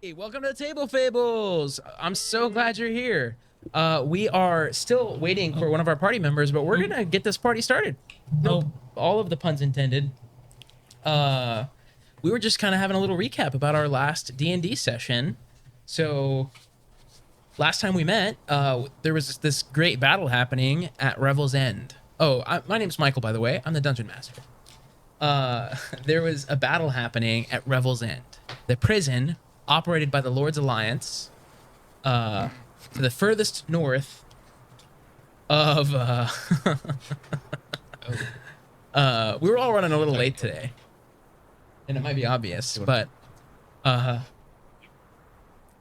Hey, welcome to the table, Fables. I'm so glad you're here. We are still waiting for one of our party members, but we're gonna get this party started. Nope, all of the puns intended. Uh, we were just kind of having a little recap about our last D&D session. So, last time we met, there was this great battle happening at Revel's End. Oh, my name's Michael, by the way. I'm the dungeon master. There was a battle happening at Revel's End. The prison, operated by the Lord's Alliance, to the furthest north of. We were all running a little late today, and it might be obvious, but to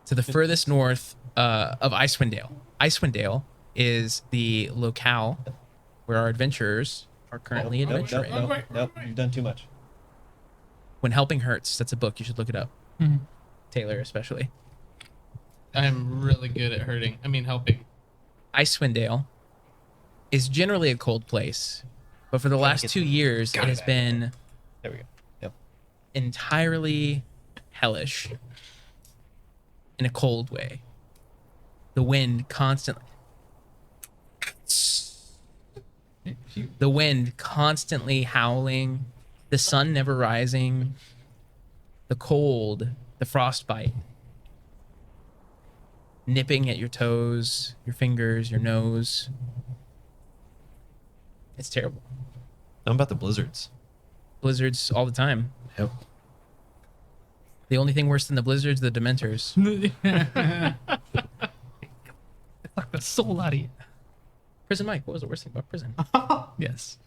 the furthest north of Icewind Dale. Icewind Dale is the locale where our adventurers are currently adventuring. Nope, you've done too much. When Helping Hurts. That's a book. You should look it up. Mm-hmm. Taylor, especially. I'm really good at hurting. I mean, helping. Icewind Dale is generally a cold place, but for the last 2 years, it has been There we go. Yep. entirely hellish in a cold way. The wind constantly. The wind constantly howling, the sun never rising, the cold, the frostbite, nipping at your toes, your fingers, your nose. It's terrible. How about the blizzards? Blizzards all the time. Yep. The only thing worse than the blizzards, the Dementors. Like the soul out of you. Prison Mike, what was the worst thing about prison? Yes.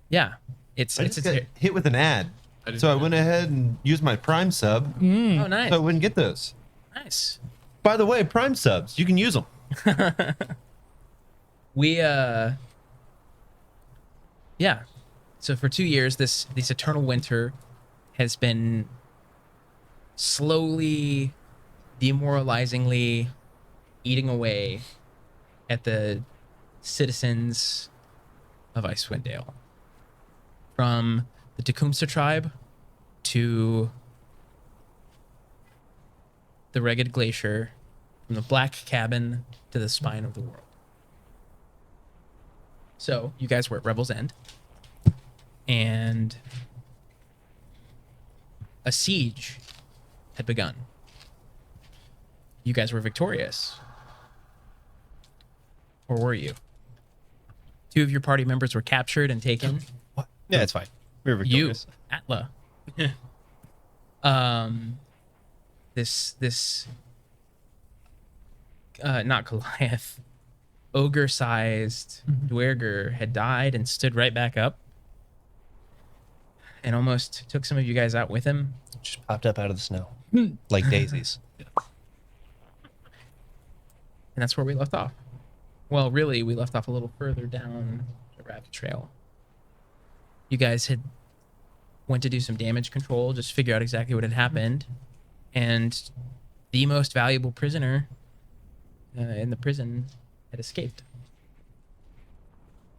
Yeah, it's I just got hit with an ad, so I went ahead and used my Prime sub, oh nice, so I wouldn't get those. nice. By the way, Prime subs, you can use them. We yeah. So for 2 years, this eternal winter has been slowly, demoralizingly eating away at the citizens of Icewind Dale. From the Tecumseh tribe to the Ragged Glacier, from the Black Cabin to the Spine of the World. So, you guys were at Revel's End, and a siege had begun. You guys were victorious. Or were you? 2 of your party members were captured and taken. What? Yeah, it's fine. We were victorious. You, Atla. This not Goliath, ogre-sized dwerger had died and stood right back up, and almost took some of you guys out with him. Just popped up out of the snow, like daisies. And that's where we left off. Well, really, we left off a little further down the rabbit trail. You guys had went to do some damage control, just figure out exactly what had happened, and the most valuable prisoner in the prison had escaped.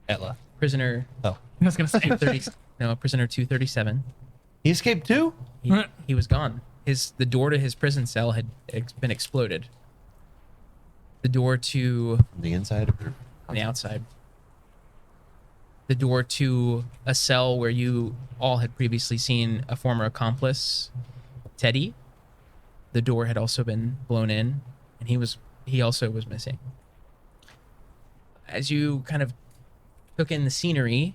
Etla. Prisoner Oh, I was gonna say. 30, no, prisoner 237. He escaped too? He was gone. The door to his prison cell had been exploded. The door to On the inside of her. on the outside. The door to a cell where you all had previously seen a former accomplice, Teddy. The door had also been blown in, and he also was missing. As you kind of took in the scenery,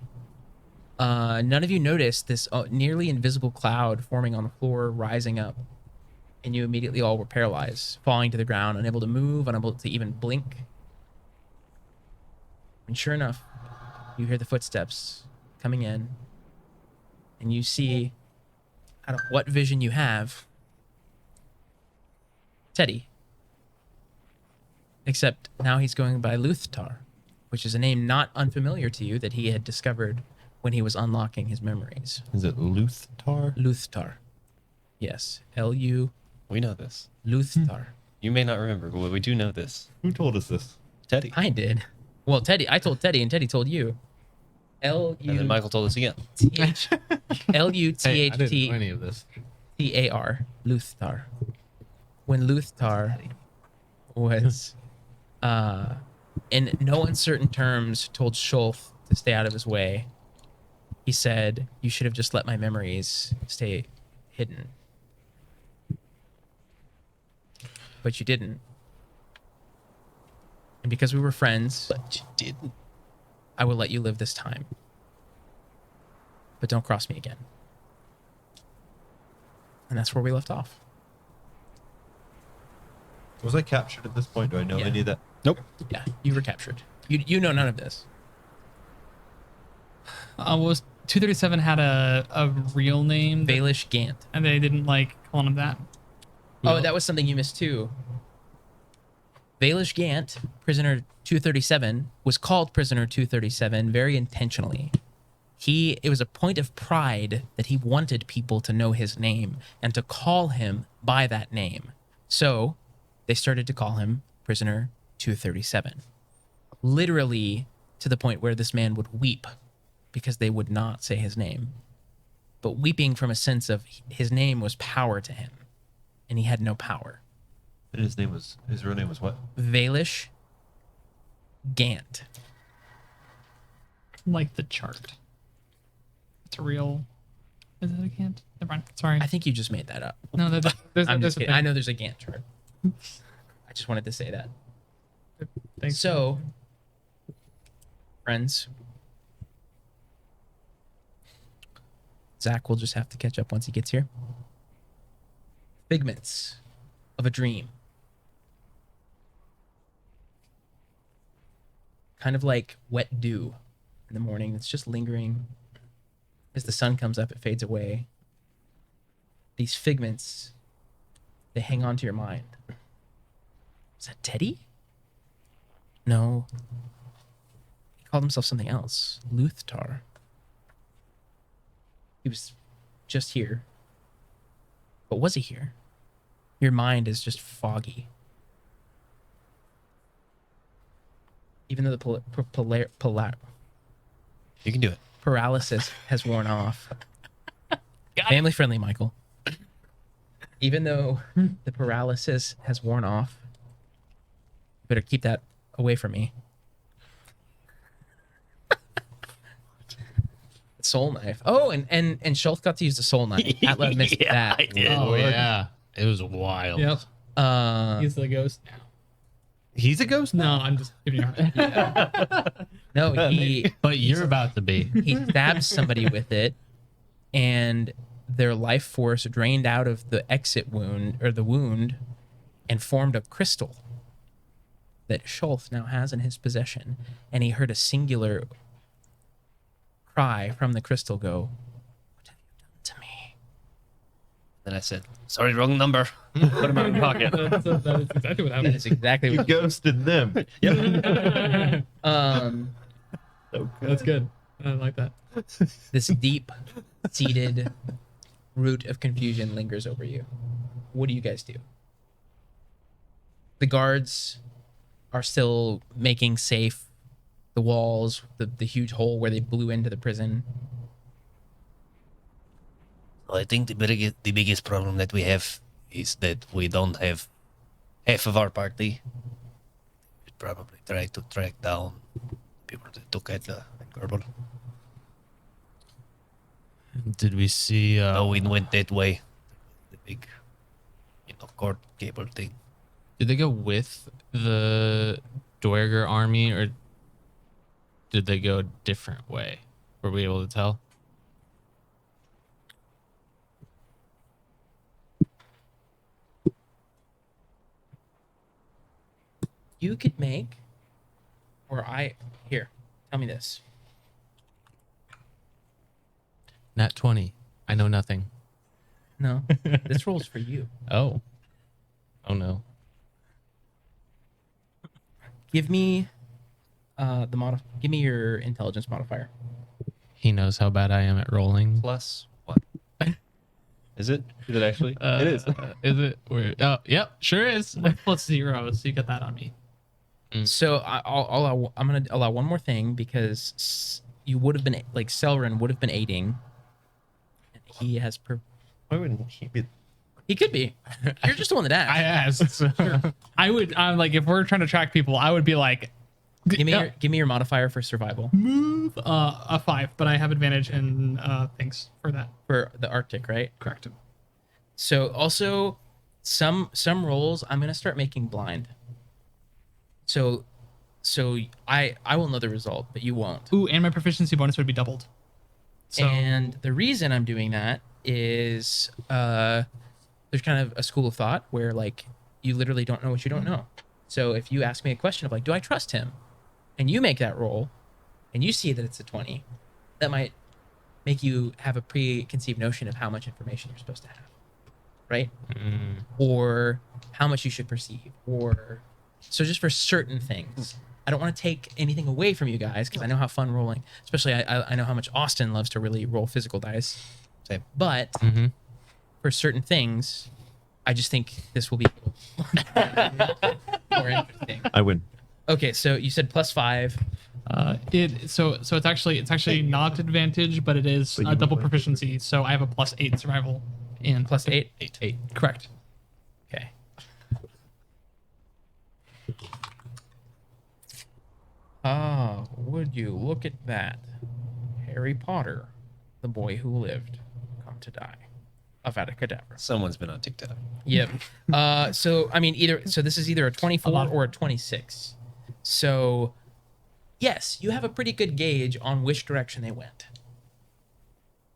none of you noticed this nearly invisible cloud forming on the floor, rising up, and you immediately all were paralyzed, falling to the ground, unable to move, unable to even blink. And sure enough, you hear the footsteps coming in, and you see, out of what vision you have, Teddy. Except now he's going by Luthtar, which is a name not unfamiliar to you that he had discovered when he was unlocking his memories. Is it Luthtar? Luthtar. Yes. L-U. we know this. Luthtar. You may not remember, but we do know this. Who told us this? Teddy. I did. Well, Teddy. I told Teddy, and Teddy told you. And then Michael told us again. L-U-T-H. Hey, I didn't know L-U-T-H-T. any of this. Tar, Luthtar. When Luthtar was, in no uncertain terms, told Shulth to stay out of his way, he said, "You should have just let my memories stay hidden." But you didn't. And because we were friends, But you didn't. I will let you live this time. But don't cross me again. And that's where we left off. Was I captured at this point? Do I know Yeah. any of that? Nope. Yeah, you were captured. You know none of this. Was 237 had a real name, Baelish Gant. and they didn't like calling him that. Oh, that was something you missed too. Baelish Gant, prisoner 237, was called prisoner 237 very intentionally. It was a point of pride that he wanted people to know his name and to call him by that name. So they started to call him prisoner 237. Literally to the point where this man would weep because they would not say his name. But weeping from a sense of his name was power to him, and he had no power. And his real name was what? Baelish Gant. Like the chart. It's a real. Is it a Gantt? Never mind. Sorry. I think you just made that up. No, there's I'm there's just a kidding. I thing. know there's a Gantt chart. I just wanted to say that. Thanks. So, friends, Zach will just have to catch up once he gets here. Figments of a dream. Kind of like wet dew in the morning. It's just lingering. As the sun comes up, it fades away. These figments, they hang on to your mind. Is that Teddy? No. He called himself something else. Luthtar. He was just here. But was he here? Your mind is just foggy. Even though the You can do it. paralysis has worn off. Family friendly, Michael. Even though the paralysis has worn off, better keep that away from me. Soul knife. Oh, and Schultz got to use the soul knife. Atla missed that. I did. Oh yeah, it was wild. Yep. He's the ghost now. He's a ghost? No, I'm just giving you a hard time. No, he But you're about to be. he stabbed somebody with it, and their life force drained out of the exit wound or the wound, and formed a crystal that Schultz now has in his possession. And he heard a singular cry from the crystal go, "What have you done to me?" Then I said, sorry, wrong number. Put him out of my pocket. That is exactly what That happened. is exactly You what. ghosted them. That's good. I like that. This deep-seated root of confusion lingers over you. What do you guys do? The guards are still making safe the walls, the huge hole where they blew into the prison. I think the biggest problem that we have is that we don't have half of our party. We'd probably try to track down people that took Atla and Kerbal. Did we see? No, we went that way. The big, court cable thing. Did they go with the Dwerger army, or did they go a different way? Were we able to tell? You could make, here, tell me this. Nat 20. I know nothing. No, this roll's for you. Oh. Oh no. Give me give me your intelligence modifier. He knows how bad I am at rolling. Plus what? Is it? Is it actually? It is. Is it? Oh, yep, sure is. +0, so you got that on me. So I'm gonna allow one more thing because you would have been like Selrin would have been aiding. He has Why wouldn't he be? He could be. You're just the one that I asked. asked. I would. I'm like, if we're trying to track people, I would be like, Give me your modifier for survival move a 5, but I have advantage in things for that. for the Arctic, right? Correct. So also some rolls I'm gonna start making blind. So I will know the result, but you won't. Ooh, and my proficiency bonus would be doubled. So And the reason I'm doing that is there's kind of a school of thought where like you literally don't know what you don't know. So if you ask me a question of like, do I trust him? And you make that roll and you see that it's a 20, that might make you have a preconceived notion of how much information you're supposed to have. Right? Or how much you should perceive. Or so just for certain things. I don't want to take anything away from you guys because I know how fun rolling, especially I know how much Austin loves to really roll physical dice. Same. But for certain things, I just think this will be more interesting. I win. Okay, so you said +5. so it's actually not advantage, but it is But you double would- proficiency. So I have a +8 survival and +8? 8. Correct. Okay. Ah, would you look at that? Harry Potter, the boy who lived, come to die. Avada Kedavra. Someone's been on TikTok. Yep. So I mean, this is either a 24 or a 26. So yes, you have a pretty good gauge on which direction they went.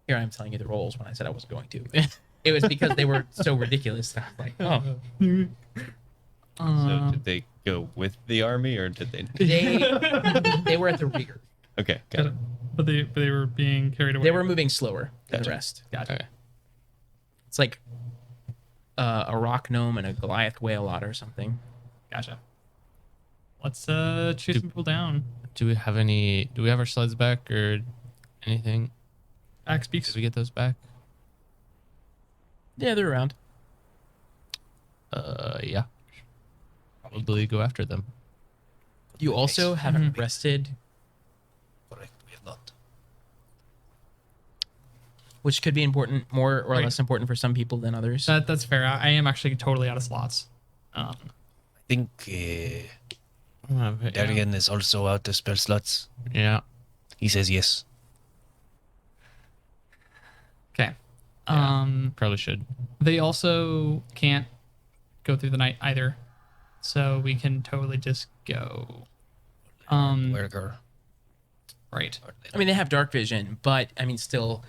Here I'm telling you the rolls when I said I wasn't going to. It was because they were so ridiculous. I was like, oh, So did they go with the army or did they? they were at the rear. Okay, got it. But they were being carried away. They were moving slower than the Gotcha. rest. Gotcha. Okay. It's like a rock gnome and a Goliath whale otter or something. Gotcha. Let's chase some people down. Do we have our sleds back or anything? Axe speaks. Did we get those back? Yeah, they're around. Yeah. Probably go after them. You also haven't rested, Correct. We have not. which could be important, more or Right. less important for some people than others. That's fair. I am actually totally out of slots. I think Darian is also out of spell slots. Yeah. He says yes. Okay. Probably should. They also can't go through the night either, so we can totally just go. Werger. Right. I mean, they have dark vision, but I mean, still,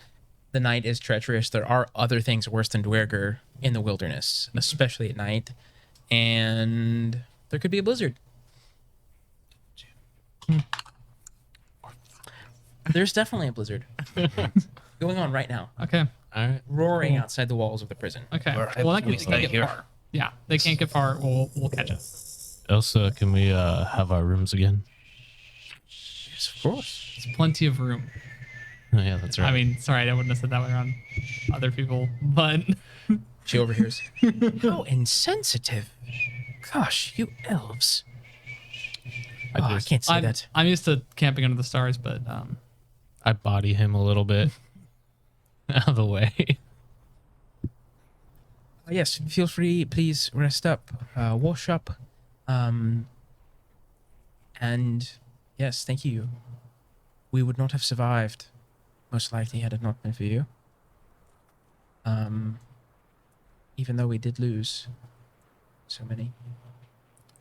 the night is treacherous. There are other things worse than Dwerger in the wilderness, especially at night, and there could be a blizzard. There's definitely a blizzard going on right now, Okay. All right. roaring outside the walls of the prison. Okay. Or Well, have that we can't stay get here? far. Yeah, they can't get far. We'll catch up. Elsa, can we have our rooms again? Yes, of course. There's plenty of room. Oh, yeah, that's right. I mean, sorry, I wouldn't have said that way around other people, but She overhears. How insensitive! Gosh, you elves. I can't say that. I'm used to camping under the stars, but I body him a little bit out of the way. Yes, feel free. Please rest up, wash up, and yes, thank you. We would not have survived, most likely, had it not been for you. Even though we did lose so many.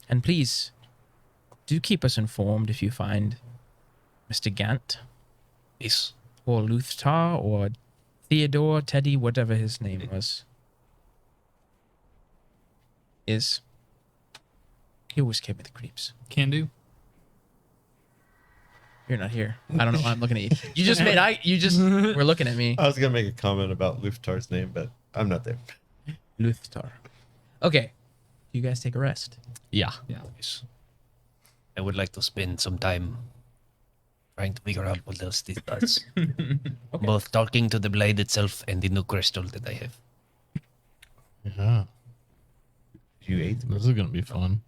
And please, do keep us informed if you find Mr. Gant Yes. or Luthtar or Theodore, Teddy, whatever his name was. He always gave me the creeps. can do. You're not here. I don't know why I'm looking at you. You just were looking at me. I was gonna make a comment about Luftar's name, but I'm not there. Luthtar. Okay. You guys take a rest. Yeah. Yes. I would like to spend some time trying to figure out what else this does. Both talking to the blade itself and the new crystal that I have. Yeah. You ate. This is going to be fun.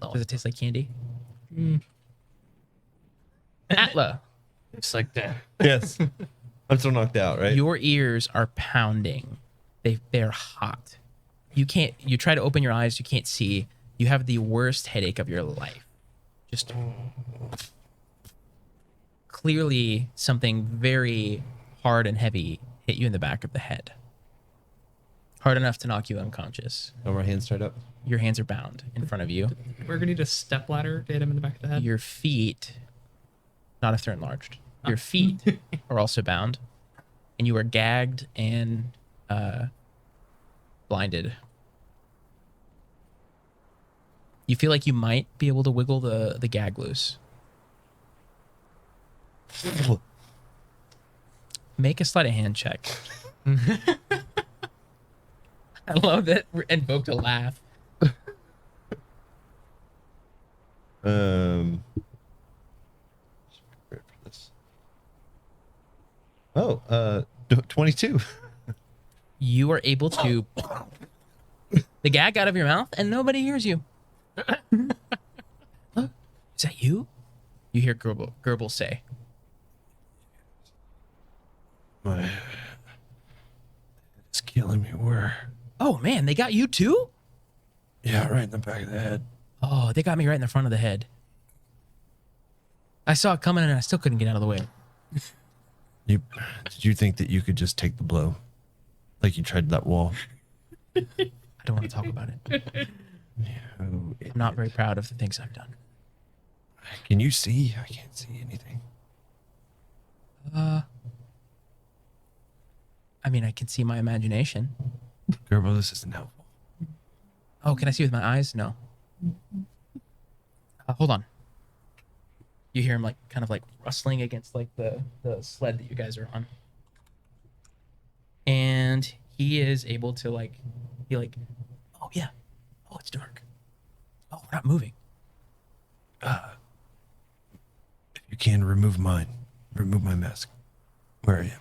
Does it taste like candy? Atla, It's like that. Yes. I'm still knocked out, right? your ears are pounding They're hot. You try to open your eyes, you can't see. You have the worst headache of your life. Just clearly something very hard and heavy hit you in the back of the head. Hard enough to knock you unconscious. Oh, my hands tied up. Your hands are bound in front of you. We're gonna need a step ladder to hit him in the back of the head. Your feet, not if they're enlarged. Your feet are also bound, and you are gagged and blinded. You feel like you might be able to wiggle the gag loose. Make a sleight of hand check. I love that invoked a laugh. Prepared for this. Oh, 22. You are able to the gag out of your mouth, and nobody hears you. Look, is that you? You hear Gerbil say. My head is killing me. Where? Oh man, they got you too? Yeah, right in the back of the head. Oh, they got me right in the front of the head. I saw it coming and I still couldn't get out of the way. Did you think that you could just take the blow? Like you tried that wall? I don't want to talk about it. I'm not very proud of the things I've done. Can you see? I can't see anything. I mean, I can see my imagination. Gerbo, this isn't helpful. Oh, can I see with my eyes? No. Hold on. You hear him like kind of like rustling against like the sled that you guys are on. And he is able to like be like, oh yeah. Oh, it's dark. Oh, we're not moving. If you can, remove my mask. Where are you?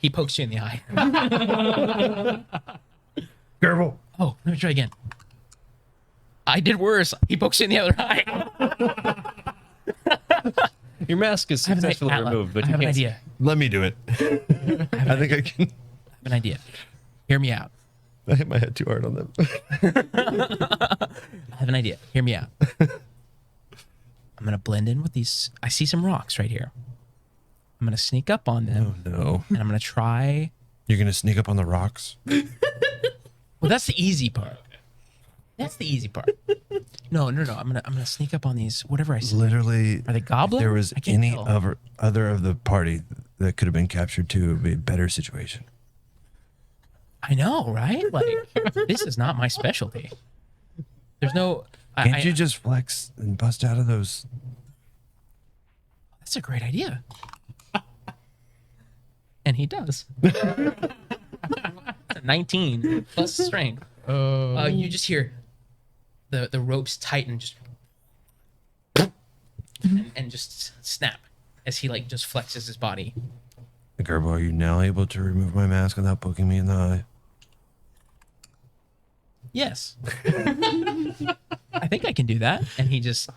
He pokes you in the eye. Gerbil. Oh, let me try again. I did worse. He pokes you in the other eye. Your mask is I have an successfully idea. removed, but I you have an can't idea. Let me do it. I think I can. I have an idea. Hear me out. I hit my head too hard on them. I have an idea. Hear me out. I'm gonna blend in with these. I see some rocks right here. I'm gonna sneak up on them, Oh no! and I'm gonna try. You're gonna sneak up on the rocks? Well, that's the easy part. That's the easy part. No. I'm gonna sneak up on these. Whatever I see. Literally, Are they goblins? if there was I can't any tell. other of the party that could have been captured too, it would be a better situation. I know, right? Like this is not my specialty. There's no. Can't you just flex and bust out of those? That's a great idea. And he does. 19 plus strength. You just hear the ropes tighten just and just snap as he like just flexes his body. Gerbo, are you now able to remove my mask without poking me in the eye? Yes. I think I can do that. And he just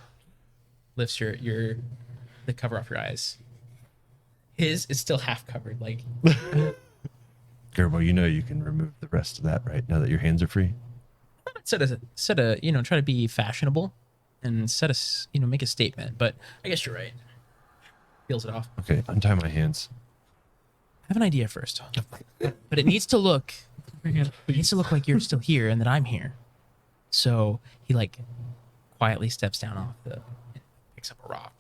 lifts the cover off your eyes. His is still half covered, like Gerbo, you know you can remove the rest of that, right? Now that your hands are free. set a try to be fashionable and make a statement, but I guess you're right. Peels it off. Okay, untie my hands. I have an idea first. But it needs to look like you're still here and that I'm here. So he like quietly steps down off picks up a rock,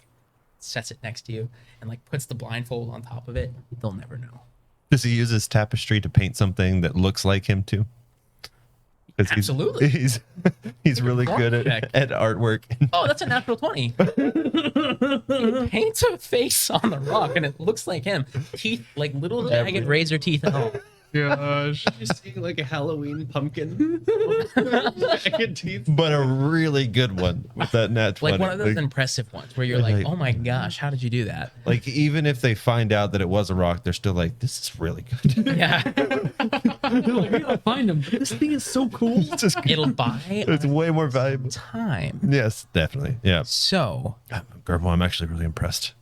sets it next to you, and like puts the blindfold on top of it. They'll never know. Does he use his tapestry to paint something that looks like him too? 'Cause Absolutely. He's really good at artwork. Oh, that's a natural 20. He paints a face on the rock and it looks like him. Teeth, like little jagged razor teeth and all. Gosh. just see like a Halloween pumpkin. Jagged teeth. But a really good one with that nat 20. Like one of those Like, impressive ones where you're like, like- oh my gosh, how did you do that? like, even if they find out that it was a rock, they're still like, this is really good. Yeah. We gotta find him. This thing is so cool. It's just, It'll buy it's way more valuable. time. Yes, definitely. Yeah. So Gerbo, I'm actually really impressed.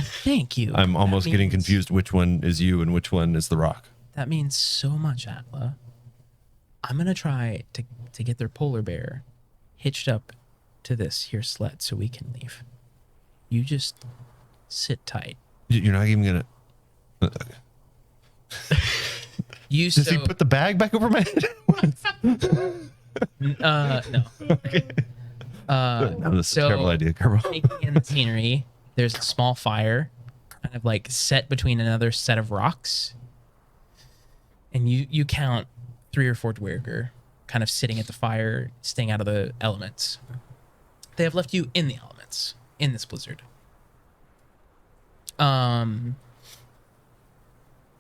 Thank you. I'm That almost getting means- confused which one is you and which one is the rock. That means so much, Atla. I'm gonna try to get their polar bear hitched up to this here sled so we can leave. You just sit tight. You're not even gonna. You Does he so- put the bag back over my head? no. No, this is so- a terrible idea, Carbo. Taking in the scenery, there's a small fire, kind of like set between another set of rocks, and you count 3 or 4 Dwerger kind of sitting at the fire, staying out of the elements. They have left you in the elements in this blizzard. Am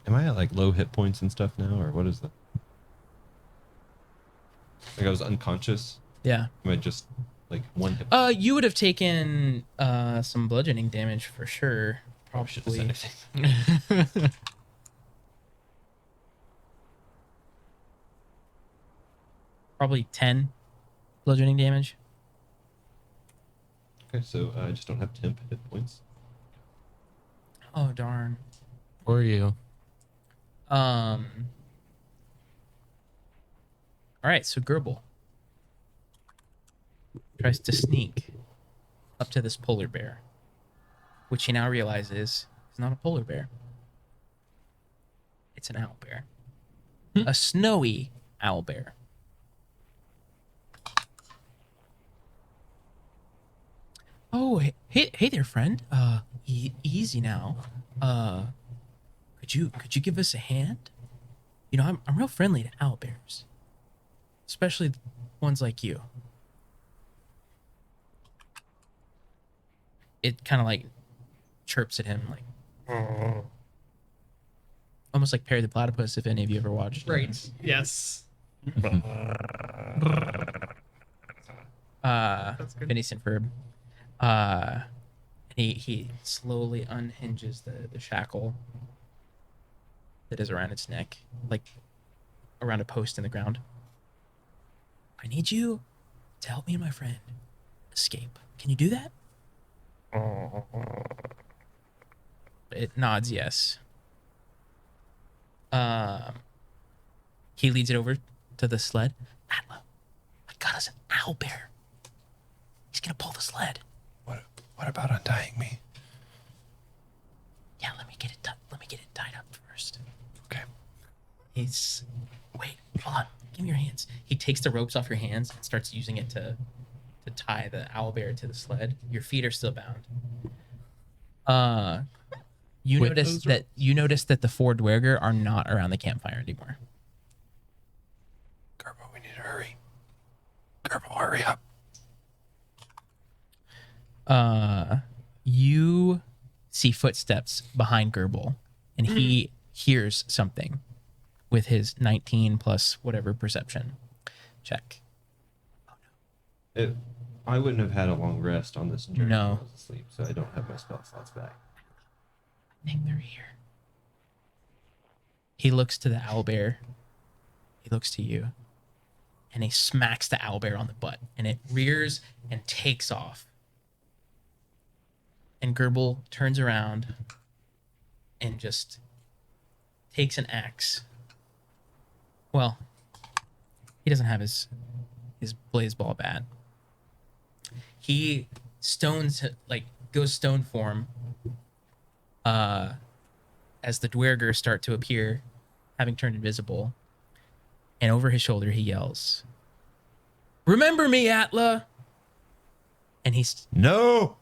I at like low hit points and stuff now, or what is that? Like I was unconscious. Yeah. Am I just like one hit? You would have taken some bludgeoning damage for sure. Probably should have Probably. said anything. Probably 10 bludgeoning damage. Okay, so I just don't have temp hit points. Oh darn. Or you. All right, so Gerbil tries to sneak up to this polar bear, which he now realizes is not a polar bear. It's an owl bear. A snowy owl bear. Oh, hey there, friend. Easy now. Could you give us a hand? You know, I'm real friendly to owl bears, especially ones like you. It kind of like chirps at him, like almost like Perry the Platypus. If any of you ever watched, Right. Yes. Phineas and Ferb. And he slowly unhinges the shackle that is around its neck, like around a post in the ground. I need you to help me and my friend escape. Can you do that? It nods yes. He leads it over to the sled. Atla, I got us an owl bear. He's gonna pull the sled. What about untying me? Yeah, let me get it tied up first. Okay. Wait, hold on. Give me your hands. He takes the ropes off your hands and starts using it to tie the owl bear to the sled. Your feet are still bound. You With notice that the 4 Dwerger are not around the campfire anymore. Garbo, we need to hurry. Garbo, hurry up. You see footsteps behind Gerbil, and he hears something with his 19 plus whatever perception check. I wouldn't have had a long rest on this journey No. while I was asleep, so I don't have my spell slots back. I think they're here. He looks to the owlbear. He looks to you. And he smacks the owlbear on the butt. And it rears and takes off. And Gerbil turns around and just takes an axe. Well, he doesn't have his blaze ball bat. He goes stone form as the Dwerger start to appear, having turned invisible. And over his shoulder, he yells, "Remember me, Atla!" And he's No!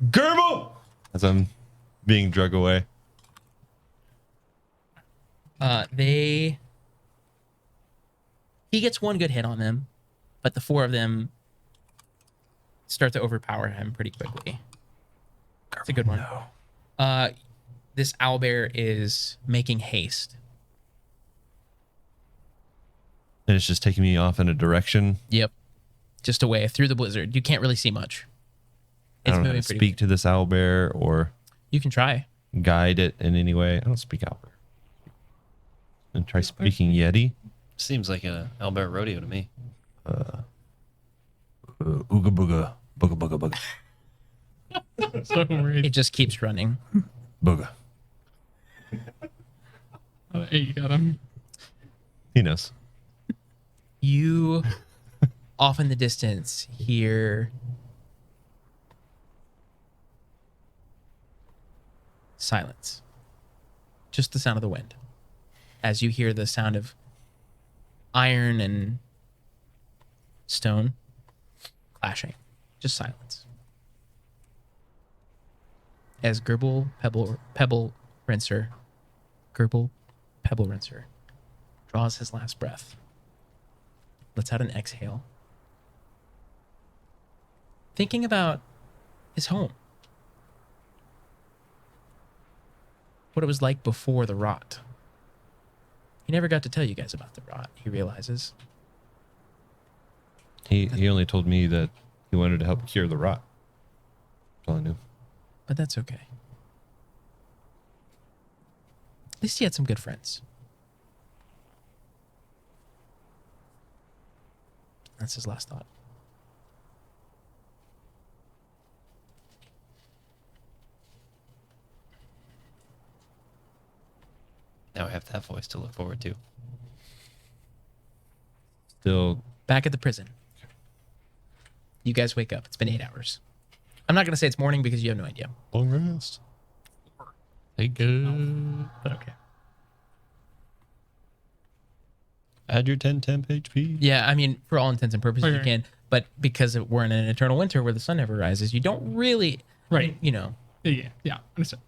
Gerbil! As I'm being drug away. he gets one good hit on them, but the 4 of them start to overpower him pretty quickly. It's a good one. No. This owlbear is making haste. And it's just taking me off in a direction. Yep. Just away through the blizzard. You can't really see much. I don't know how to speak to this owlbear or You can try. guide it in any way. I don't speak owlbear. And try speaking Yeti. Seems like a Albert rodeo to me. Ooga booga. Booga booga booga. So worried. It just keeps running. Booga. Hey, you got him. He knows. You, off in the distance, hear silence. Just the sound of the wind. As you hear the sound of iron and stone clashing. Just silence. As Gerbil Pebble Rinser draws his last breath, lets out an exhale, thinking about his home. What it was like before the rot. He never got to tell you guys about the rot, he realizes. He only told me that he wanted to help cure the rot. That's all I knew. But that's okay. At least he had some good friends. That's his last thought. Now I have that voice to look forward to. Still, Back at the prison. You guys wake up. It's been 8 hours. I'm not going to say it's morning because you have no idea. long rest. They go. But okay. Add your 10 temp HP. Yeah, I mean, for all intents and purposes, you Okay. can. But because we're in an eternal winter where the sun never rises, you don't really, Right. you know. Yeah. Understood.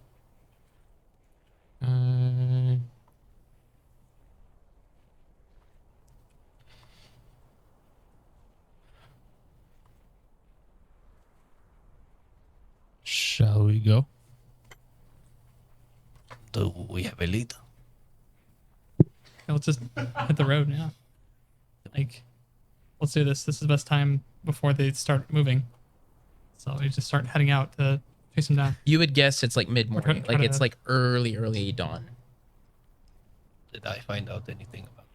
Shall we go? Do we have a lead? Yeah, let's just hit the road now. Like, let's do this. This is the best time before they start moving. So we just start heading out to chase them down. You would guess it's like mid-morning. Try Like to- it's like early dawn. Did I find out anything about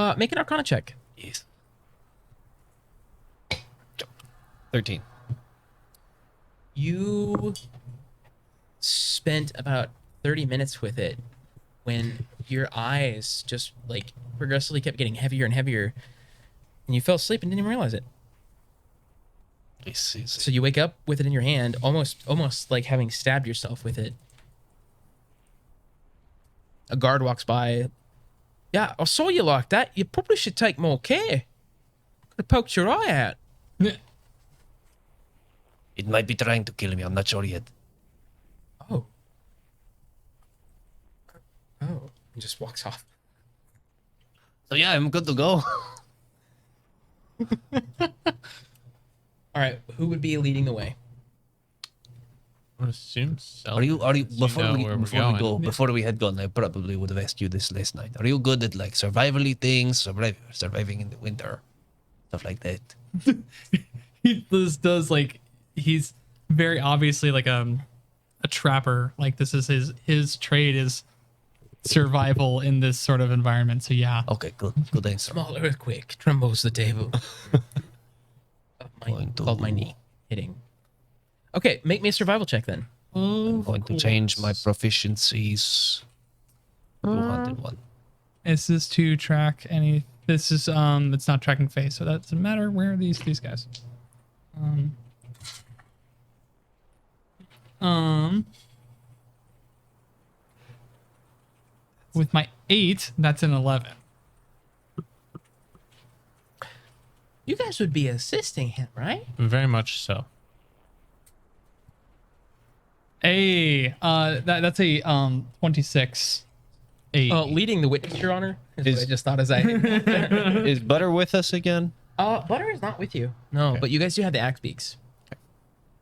this? Make an Arcana check. Yes. 13. You spent about 30 minutes with it when your eyes just like progressively kept getting heavier and heavier, and you fell asleep and didn't even realize it. This is So you wake up with it in your hand, almost like having stabbed yourself with it. A guard walks by. Yeah, I saw you like that. You probably should take more care. Could have poked your eye out. It might be trying to kill me. I'm not sure yet. Oh. Oh. He just walks off. So yeah, I'm good to go. All right, who would be leading the way? I would assume so. Are you before know we where we're before we going. go before we had gone? I probably would have asked you this last night. Are you good at like survivally things, surviving in the winter, stuff like that? He does like, he's very obviously like a trapper. Like this is his trade is survival in this sort of environment. So yeah. Okay, good answer. Small earthquake trembles the table. Going to- Called my knee hitting. Okay, make me a survival check then. I'm going to change my proficiencies. 201. Is this to track any? This is it's not tracking phase, so that doesn't matter. Where are these guys? With my 8, that's an 11. You guys would be assisting him, right? Very much so. That's a 26. Oh, leading the witness, Your Honor, is what I just thought as I. Is Butter with us again? Butter is not with you. No, but you guys do have the axe beaks.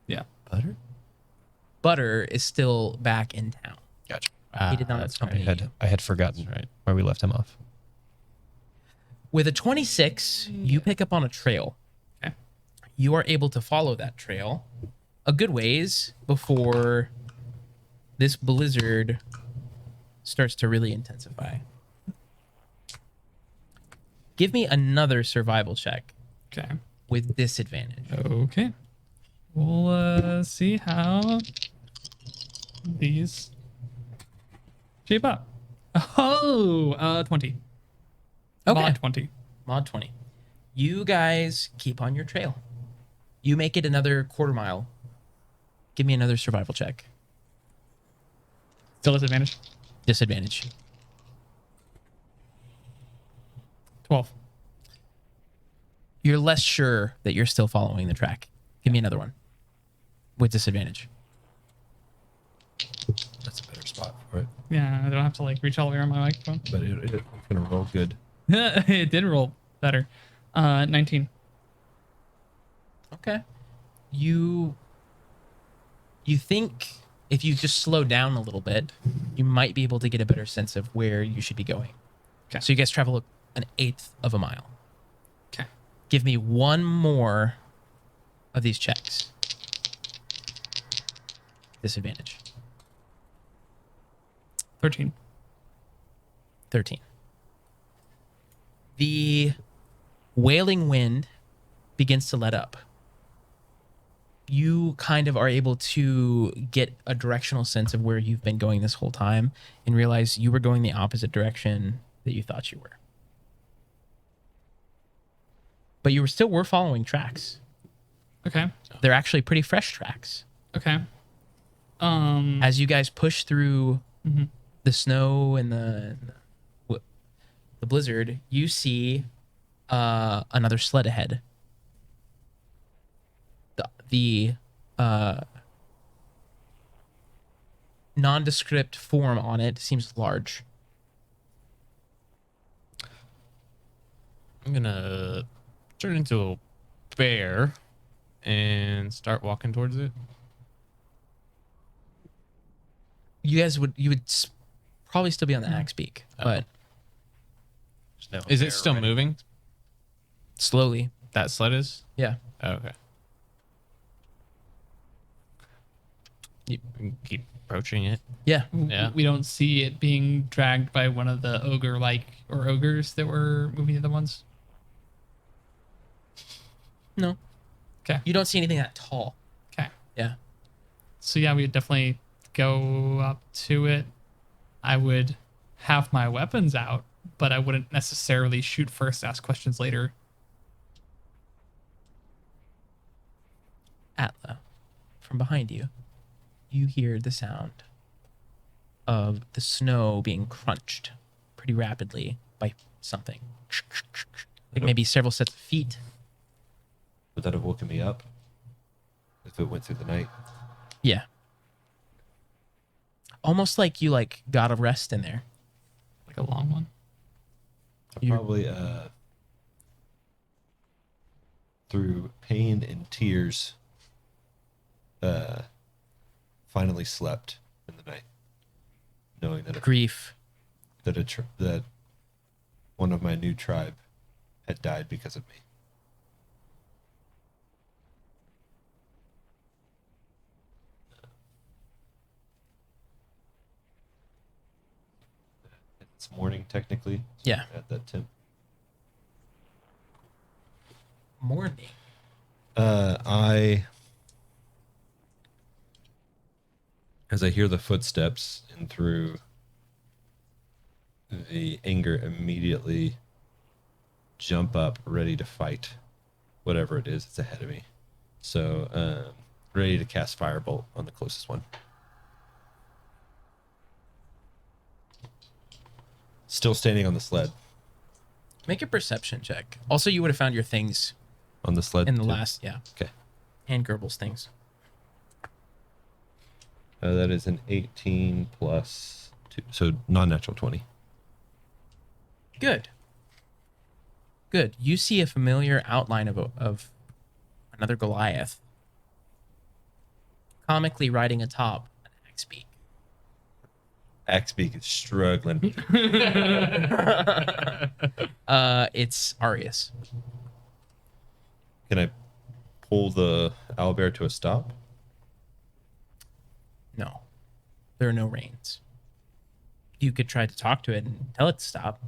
Yeah. Butter? Butter is still back in town. Gotcha. He did not That's accompany right. you. I had forgotten Right. where we left him off. With a 26, you pick up on a trail. Okay. You are able to follow that trail a good ways before this blizzard starts to really intensify. Give me another survival check Okay. with disadvantage. Okay. We'll see how these shape up. Oh, 20. Okay. Mod 20. Mod 20. You guys keep on your trail. You make it another quarter mile. Give me another survival check. Still disadvantage. Disadvantage. 12. You're less sure that you're still following the track. Give me another one. With disadvantage. That's a better spot for it. Yeah, I don't have to like reach all the way around my microphone. But it's gonna roll good. It did roll better. 19. Okay. You think if you just slow down a little bit, you might be able to get a better sense of where you should be going. Okay. So you guys travel an eighth of a mile. Okay. Give me one more of these checks. Disadvantage. 13. 13. The wailing wind begins to let up. You kind of are able to get a directional sense of where you've been going this whole time and realize you were going the opposite direction that you thought you were. But you were following tracks. Okay. They're actually pretty fresh tracks. Okay. As you guys push through the snow and the blizzard, you see another sled ahead. The nondescript form on it seems large. I'm gonna turn into a bear and start walking towards it. You guys would probably still be on the axe beak, but Is it still moving? slowly. That sled is? Yeah. Oh, okay. You can keep approaching it. Yeah. Yeah. We don't see it being dragged by one of the ogres that were moving the other ones. No. Okay. You don't see anything that tall. Okay. Yeah. So yeah, we would definitely go up to it. I would have my weapons out, but I wouldn't necessarily shoot first, ask questions later. Atla, from behind you, you hear the sound of the snow being crunched pretty rapidly by something. Like maybe several sets of feet. Would that have woken me up if it went through the night? Yeah. Almost like you got a rest in there. Like a long one. I probably through pain and tears finally slept in the night, knowing that Grief. that one of my new tribe had died because of me. It's morning technically. So Yeah. at that temp. Morning. As I hear the footsteps and through the anger, immediately jump up, ready to fight whatever it is that's ahead of me. So, ready to cast Firebolt on the closest one. Still standing on the sled. Make a perception check. Also, you would have found your things On the sled. in the too? last, yeah. Okay. And Gerbil's things. That is an 18 plus 2. So, non-natural 20. Good. Good. You see a familiar outline of another Goliath comically riding atop an axe beak. Axbeak is struggling. It's Arius. Can I pull the owlbear to a stop? No. There are no reins. You could try to talk to it and tell it to stop.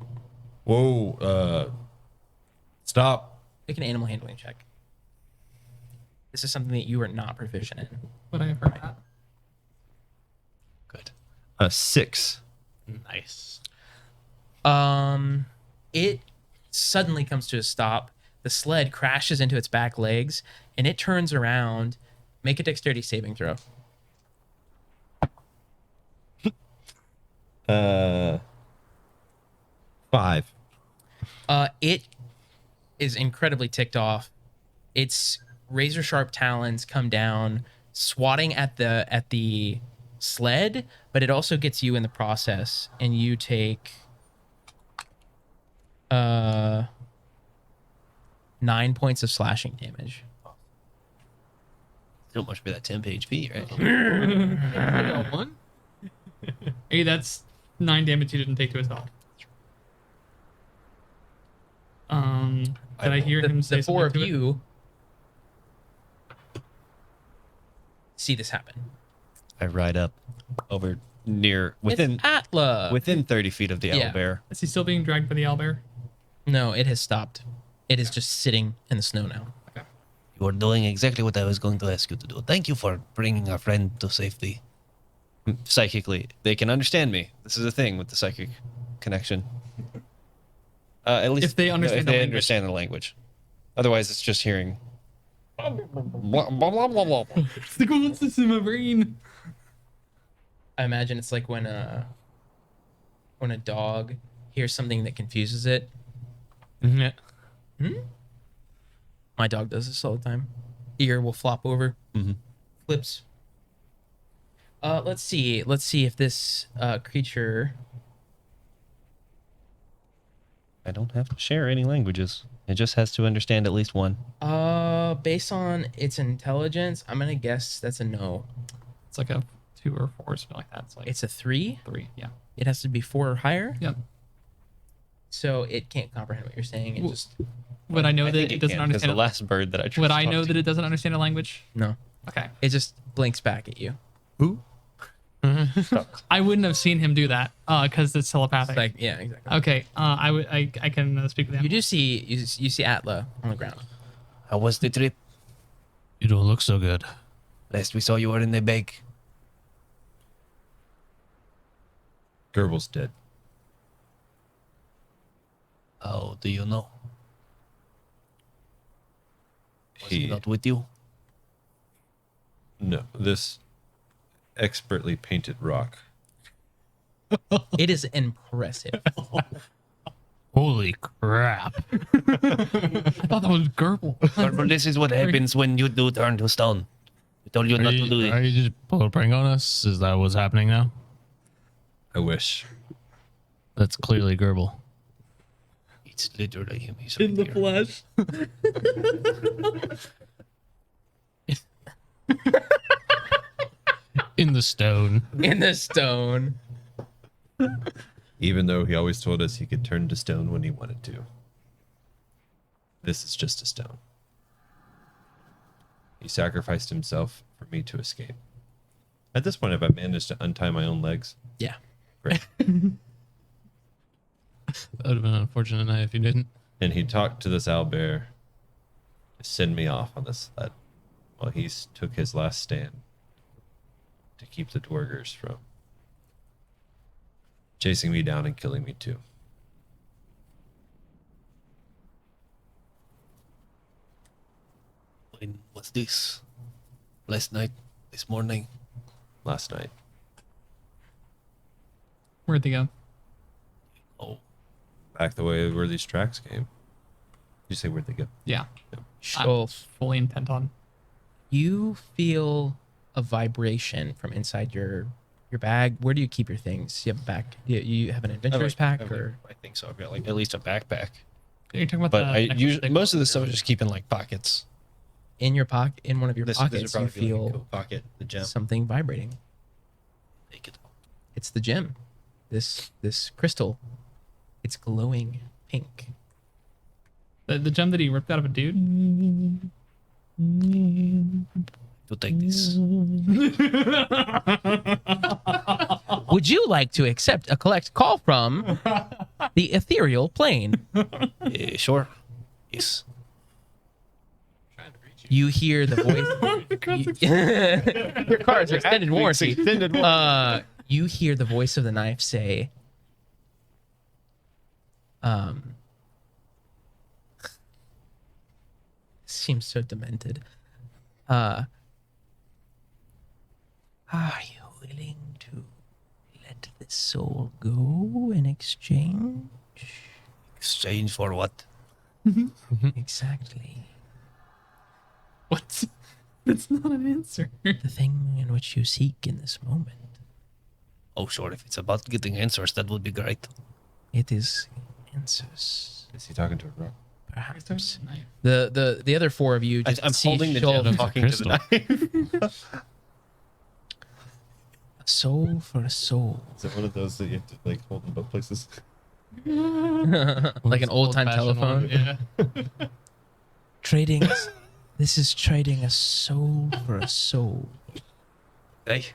Whoa, stop. Make an animal handling check. This is something that you are not proficient in. But I've heard that. Good. 6. Nice. It suddenly comes to a stop. The sled crashes into its back legs, and it turns around. Make a dexterity saving throw. 5. It is incredibly ticked off. Its razor sharp talons come down, swatting at the sled, but it also gets you in the process, and you take 9 points of slashing damage. Still much for that 10 HP, right? Got one. Hey, that's 9 damage you didn't take to his health. Did I hear him say The four of something to it? you see this happen. I ride up over near within It's Atla. within 30 feet of the Yeah. owlbear. Is he still being dragged by the owlbear? No, it has stopped. It is just sitting in the snow now. You are doing exactly what I was going to ask you to do. Thank you for bringing our friend to safety. Psychically, they can understand me. This is a thing with the psychic connection. At least If they understand if the they language. understand the language. Otherwise, it's just hearing. Blah, blah, blah, blah, blah. It's the coolest in my brain. I imagine it's like when a dog hears something that confuses it. Yeah. My dog does this all the time. Ear will flop over. Mhm. Flips. Let's see. Let's see if this creature. I don't have to share any languages. It just has to understand at least one. Based on its intelligence, I'm gonna guess that's a no. It's like a 2 or 4 or something like that. It's like It's a 3. 3. Yeah. It has to be 4 or higher. Yep. So it can't comprehend what you're saying. It Well, just Would I know I that think it doesn't can, 'cause understand? the last bird that I Would I talked know to- that it doesn't understand a language? no. Okay. It just blinks back at you. Who? I wouldn't have seen him do that because it's telepathic. It's like yeah, exactly. Okay. I can speak with him. You do see you see Atla on the ground. How was the trip? You don't look so good. Last we saw you were in the bag. Gerbel's dead. How do you know? Was he He not with you? no. This expertly painted rock. It is impressive. Holy crap. I thought that was Gerbil. But this is what happens when you do turn to stone. We told you Are not to do you, it. are you just pull a prank on us? Is that what's happening now? I wish. That's clearly Gerbil. It's literally him. He's In the right flesh. In the stone. In the stone. Even though he always told us he could turn to stone when he wanted to. This is just a stone. He sacrificed himself for me to escape. At this point, have I managed to untie my own legs? Yeah. Great. That would have been an unfortunate night if you didn't. And he talked to this owlbear to send me off on this sled while he took his last stand to keep the dwargers from chasing me down and killing me too. When was this? Last night? This morning? Last night. Where'd they go? Oh, Back the way where these tracks came. You say where'd they go? Yeah. Shulf, Fully intent on. you feel a vibration from inside your bag. Where do you keep your things? You have a back. You have an adventurer's pack, or I think so. I've got like at least a backpack. You're talking about But the I next usually stick? most of the stuff I just keep in like pockets. in your pocket, in one of your This pockets, would you probably be like a feel coat pocket. The gem. something vibrating. Take it. It's the gem. This crystal. It's glowing pink. The gem that he ripped out of a dude. To take this. Would you like to accept a collect call from the ethereal plane? Sure. Yes. You hear the voice. Your car's extended warranty. You hear the voice of the knife say, seems so demented. Are you willing to let this soul go in exchange? Exchange for what? Exactly. What? That's not an answer. The thing in which you seek in this moment. Oh, sure. If it's about getting answers, that would be great. It is answers. Is he talking to a rock? Perhaps. The other four of you just I'm see holding the Shul- gem, talking to the knife. a soul for a soul. Is it one of those that you have to like hold in both places? Like an old time Old-fashioned telephone. one, yeah. Trading. This is trading a soul for a soul. Hey,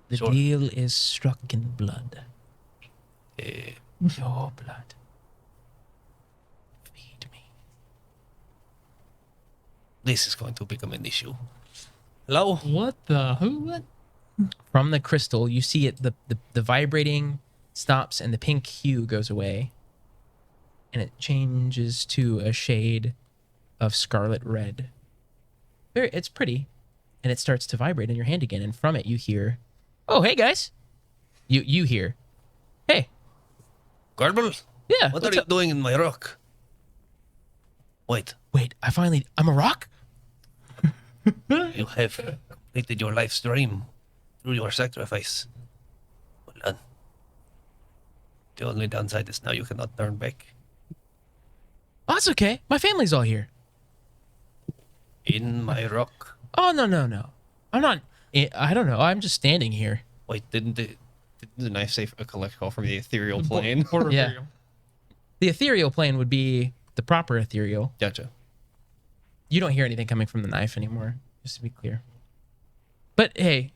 The Sure. deal is struck in blood. eh, Your blood. Feed me. this is going to become an issue. Hello? What the? Who? What? From the crystal, you see it. The vibrating stops and the pink hue goes away, and it changes to a shade of scarlet red. It's pretty, and it starts to vibrate in your hand again. And from it, you hear, "Oh, hey guys!" You hear, "Hey, Garble? yeah, What are what's you up?" doing in my rock? Wait, Wait, I'm a rock. you have completed your life's dream through your sacrifice. Well done. The only downside is now you cannot turn back. Oh, that's okay. My family's all here. In my rock. Oh no. I'm not. I don't know. I'm just standing here. Wait, didn't The knife say a collect call from the ethereal plane? Border Yeah. ethereal. The ethereal plane would be the proper ethereal. Gotcha. You don't hear anything coming from the knife anymore, just to be clear. But hey,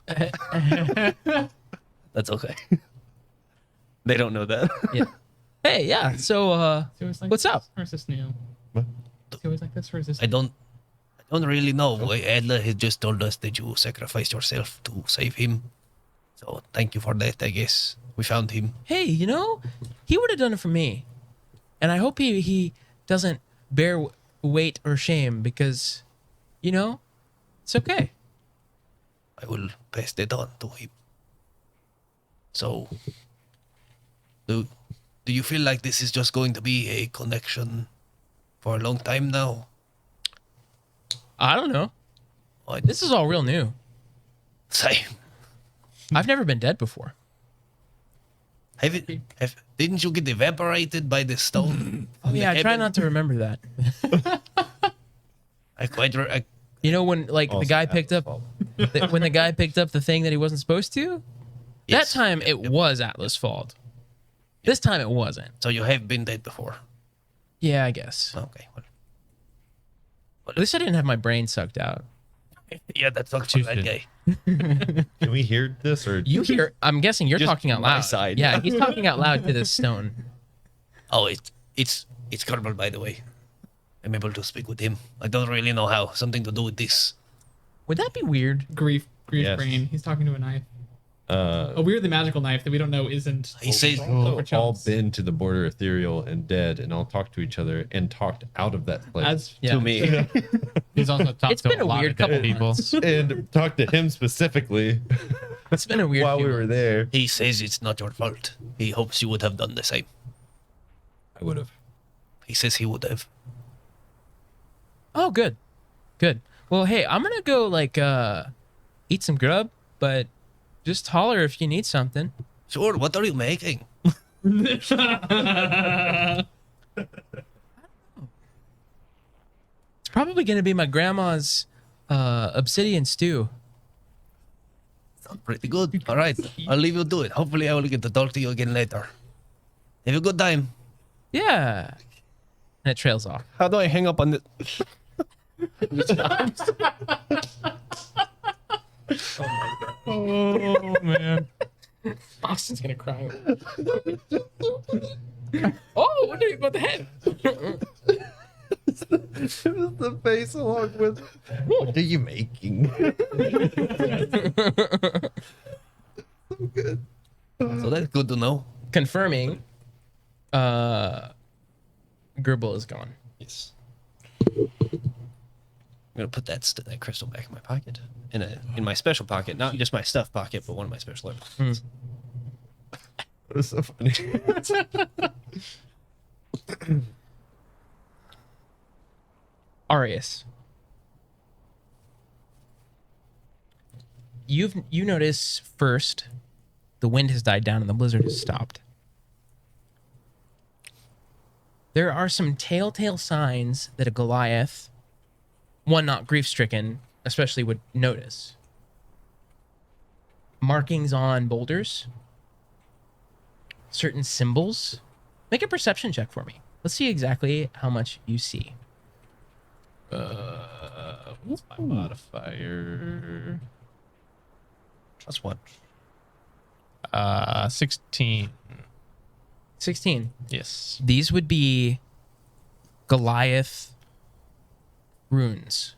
That's okay. They don't know that. yeah. Hey, yeah. So, Is he always like what's this, up? Or is this new? What? Is he always like this, or is this? I don't really know. Adler had just told us that you sacrificed yourself to save him. So thank you for that, I guess. We found him. Hey, he would have done it for me, and I hope he doesn't bear weight or shame because, it's okay. I will pass that on to him. So, do you feel like this is just going to be a connection for a long time now? I don't know. Or This is all real new. same? I've never been dead before. Didn't you get evaporated by the stone? Oh yeah, I try not to remember that. When the guy picked up when the guy picked up the thing that he wasn't supposed to. Yes. That time it was Atlas' fault. This time it wasn't. So you have been dead before. Yeah, I guess. Okay. Well, At least I didn't have my brain sucked out. yeah, that sucks for that guy. Can we hear this or You hear? I'm guessing you're Just talking out my loud. side. Yeah, he's talking out loud to this stone. Oh, it's Kerbal, by the way. I'm able to speak with him. I don't really know how. Something to do with this. Would that be weird? Grief Yes. brain. He's talking to a knife. uh A weirdly magical knife that we don't know isn't. He says, for all chumps. been to the border ethereal and dead and all talked to each other and talked out of that place As Yeah. To me. He's also talked It's to been a a lot weird of different couple people. months. and talked to him specifically It's been a weird. while few we were months. there. he says it's not your fault. He hopes you would have done the same. I would have. He says he would have. Oh, good. Well, hey, I'm gonna go eat some grub, but just holler if you need something. Sure, what are you making? It's probably gonna be my grandma's obsidian stew. Sounds pretty good. All right, I'll leave you to it. Hopefully, I will get to talk to you again later. Have a good time. Yeah. And it trails off. How do I hang up on the? Oh man. Austin's gonna cry. Oh, what are you about the head? the face along with. What are you making? So that's good to know. Confirming, Gerbil is gone. Yes. I'm gonna put that crystal back in my pocket, in my special pocket, not just my stuff pocket, but one of my special pockets. That was so funny. Arius, you notice first the wind has died down and the blizzard has stopped. There are some telltale signs that a Goliath, one not grief-stricken, especially would notice. Markings on boulders, certain symbols. Make a perception check for me. Let's see exactly how much you see. What's my modifier? +1. 16. 16. Yes. These would be Goliath runes.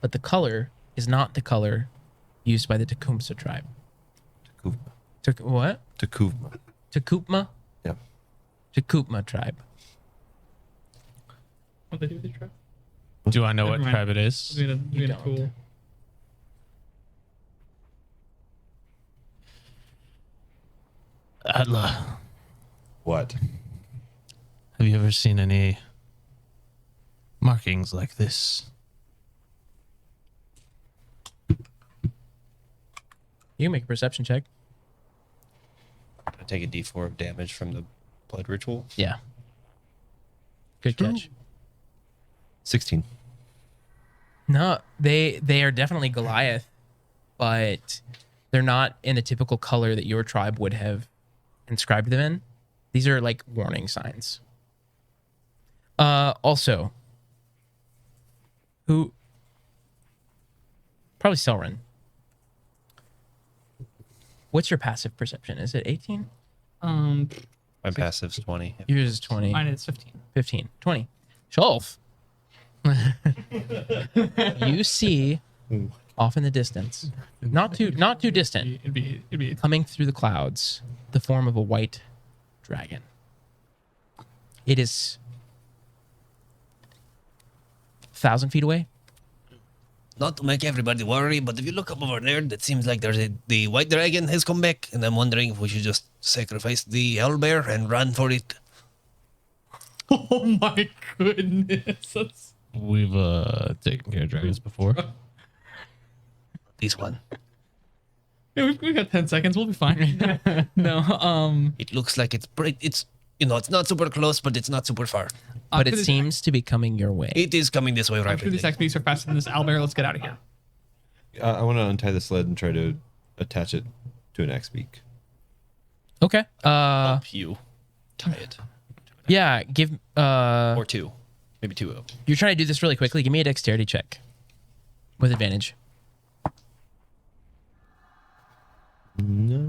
But the color is not the color used by the Tecumseh tribe. What? Takuvma. Tecumseh? Yep. Tecumseh tribe. What they do with the trap? Do I know what Never mind. tribe it is? Doing a don't. tool. Atla, What? have you ever seen any markings like this? You can make a perception check. I take a D4 of damage from the blood ritual. Yeah. Good catch. 16. No, they are definitely Goliath, but they're not in the typical color that your tribe would have inscribed them in. These are like warning signs. Also, who probably Selrin. What's your passive perception? Is it 18? Um, My passive's 20. Yours is 20. mine is 15. 15, 20. Shelf. You see off in the distance, not too distant, It'd be coming through the clouds, the form of a white dragon. It is 1,000 feet away. Not to make everybody worry, but if you look up over there, it seems like the white dragon has come back, and I'm wondering if we should just sacrifice the owlbear and run for it. Oh my goodness. That's... We've taken care of dragons before. This one. Yeah, we've got 10 seconds. We'll be fine. No, It looks like it's it's not super close, but it's not super far. But it after this- seems to be coming your way. It is coming this way After rapidly. these XPs are faster than this owlbear, let's get out of here. I want to untie the sled and try to attach it to an axe beak. Okay. Help you tie it. Yeah, give Or two. Maybe two of them. you're trying to do this really quickly. Give me a dexterity check with advantage.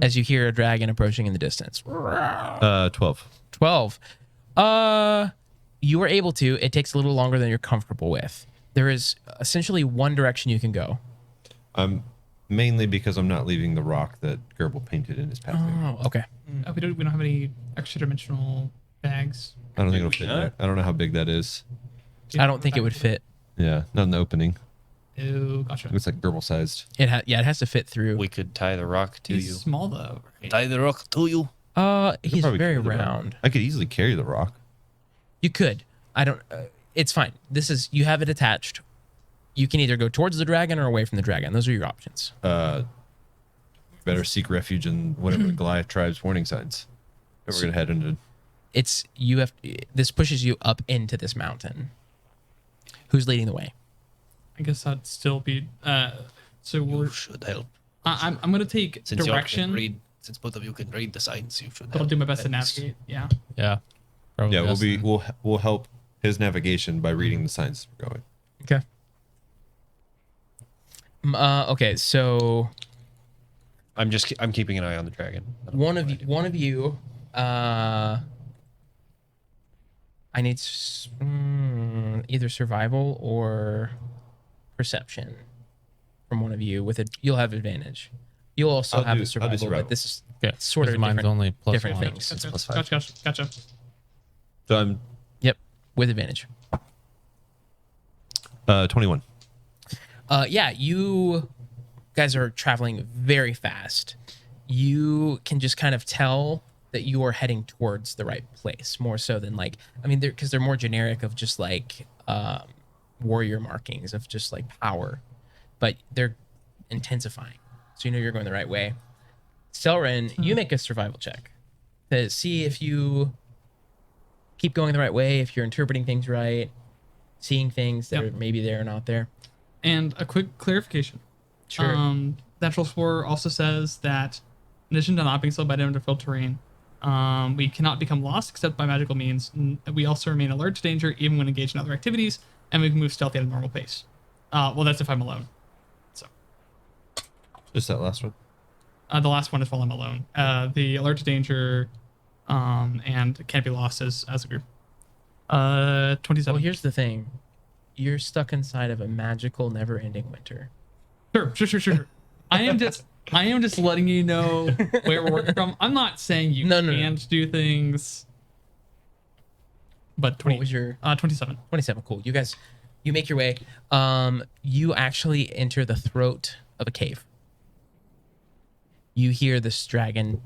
As you hear a dragon approaching in the distance. 12. 12. You are able to. It takes a little longer than you're comfortable with. There is essentially one direction you can go. Mainly because I'm not leaving the rock that Gerbil painted in his pathway. Oh, okay. We don't have any extra dimensional bags. I don't think it'll fit not? there. I don't know how big that is. I don't think it would fit. Yeah, not in the opening. Oh, gotcha. It's like Gerbil sized. It has to fit through. We could tie the rock to He's you. small though. Right? Tie the rock to you. He's Probably very carry the rock. round. I could easily carry the rock. You could. I don't. It's fine. You have it attached. You can either go towards the dragon or away from the dragon. Those are your options. Better seek refuge in whatever the Goliath tribe's warning signs. And we're gonna head into. This pushes you up into this mountain. Who's leading the way? I guess that'd still be. So we're. You should help. I'm gonna take Since you can direction, read, since both of you can read the signs, you should. but I'll help do my best to at least. navigate. Yeah. Yeah. Probably Yeah, best. we'll help his navigation by reading the signs we're going. Okay. Okay. So I'm keeping an eye on the dragon. one of you I need either survival or perception from one of you. With it, you'll have advantage. You'll also I'll have do a survival, survival. but this is Okay. sort of Because mine's different. only plus different one. things. Gotcha. plus 5. Gotcha. So I'm Yep, with advantage. 21. Yeah, you guys are traveling very fast. You can just kind of tell that you are heading towards the right place more so than like, I mean, because they're more generic of just like warrior markings of just like power, but they're intensifying. So you know you're going the right way. Selren, you make a survival check to see if you keep going the right way, if you're interpreting things right, seeing things that Yep. are maybe there or not there. And a quick clarification. Sure. Natural Explorer also says that in addition to not being slowed by difficult terrain, we cannot become lost except by magical means. We also remain alert to danger even when engaged in other activities, and we can move stealthy at a normal pace. Well, that's if I'm alone. So Just that last one. the last one is while I'm alone. The alert to danger, and can't be lost as a group. 27. Well, here's the thing. You're stuck inside of a magical, never-ending winter. Sure. I am just letting you know where we're working from. I'm not saying you No. can't do things. But 20, What was your 27. 27? Cool. You guys, you make your way. You actually enter the throat of a cave. You hear this dragon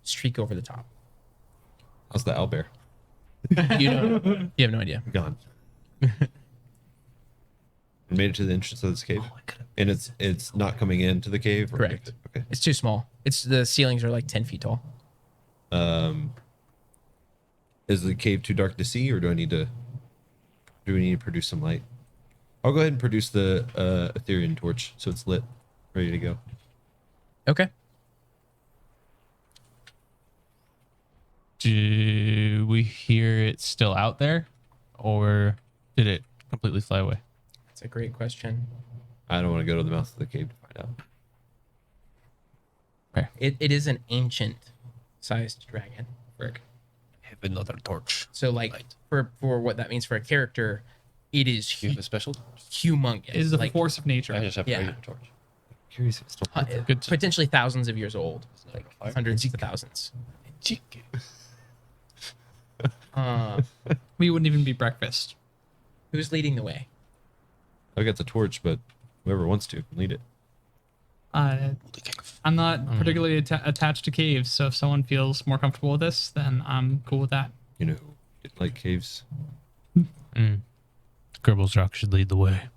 streak over the top. How's the owlbear? You know, you have no idea. Gone. Made it to the entrance of this cave, and it's not coming into the cave. Or Correct. Okay. It's too small. The ceilings are like 10 feet tall. Is the cave too dark to see, or do we need to produce some light? I'll go ahead and produce the Ethereum torch, so it's lit, ready to go. Okay. Do we hear it still out there, or did it completely fly away? That's a great question. I don't want to go to the mouth of the cave to find out. It is an ancient sized dragon. Frick. Have another torch. So like Right. for what that means for a character, it is Do you have a special? humongous. It is the like, force of nature. I just have a Yeah. regular torch. Curious if it's still Good. potentially thousands of years old, It's like not a fire. hundreds to thousands. Chicken. We wouldn't even be breakfast. Who's leading the way? I got the torch, but whoever wants to can lead it. I'm not particularly attached to caves, so if someone feels more comfortable with this, then I'm cool with that. You know, who didn't like caves. Gribbles Rock should lead the way.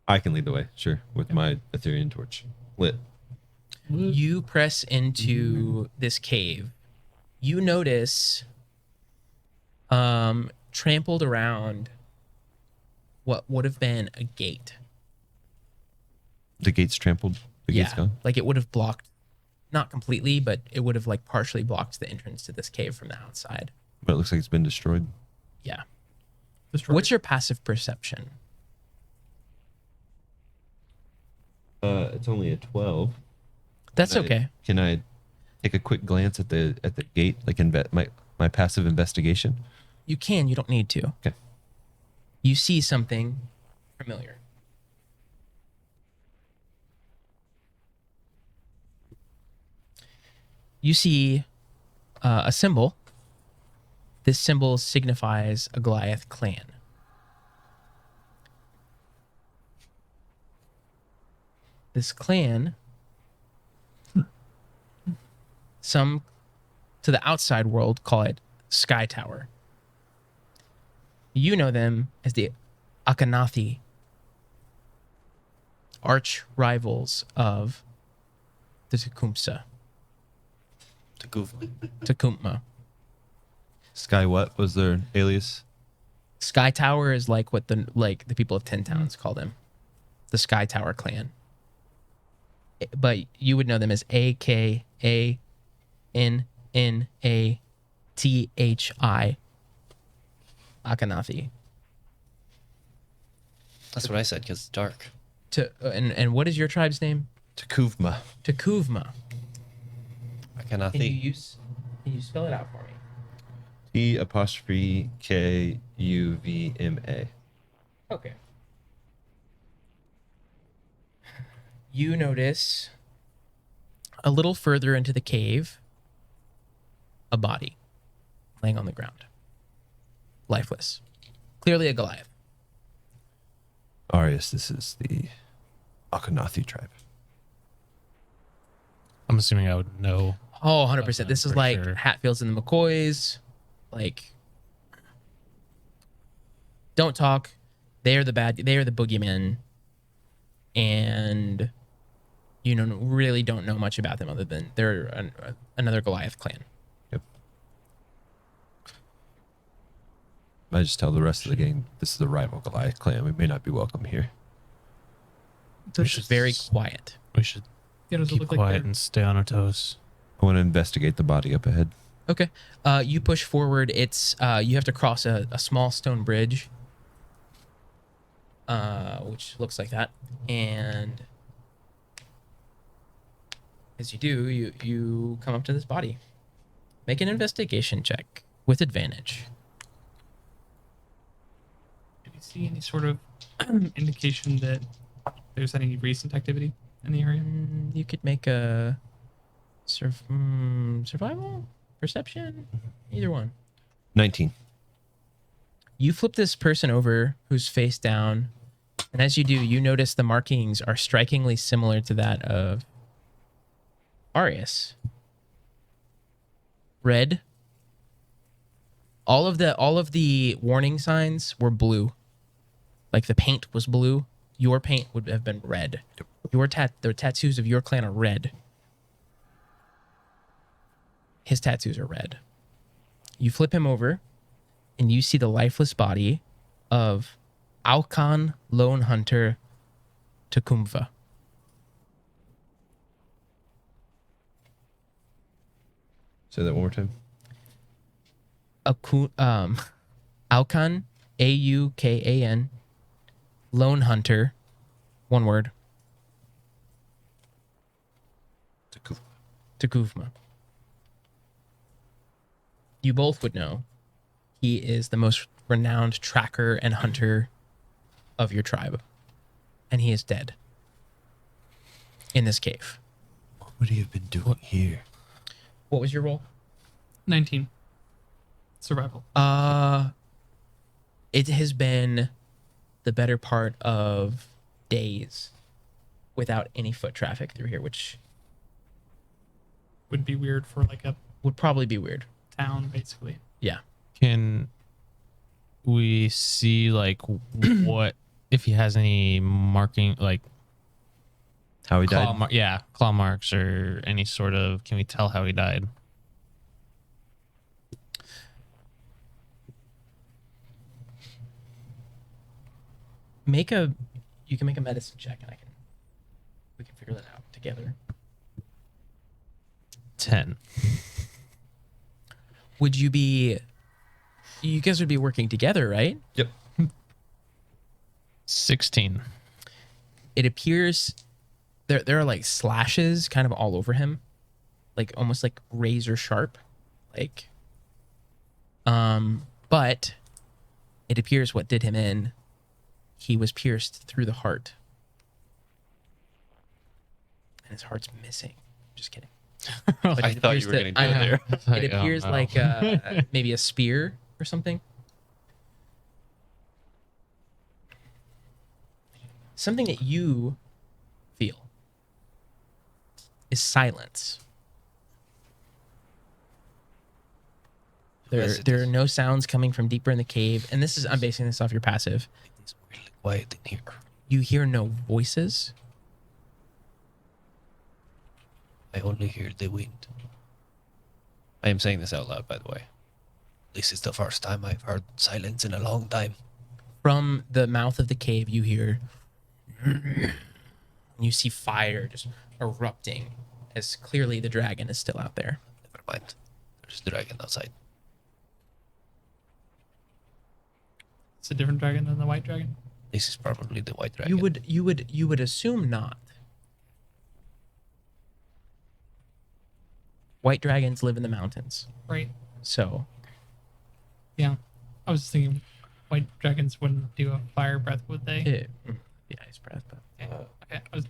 I can lead the way, sure, with my Ethereum torch lit. You press into this cave. You notice trampled around what would have been a gate. The gate's trampled. The gate's gone. Like it would have blocked, not completely, but it would have like partially blocked the entrance to this cave from the outside. But it looks like it's been destroyed. Yeah. Destroyed. What's your passive perception? It's only a 12. That's Can I- okay. Can I take a quick glance at the gate, like my passive investigation? You can, you don't need to. Okay. You see something familiar. You see a symbol. This symbol signifies a Goliath clan. This clan, some to the outside world call it Sky Tower. You know them as the Akhenathi, arch rivals of the Tecumseh. Tecumseh. Sky what was their alias? Sky Tower is like what the people of Ten Towns call them, the Sky Tower clan. But you would know them as Akhenathi. Akhenathi. That's what I said because it's dark. And what is your tribe's name? Takuvma. Takuvma. I cannot Can think. can you spell it out for me? T'_Kuvma. Okay. You notice a little further into the cave a body laying on the ground, lifeless. Clearly a Goliath. Arius, this is the Akhenathi tribe. I'm assuming I would know. Oh, 100%. This is For like sure. Hatfields and the McCoys. Like, don't talk. They are the boogeymen. And you really don't know much about them other than they're another Goliath clan. Yep. I just tell the rest of the gang this is a rival Goliath clan. We may not be welcome here. So it's very quiet. We should Yeah, does it keep look like quiet they're- and stay on our toes. I want to investigate the body up ahead. Okay. You push forward. It's you have to cross a small stone bridge, which looks like that. And as you do, you come up to this body. Make an investigation check with advantage. Do we see any sort of indication that there's any recent activity in the area? You could make a survival, perception, either one. 19. You flip this person over who's face down, and as you do, you notice the markings are strikingly similar to that of Arius. Red. All of the warning signs were blue. Like the paint was blue. Your paint would have been red. The tattoos of your clan are red. His tattoos are red. You flip him over, and you see the lifeless body of Alkan Lone Hunter Tecumva. Say that one more time. Alkan, Aukan, Lone Hunter, one word, Takuvma. Tecumva. You both would know he is the most renowned tracker and hunter of your tribe, and he is dead in this cave. What would he have been doing here? What was your role? 19. Survival. It has been the better part of days without any foot traffic through here, which Would be weird for like a would probably be weird. town, basically. Yeah. Can we see like what if he has any marking like How he died? claw marks or any sort of? Can we tell how he died? You can make a medicine check, and we can figure that out together. 10. You guys would be working together, right? Yep. 16. It appears there are like slashes kind of all over him, like almost like razor sharp, like but it appears what did him in, he was pierced through the heart, and his heart's missing. Just kidding. But I it thought appears you were that- going to I go know. there. It appears Oh, no. like maybe a spear or something. Something that you feel is silence. There are no sounds coming from deeper in the cave, and I'm basing this off your passive. It's really quiet in here. You hear no voices. I only hear the wind. I am saying this out loud, by the way. This is the first time I've heard silence in a long time. From the mouth of the cave, you hear. You see fire just erupting, as clearly the dragon is still out there. Never mind. There's a dragon outside. It's a different dragon than the white dragon. This is probably the white dragon. You would assume not. White dragons live in the mountains, Right. so Yeah. I was just thinking white dragons wouldn't do a fire breath, would they? yeah, ice breath. But Okay. Okay. Looks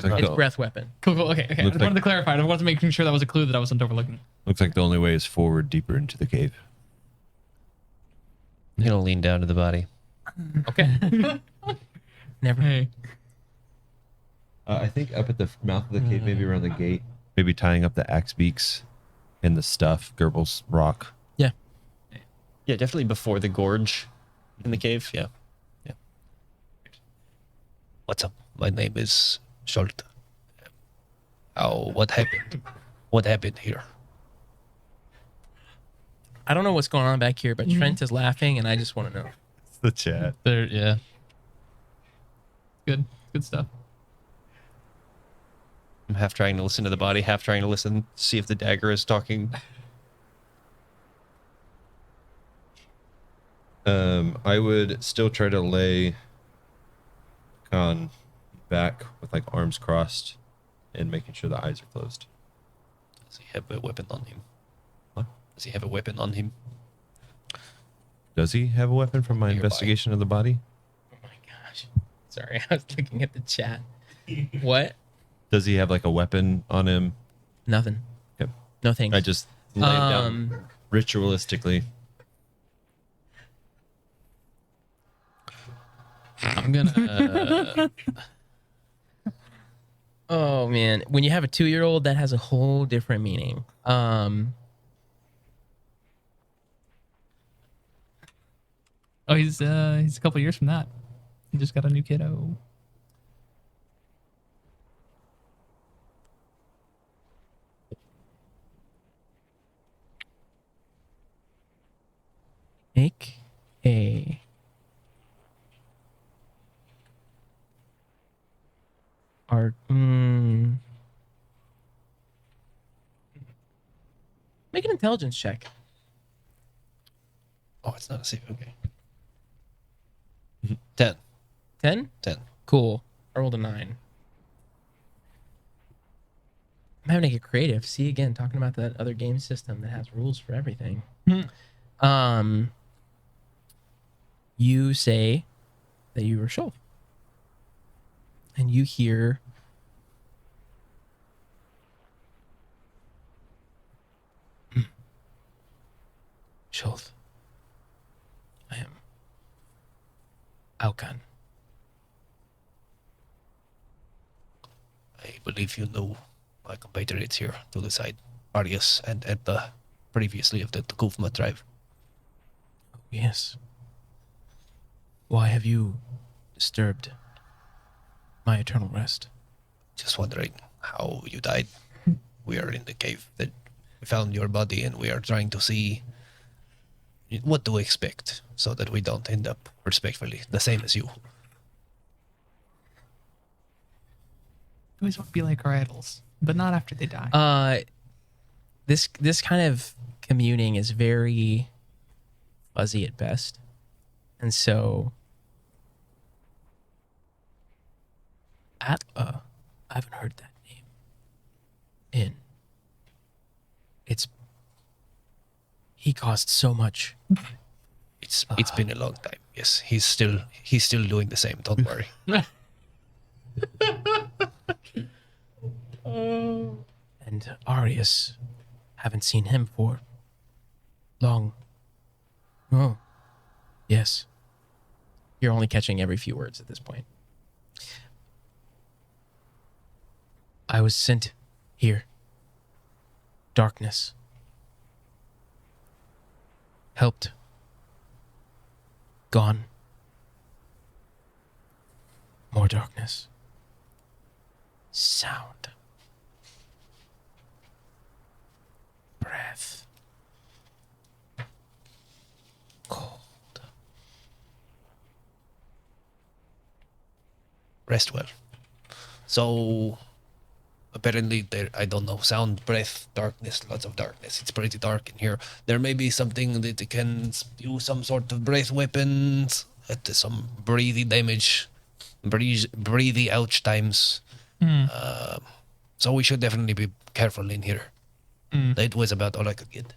like it's the- breath weapon. Cool. Okay. I Looks just wanted like- to clarify. I wanted to make sure that was a clue that I wasn't overlooking. Looks like the only way is forward, deeper into the cave. I'm gonna lean down to the body. Okay. Never. Hey. I think up at the mouth of the cave, maybe around the gate, maybe tying up the axe beaks and the stuff, Gerbil's rock. Yeah. Yeah, definitely before the gorge in the cave. Yeah. What's up? My name is Scholt. What happened? What happened here? I don't know what's going on back here, but Trent is laughing, and I just want to know. It's the chat. There, yeah. Good stuff. I'm half trying to listen to the body, half trying to listen, see if the dagger is talking. I would still try to lay Khan back with like arms crossed and making sure the eyes are closed. Does he have a weapon on him? What? Does he have a weapon on him? Does he have a weapon from my Nearby. investigation of the body? Oh my gosh. Sorry, I was looking at the chat. What? Does he have like a weapon on him? Nothing. Yep. No thanks. I just lay it down ritualistically. I'm gonna. Oh man, when you have a 2-year-old, that has a whole different meaning. Oh, he's a couple years from that. He just got a new kiddo. Make a art. Make an intelligence check. Oh, it's not a save. Okay. 10. 10? 10. Cool. I rolled a 9. I'm having to get creative. See, again, talking about that other game system that has rules for everything. You say that you were Shulf. And you hear Shulf. I am Alkan. I believe you know my compatriots here to the side, Arius, and at the previously of the Kufma tribe. Yes. Why have you disturbed my eternal rest? Just wondering how you died. We are in the cave that we found your body, and we are trying to see what to expect so that we don't end up respectfully the same as you. Always want to be like our idols, but not after they die. This kind of communing is very fuzzy at best. And so Atla, I haven't heard that name in. He cost so much. It's been a long time. Yes, he's still doing the same. Don't worry. And Arius, haven't seen him for long. Oh, yes. You're only catching every few words at this point. I was sent here. Darkness. Helped. Gone. More darkness. Sound. Breath. Cold. Rest well. So apparently there, I don't know, sound, breath, darkness, lots of darkness. It's pretty dark in here. There may be something that can use some sort of breath weapons at some breathy damage, breathy ouch times. So we should definitely be careful in here. That was about all I could get.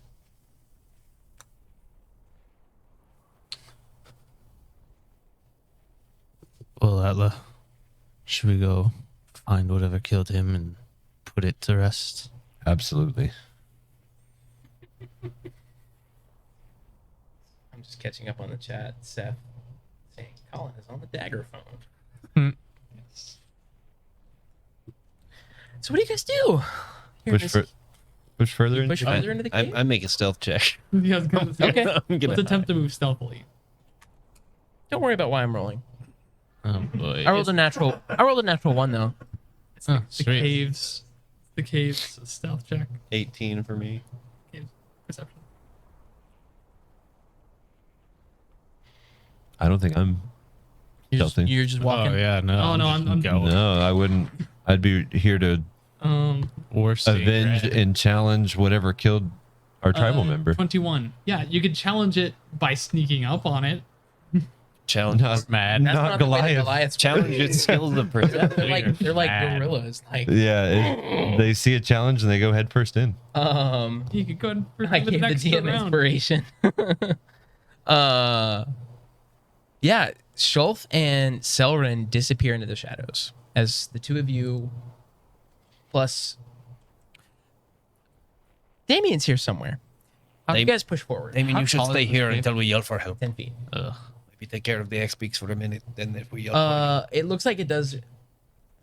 Well, Atla, should we go find whatever killed him and put it to rest? Absolutely. I'm just catching up on the chat. Seth saying Colin is on the dagger phone. So what do you guys do? Here, Push further in. push further into the cave. I make a stealth check. Yeah, I was gonna say, Okay. I'm gonna let's attempt to move stealthily. Don't worry about why I'm rolling. Oh boy. I rolled a natural. I rolled a natural one though. Oh, The sweet. caves stealth check. 18 for me. Caves perception. I don't think I'm. Stealthing. You're just walking. Oh yeah, no. Oh, no, I'm going. No, I wouldn't. I'd be here to Worst thing, avenge right? and challenge whatever killed our tribal member. 21. Yeah, you could challenge it by sneaking up on it. Challenge. Not, Mad. That's not not the way that Goliath. Goliath's Challenge its skills of perception. they're like Mad. gorillas. Like They see a challenge and they go head first in. You could go ahead and I for gave the next DM round. inspiration. Yeah, Shulth and Selrin disappear into the shadows as the two of you, plus Damien's here somewhere. How do you Dam- guys push forward? I mean, How you should tall stay is this here cave? until we yell for help. 10 feet. Ugh. Maybe take care of the X-Peaks for a minute, then if we yell for help. It looks like it does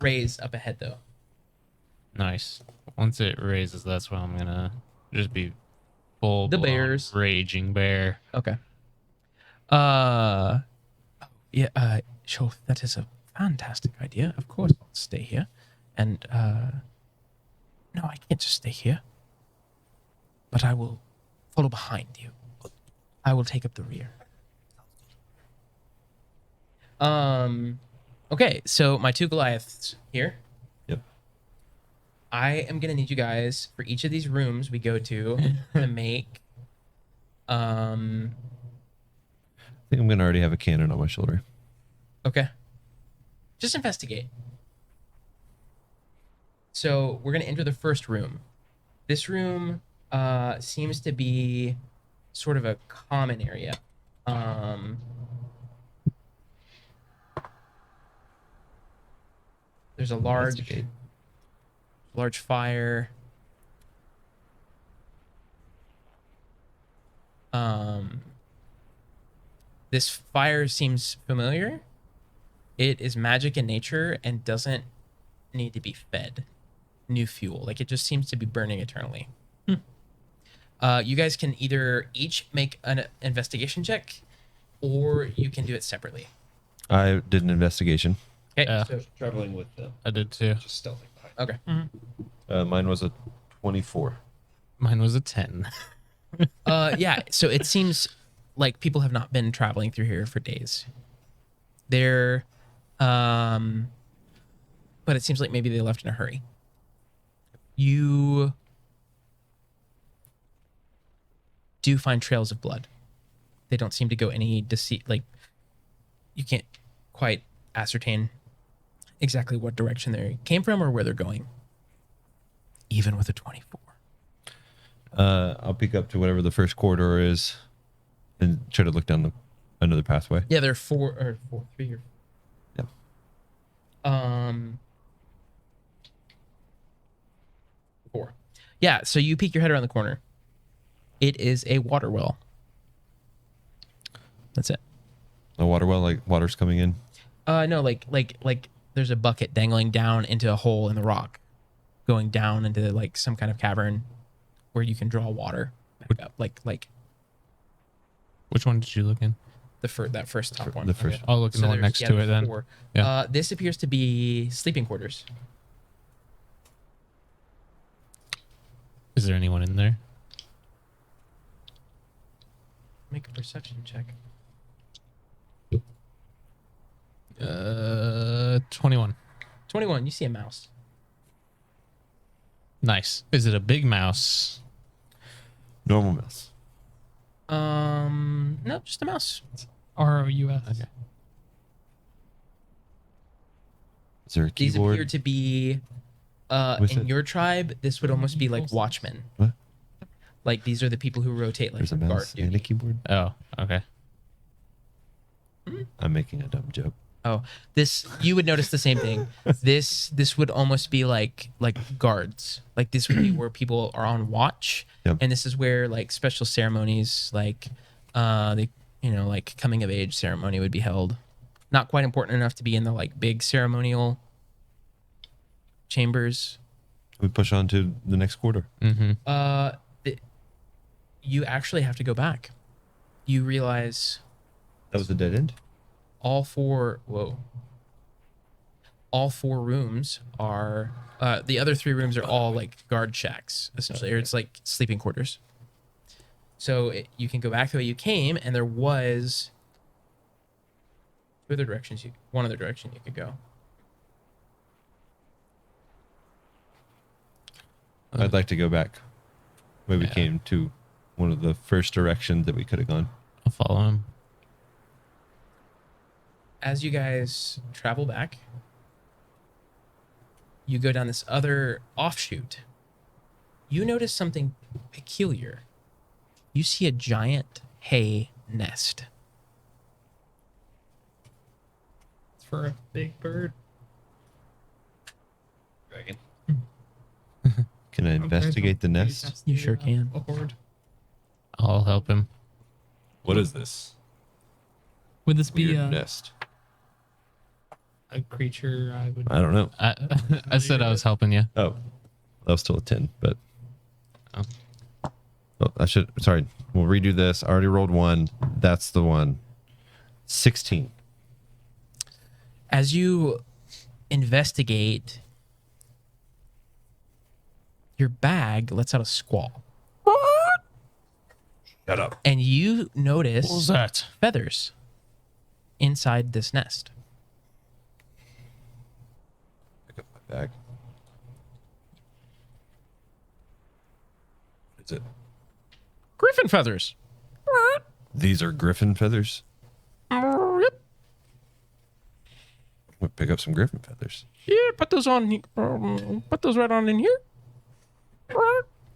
raise up ahead though. Nice. Once it raises, that's when I'm gonna just be full. The blown bears. Raging bear. Okay. Sure, that is a fantastic idea. Of course, I'll stay here. And, no, I can't just stay here. But I will follow behind you. I will take up the rear. Okay, so my two Goliaths here. Yep. I am gonna need you guys for each of these rooms we go to make I think I'm gonna already have a cannon on my shoulder. Okay. Just investigate. So we're gonna enter the first room. This room seems to be sort of a common area. There's a large fire. This fire seems familiar. It is magic in nature and doesn't need to be fed new fuel. Like it just seems to be burning eternally. You guys can either each make an investigation check, or you can do it separately. I did an investigation. Okay. Yeah. So, Struggling with the I did too. just stealthing behind. okay. Mine was a 24. Mine was a 10. Yeah. So it seems like people have not been traveling through here for days. They're, but it seems like maybe they left in a hurry. You do find trails of blood. They don't seem to go any deceit. Like you can't quite ascertain exactly what direction they came from or where they're going. Even with a 24. I'll peek up to whatever the first corridor is and try to look down another pathway. Yeah, there are three or Yep. 4. Yeah, so you peek your head around the corner. It is a water well. That's it. A water well, like water's coming in. No, like there's a bucket dangling down into a hole in the rock, going down into like some kind of cavern where you can draw water back up. Like Which one did you look in? that first top one. The first. I'll look in the one there's- next yeah, to there's it then. 4. Yeah. This appears to be sleeping quarters. Is there anyone in there? Make a perception check. 21. 21. You see a mouse. Nice. Is it a big mouse? Normal mouse. No, just a mouse. ROUS. Okay. Is there a These keyboard? appear to be With in it? your tribe. This would almost be like watchmen. What? Like these are the people who rotate like There's a guard mouse and a duty. keyboard. Oh, okay. I'm making a dumb joke. Oh, this you would notice the same thing. This would almost be like guards. Like this would be where people are on watch, Yep. and this is where like special ceremonies, like the like coming of age ceremony would be held. Not quite important enough to be in the like big ceremonial chambers. We push on to the next quarter. Mm-hmm. You actually have to go back. You realize That was a dead end. all four rooms are the other three rooms are all like guard shacks essentially, or it's like sleeping quarters. So you can go back the way you came, and there was one other direction you could go. I'd like to go back. Where we Yeah. came to one of the first directions that we could have gone. I'll follow him. As you guys travel back, you go down this other offshoot. You notice something peculiar. You see a giant hay nest. It's for a big bird. Dragon. Can I investigate the nest? You sure can. A horde. I'll help him. What is this? Would this be Weird nest. a creature I would... I don't know. I said I was helping you. Oh, that was still a 10, but. Oh. Oh, I should. Sorry. We'll redo this. I already rolled one. That's the one. 16. As you investigate, your bag lets out a squall. Shut up. And you notice that? feathers inside this nest. Pick up my bag. What is it? Griffin feathers. These are griffin feathers. Yep. We'll pick up some griffin feathers. Yeah, put those on. Put those right on in here.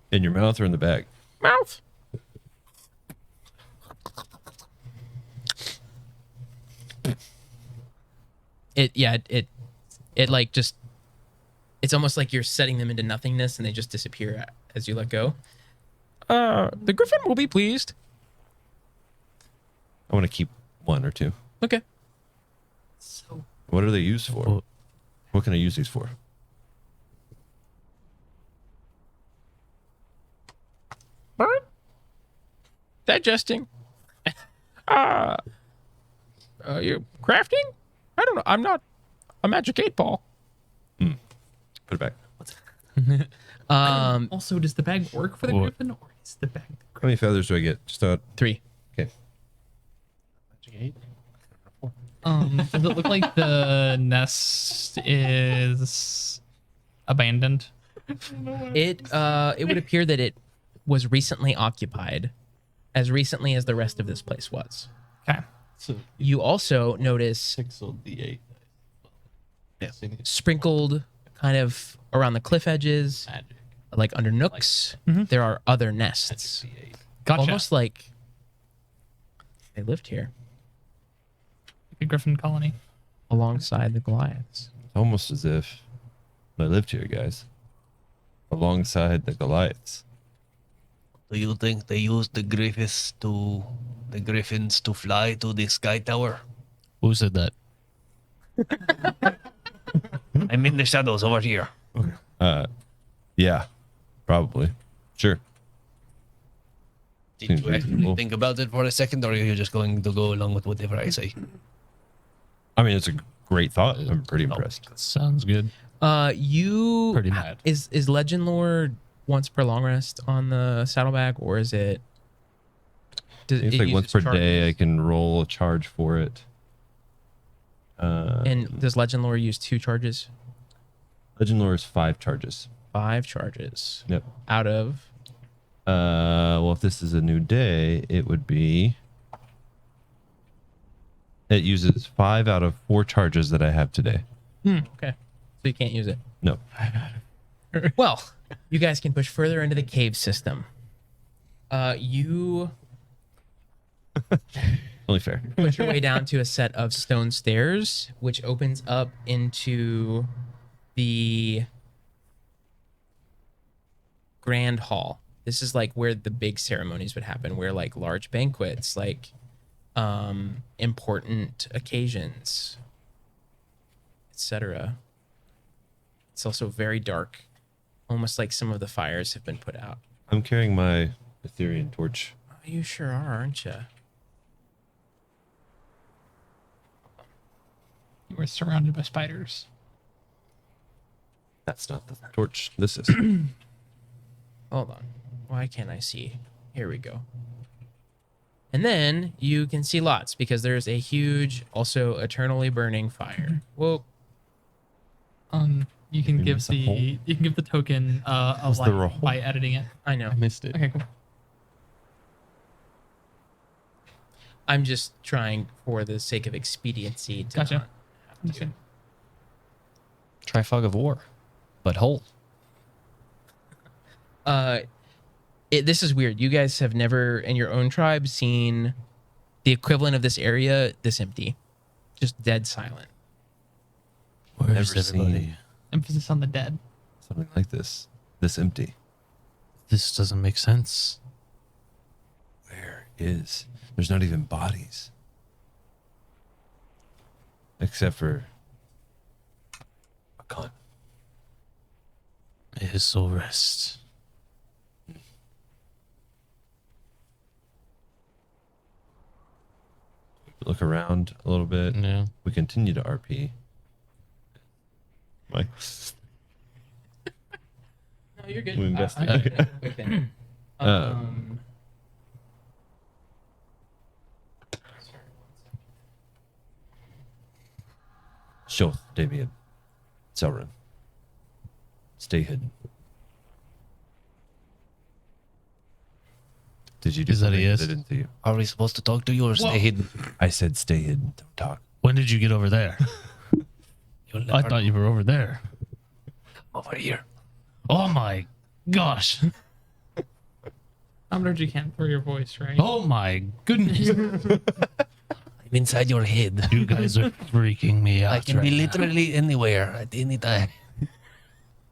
In your mouth or in the bag? Mouth. It like just, it's almost like you're setting them into nothingness and they just disappear as you let go. The griffin will be pleased. I want to keep one or two. Okay. So What are they used for? Well- What can I use these for? Bird? Digesting. You crafting? I don't know. I'm not a magic 8-ball. Put it back. also, does the bag work for the What? griffin, or is the bag? How many feathers do I get? Just 3. okay. Does it look like the nest is abandoned? It would appear that it was recently occupied, as recently as the rest of this place was. Okay. So You also notice pixel D8. Yeah. sprinkled kind of around the cliff edges, Magic. like under nooks, there are other nests. D8. Gotcha. Almost like they lived here a griffin colony. alongside the Goliaths. It's almost as if I lived here, guys. Alongside the Goliaths. Do you think they used the griffins to fly to the sky tower? Who said that? I'm in the shadows over here. Yeah. Probably. Sure. Did Seems you actually reasonable. think about it for a second, or are you just going to go along with whatever I say? I mean, it's a great thought. I'm pretty impressed. Sounds good. You Pretty mad. Is legend lore once per long rest on the saddlebag, or is it? Does It's it like once uses per day I charges? can roll a charge for it. And does legend lore use 2 charges? Legend lore is 5 charges. 5 charges Yep. out of. Well, if this is a new day, it would be. It uses 5 out of 4 charges that I have today. Okay. So you can't use it. No. Well, you guys can push further into the cave system. You Only fair. push your way down to a set of stone stairs, which opens up into the grand hall. This is like where the big ceremonies would happen, where like large banquets, like important occasions, etc. It's also very dark, almost like some of the fires have been put out. I'm carrying my Ethereum torch. Oh, you sure are, aren't you? You were surrounded by spiders. That's not the torch. This is. Hold on. Why can't I see? Here we go. And then you can see lots because there's a huge, also eternally burning fire. Whoa. You can You give miss a hole? the token a Was there a light hole? by editing it. I know. I missed it. Okay, cool. I'm just trying for the sake of expediency to Gotcha. not have to. Understood. Try fog of war, but whole. This is weird. You guys have never, in your own tribe, seen the equivalent of this area this empty. Just dead silent. Where's Never everybody? seen Emphasis on the dead. something like this. This empty. This doesn't make sense. Where is? There's not even bodies. Except for a con. May his soul rest. Look around a little bit. Yeah. We continue to RP. Mike. No, you're good. We invested. I can quick thing. Sorry, 1 second. Shoth, Damien. Selrin. Stay hidden. Did you do Is that a something yes? I didn't see you? Are we supposed to talk to you or stay hidden? I said stay hidden. Don't talk. When did you get over there? You'll I never thought you were over there. over here. Oh my gosh. I'm you can't throw your voice, right? Oh my goodness. I'm inside your head. You guys are freaking me out. I can be right now. literally anywhere at any time.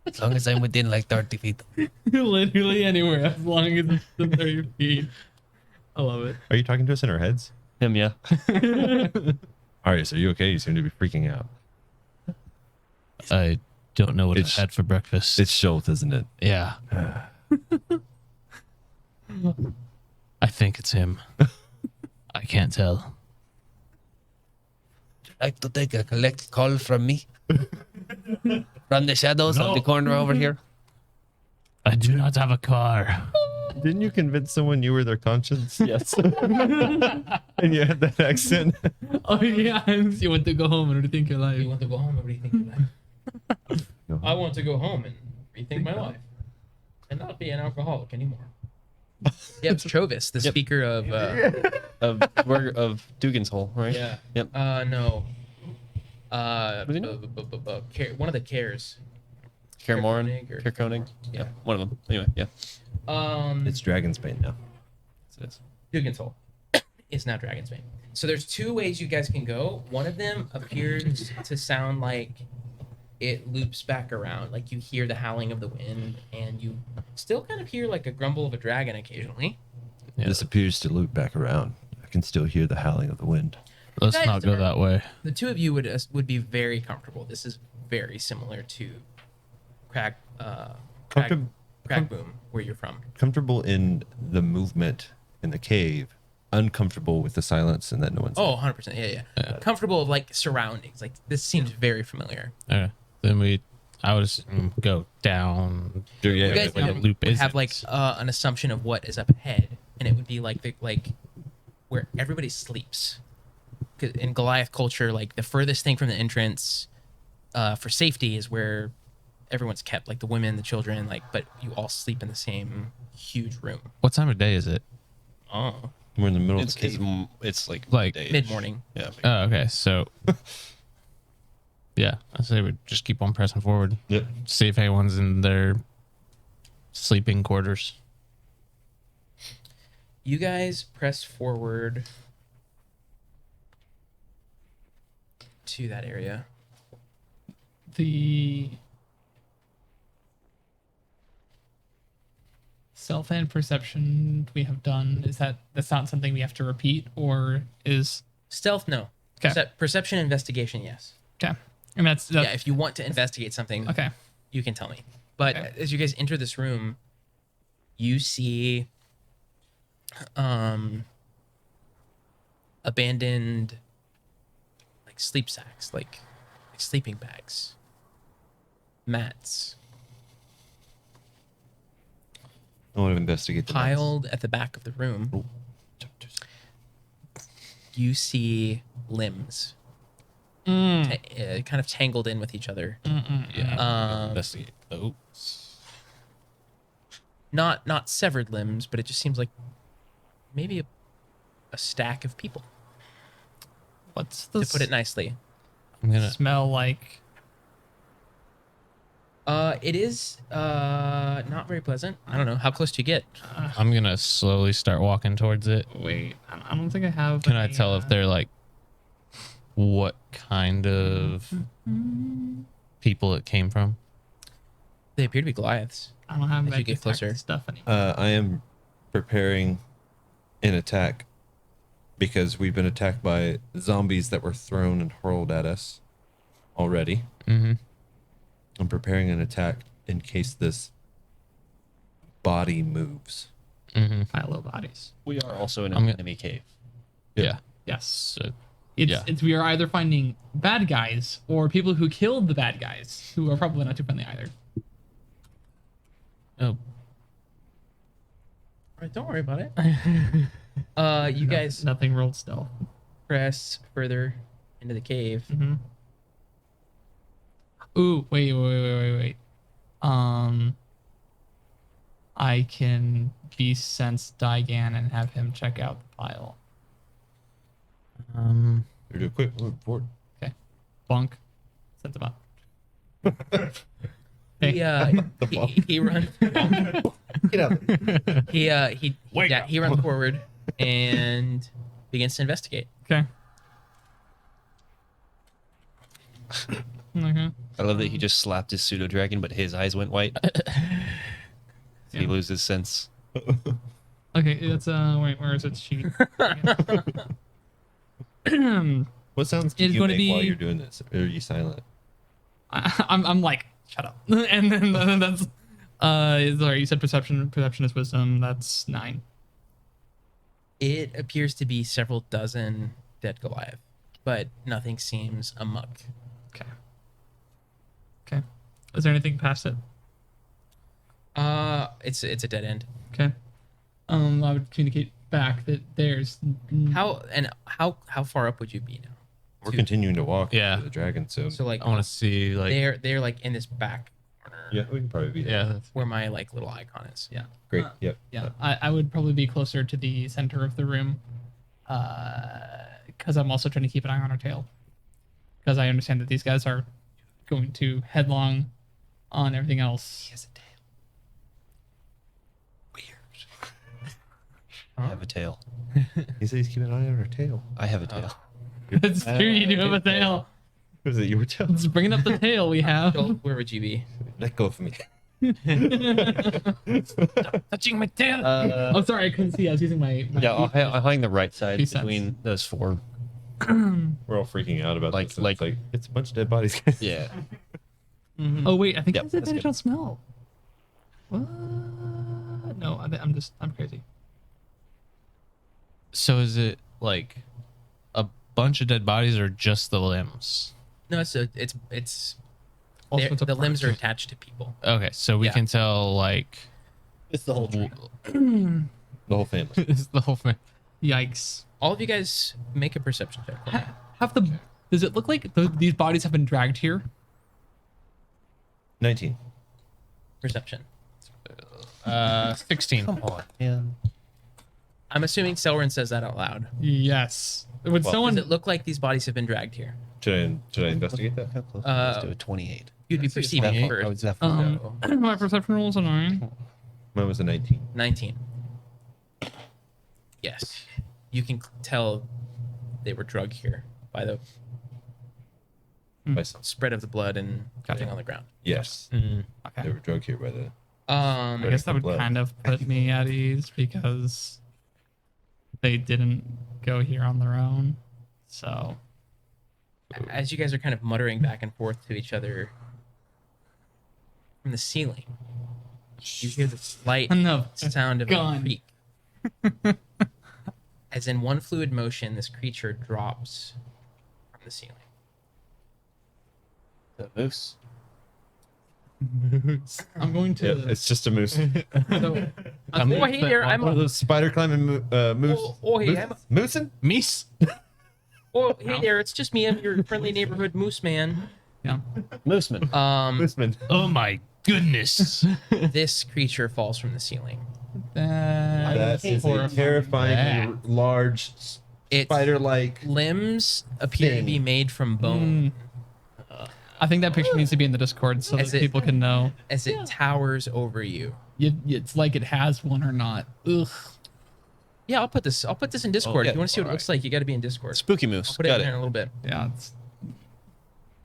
As long as I'm within like 30 feet. Literally anywhere, as long as it's within 30 feet. I love it. Are you talking to us in our heads? Him, yeah. Arius, are you okay? You seem to be freaking out. I don't know what It's- I had for breakfast. It's Shoth, isn't it? yeah. I think it's him. I can't tell. Like to take a collect call from me? From the shadows No. of the corner over here? I do not have a car. Didn't you convince someone you were their conscience? Yes. And you had that accent. Oh yeah, you want to go home and rethink your life. You want to go home and rethink your life? I want to go home and rethink my life. And not be an alcoholic anymore. Yep, it's Trovis, the speaker of Of Dugan's Hole, right? yeah. Yep. No. Was he not? One of the cares. Kermoran, Koenig or- Koenig. Yeah. One of them. Anyway, yeah. It's Dragon's Bane now. It is. Dugan's Hole. It's now Dragon's Bane. So there's two ways you guys can go. One of them appears to sound like it loops back around, like you hear the howling of the wind, and you still kind of hear like a grumble of a dragon occasionally. Yeah. This appears to loop back around. I can still hear the howling of the wind. Let's guys not go are- that way. The two of you would be very comfortable. This is very similar to Crack Comfortab- Boom, where you're from. Comfortable in the movement in the cave, uncomfortable with the silence and that no one's Oh, 100%. Yeah. Comfortable of like surroundings. Like this seems very familiar. Okay. Then I would assume go down. Yeah, You guys where the would loop is. have like an assumption of what is up ahead, and it would be like where everybody sleeps. 'Cause in Goliath culture, like the furthest thing from the entrance for safety is where everyone's kept, like the women, the children, like, but you all sleep in the same huge room. What time of day is it? Oh, We're in the middle It's, of the cave. it's like Like midday-ish. mid morning. Yeah. Oh, okay. So Yeah, I say we just keep on pressing forward. Yep. See if anyone's in their sleeping quarters. You guys press forward to that area. The self and perception we have done, that's not something we have to repeat, or is Stealth, no. Okay. Perception, investigation, yes. okay. And that's Yeah, if you want to investigate something, okay. you can tell me. But Okay. as you guys enter this room, you see abandoned like sleep sacks, like sleeping bags, mats I want to investigate the mats. piled at the back of the room. You see limbs kind of tangled in with each other. Yeah. Investigate those. Not severed limbs, but it just seems like maybe a stack of people, What's the to put it nicely. I'm gonna. smell like? It is not very pleasant. I don't know. How close do you get? I'm gonna slowly start walking towards it. Wait, I don't think I have. Can I tell if they're like what kind of people it came from? They appear to be Goliaths. I don't have as you that get closer. stuff anymore. I am preparing an attack because we've been attacked by zombies that were thrown and hurled at us already. Mm-hmm. I'm preparing an attack in case this body moves. Mm-hmm. Pile of bodies. We are also in I'm an gonna- enemy cave. Yeah. Yes. So, It's, yeah. it's we are either finding bad guys or people who killed the bad guys, who are probably not too friendly either. Oh. All right, don't worry about it. You guys Nothing rolled stealth. press further into the cave. Mm-hmm. Ooh, wait. I can be-sense Digan and have him check out the pile. We do a quick move forward. Okay. Bunk. Sense him up. He he runs. Get out. He runs forward and begins to investigate. Okay. Okay. I love that he just slapped his pseudo dragon, but his eyes went white. He Yeah. loses sense. Okay, that's wait, where is it? Sheet. What sounds do It's you gonna make while be- you're doing this? Or are you silent? I'm like, shut up. And then that's sorry, you said perception. Perception is wisdom. That's 9. It appears to be several dozen dead Goliath, but nothing seems amok. Okay. Okay. Is there anything past it? It's a dead end. Okay. I would communicate back that there's How far up would you be now? We're continuing to walk Yeah. to the dragon, so So like I want to see like. they're like in this back corner yeah, we can probably be there. Yeah. That's, where my like little icon is. yeah. Great. Yep. Yeah, I would probably be closer to the center of the room, because I'm also trying to keep an eye on our tail, because I understand that these guys are going to headlong on everything else. He has a tail. Weird. I have a tail. He said he's keeping an eye on our tail. I have a tail. It's true, you do have a tail. Was it your tail? Just bringing up the tail we have. Joel, where would you be? Let go of me. Touching my tail. Uh, Oh, sorry, I couldn't see. I was using my yeah, I'll hang the right side Two cents. between those 4. We're all freaking out about Like- this. It's like- it's a bunch of dead bodies. Yeah. Oh wait, I think Yep, that's that's advantage good. on smell. What? No, I'm crazy. so is it like a bunch of dead bodies or just the limbs? No, it's Also, it's a the limbs are part. attached to people. Okay, so we Yeah. can tell like It's the whole The whole family. it's the whole thing. Yikes. All of you guys make a perception check. for me. Have the? Does it look like these bodies have been dragged here? 19. Perception. 16. Come on, man. I'm assuming Selwyn says that out loud. Yes. Would Well, someone? Does it look like these bodies have been dragged here? Should I investigate that? How close? Uh, Let's do a 28. You'd be perceiving it I would first. definitely. My perception roll is a 9. Mine was a 19. 19. Yes. You can tell they were drugged here by the By some. spread of the blood and Gotcha. everything on the ground. Yes. Mm. They Okay. were drugged here by the. I guess that would blood. kind of put me at ease because they didn't go here on their own. So As you guys are kind of muttering back and forth to each other from the ceiling, you hear the slight enough. sound of a Gun. creak. As in one fluid motion, this creature drops from the ceiling. The moose. I'm going to. Yeah, it's just a moose. so, Oh, hey there, I'm One of those spider climbing moose. Oh, hey, I'm- Moosin? Meese. Oh, hey there, it's just me. I'm your friendly neighborhood moose man. yeah. Mooseman. Mooseman. Oh my goodness. This creature falls from the ceiling. That is a horrifying. terrifying, large, Its spider-like. limbs appear to be made from bone I think that picture needs to be in the Discord so Is that it- people can know. as it towers over you. It's like it has one or not. Ugh. Yeah, I'll put this in Discord. yeah, If you want to see what it looks like, you got to be in Discord. Spooky I'll moose. put it Got in there in it. a little bit. Yeah, it's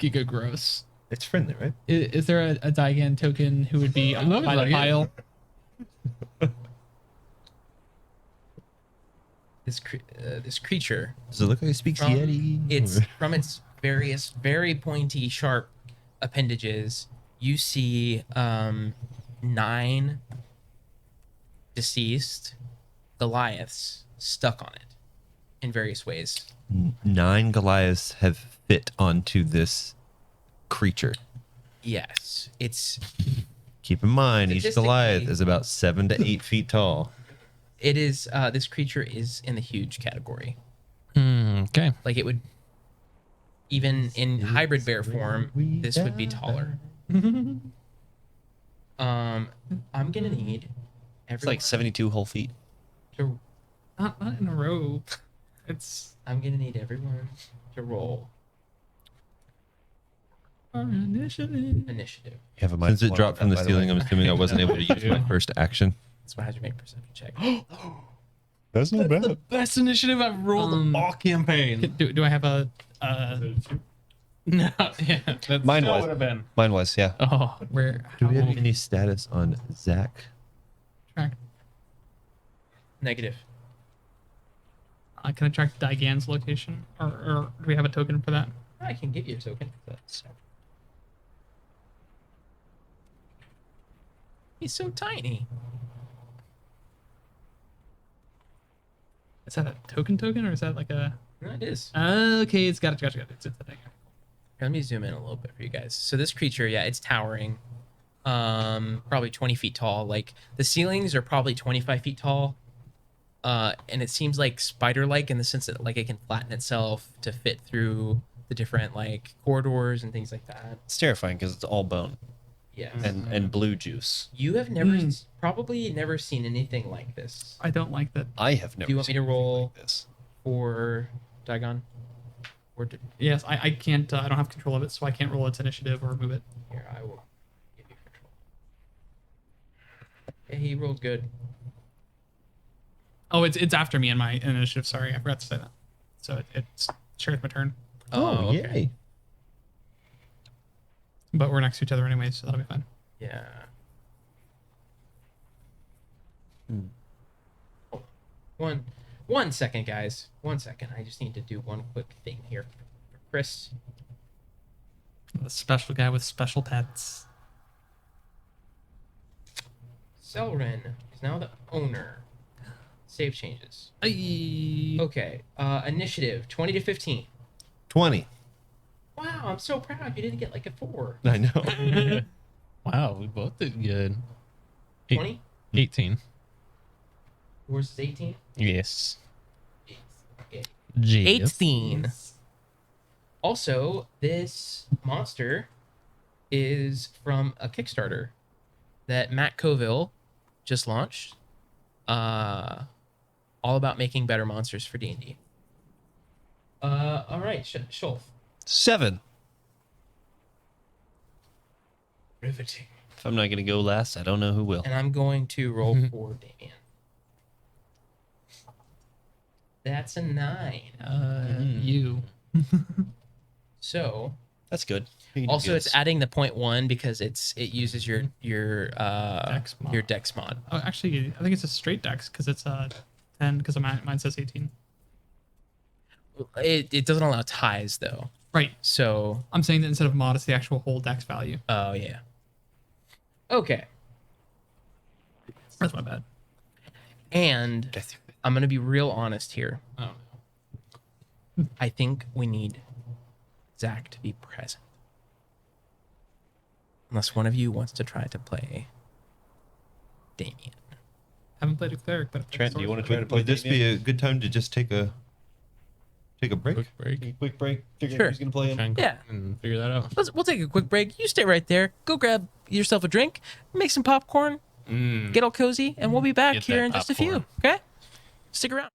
giga gross. It's friendly, right? Is there a Digan token who would be love by the Digan. pile? This creature Does it look like it speaks from Yeti? its various very pointy, sharp appendages, you see 9 deceased Goliaths stuck on it in various ways. 9 Goliaths have fit onto this creature. Yes, it's Keep in mind, each Goliath Statistically- is about 7 to 8 feet tall. it is this creature is in the huge category. Okay. Like it would, even in hybrid bear form, this would be taller. I'm gonna need It's like 72 whole feet. to, Not in a row. It's I'm gonna need everyone to roll our initiative. initiative. You have a Since it dropped from the ceiling, I'm assuming I wasn't able to use my first action. That's why I had to make a perception check. That's not bad. Best initiative I've rolled all campaign. Do I have a No, yeah. That Mine still was. would have been. Mine was, yeah. oh where Do we have how- any status on Zach? track? Negative. Can I track Digan's location, or do we have a token for that? I can give you a token. He's so tiny. Is that a token, or is that like a? No, it is. Okay, it's got it. Got it. It's a thing. Let me zoom in a little bit for you guys. So this creature, yeah, it's towering. Probably 20 feet tall. Like the ceilings are probably 25 feet tall. And it seems like spider-like in the sense that like it can flatten itself to fit through the different like corridors and things like that. It's terrifying because it's all bone Yeah. and blue juice. You have never probably never seen anything like this. I don't like that. I have never. Do you want me to seen anything roll like this? for Dagon? Or Yes, I can't. I don't have control of it, so I can't roll its initiative or move it. here, I will give you control. Yeah, he rolled good. Oh, it's after me in my initiative. Sorry, I forgot to say that. So it's shares my turn, Okay. but we're next to each other anyway, so that'll be fine. Yeah. Oh, one second, guys. 1 second. I just need to do one quick thing here for Chris. The special guy with special pets. Selren is now the owner. Save changes. Aye. Okay. Initiative 20 to 15. 20. Wow, I'm so proud you didn't get like a 4. I know. Wow, we both did good. 20? 18. Yours is 18? Yes. Okay. 18. Also, this monster is from a Kickstarter that Matt Coville just launched. all about making better monsters for D&D. All right, Shulf. 7. Riveting. If I'm not gonna go last, I don't know who will. And I'm going to roll for Damien. That's a 9. You. So That's good. You can do also good. it's adding the 0.1 because it uses your Dex mod. your dex mod. Oh, actually, I think it's a straight dex because it's 10 because mine says 18. It doesn't allow ties though. Right. So I'm saying that instead of mod, it's the actual whole dex value. oh yeah. Okay. That's my bad. And I'm gonna be real honest here. Oh. I think we need Zach to be present. Unless one of you wants to try to play Damien. Haven't played a cleric, but Trent, do you want to try to play Would this be a good time to just take a break? Quick break. quick break? Figure Sure. out who's gonna play him. Try and Yeah. and figure that out. We'll take a quick break. You stay right there. Go grab yourself a drink, make some popcorn, get all cozy, and we'll be back Get here that in just a few. popcorn. Okay? Stick around.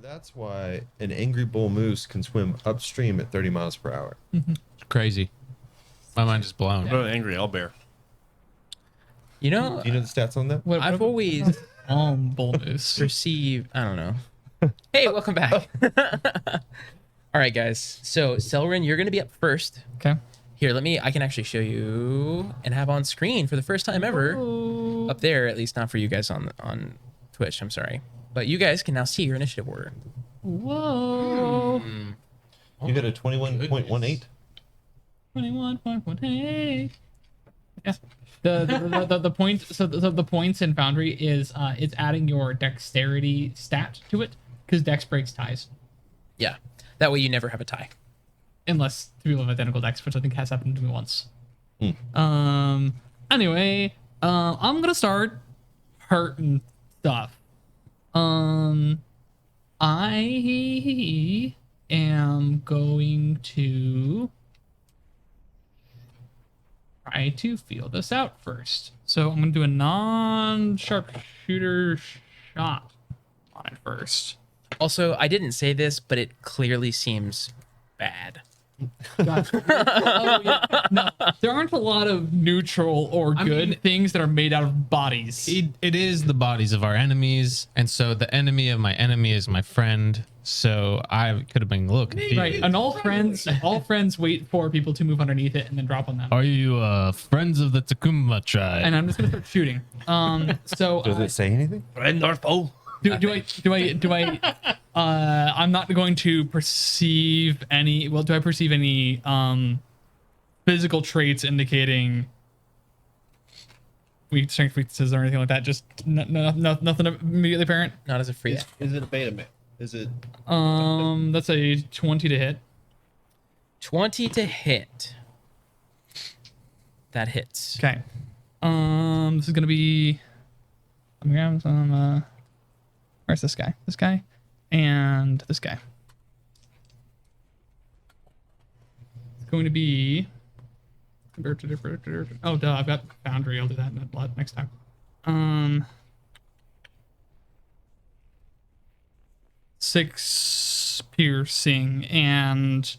That's why an angry bull moose can swim upstream at 30 miles per hour. It's crazy. My mind is blown. What about an angry owlbear? You know, Do you know the stats on that? I've always bull moose. perceived. I don't know. Hey, welcome back. All right, guys. So, Selrin, you're gonna be up first. Okay. Here, I can actually show you and have on screen for the first time ever. Up there, at least not for you guys on Twitch. I'm sorry, but you guys can now see your initiative order. Whoa. You got a 21.18. 21.18. Yeah. The point. So the points in Foundry is it's adding your dexterity stat to it because Dex breaks ties Yeah, that way you never have a tie. unless two people have identical Dex, which I think has happened to me once. Hmm. Anyway, I'm gonna start hurting stuff. I am going to try to feel this out first. So I'm gonna do a non-sharpshooter shot on it first. Also, I didn't say this, but it clearly seems bad. Gotcha. Oh, yeah. No, there aren't a lot of neutral or good things that are made out of bodies. It is the bodies of our enemies, and so the enemy of my enemy is my friend. So I could have been confused. Right, and all friends wait for people to move underneath it and then drop on them. Are you friends of the Takuma tribe? And I'm just gonna start shooting. So Does it say anything? Red North Pole. do I I'm not going to perceive any. Well, do I perceive any physical traits indicating weak strength weaknesses or anything like that? Just nothing immediately apparent. Not as a freeze. Is it a beta man? Is it? That's a 20 to hit. 20 to hit. That hits. Okay. This is gonna be. I'm gonna have some. Where's this guy? This guy, and this guy. It's going to be. Oh, duh! I've got Foundry. I'll do that next time. 6 piercing and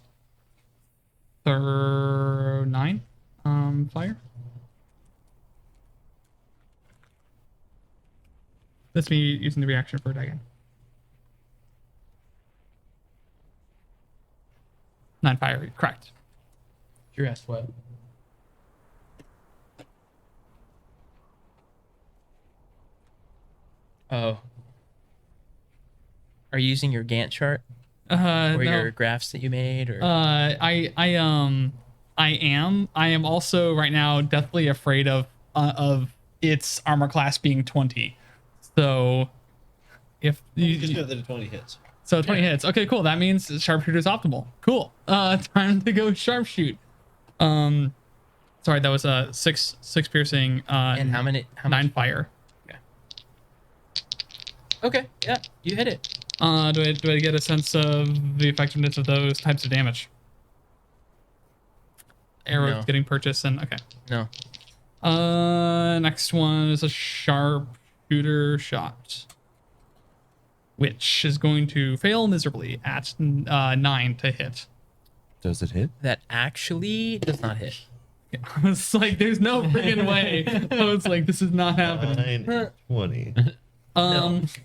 9 fire. That's me using the reaction for it again. 9 fire, correct. Your ass what? Oh. Are you using your Gantt chart or No. your graphs that you made? Or I am also right now deathly afraid of its armor class being 20. So if Just know that a 20 hits. so 20 hits. Okay, cool. That means sharpshooter is optimal. Cool. Time to go sharpshoot. Sorry, that was 6 piercing. and how 9 much? fire. Okay, yeah, you hit it. Do I get a sense of the effectiveness of those types of damage? Arrows No. getting purchased and okay. No. Next one is a sharpshooter shot, which is going to fail miserably at 9 to hit. Does it hit? That actually does not hit. I was like, there's no friggin' way. I was like, this is not happening. 9, 20.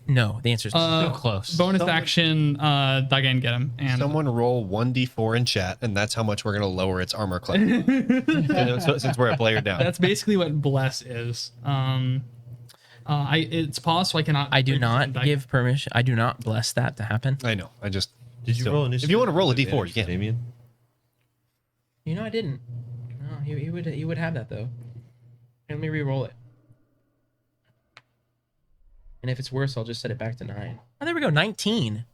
No, the answer is So close. Bonus action, dug in, get him. And Someone roll 1d4 in chat, and that's how much we're gonna lower its armor class. Since we're a player down. that's basically what bless is. It's paused, so I cannot. I do not give permission. I do not bless that to happen. I know. I just. Did you still- roll initiative? If you want to roll a with d4, you advantage, can. Damien? You know, I didn't. No, he would have that though. Let me re-roll it. And if it's worse, I'll just set it back to 9. Oh, there we go. 19.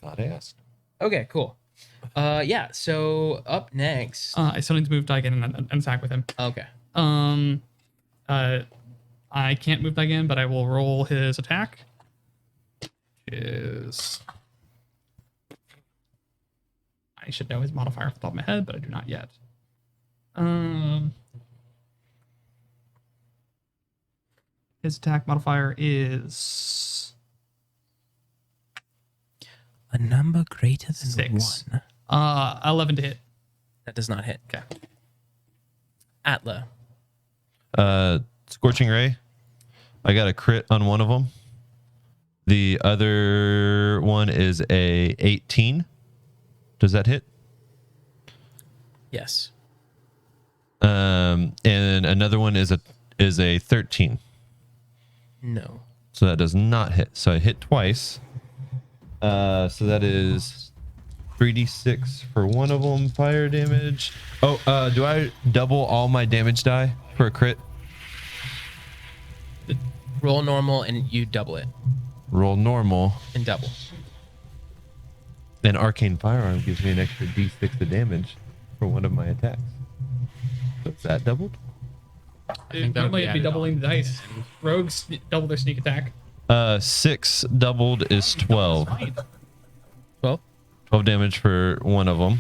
God asked. Okay, cool. Yeah. So up next. I still need to move Daigen and attack with him. Okay. I can't move Daigen, but I will roll his attack. I should know his modifier off the top of my head, but I do not yet. His attack modifier is A number greater than 6. 1. 11 to hit. That does not hit. Okay. Atla. Scorching Ray. I got a crit on one of them. The other one is a 18. Does that hit? Yes. And another one is a 13. No. So that does not hit. So I hit twice. So that is 3d6 for one of them, fire damage. Oh, do I double all my damage die for a crit? Roll normal and you double it. Roll normal. And double. Then Arcane Firearm gives me an extra d6 of damage for one of my attacks. So is that doubled? It that would might be added doubling on. the dice. Rogues double their sneak attack. 6 doubled is 12. 12? 12 damage for one of them.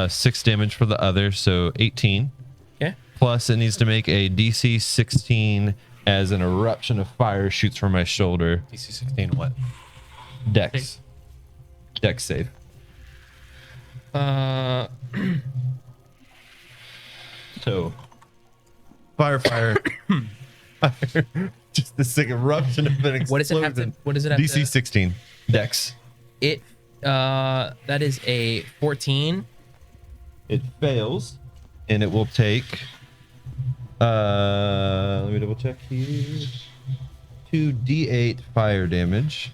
6 damage for the other, so 18. Okay. Plus, it needs to make a DC 16 as an eruption of fire shoots from my shoulder. DC 16 what? Dex. Dex save. So, fire. Just the sick eruption of an explosion. What does it have to? What does it have DC to? 16. Dex. It. That is a 14. It fails, and it will take. Let me double check here. 2d8 fire damage.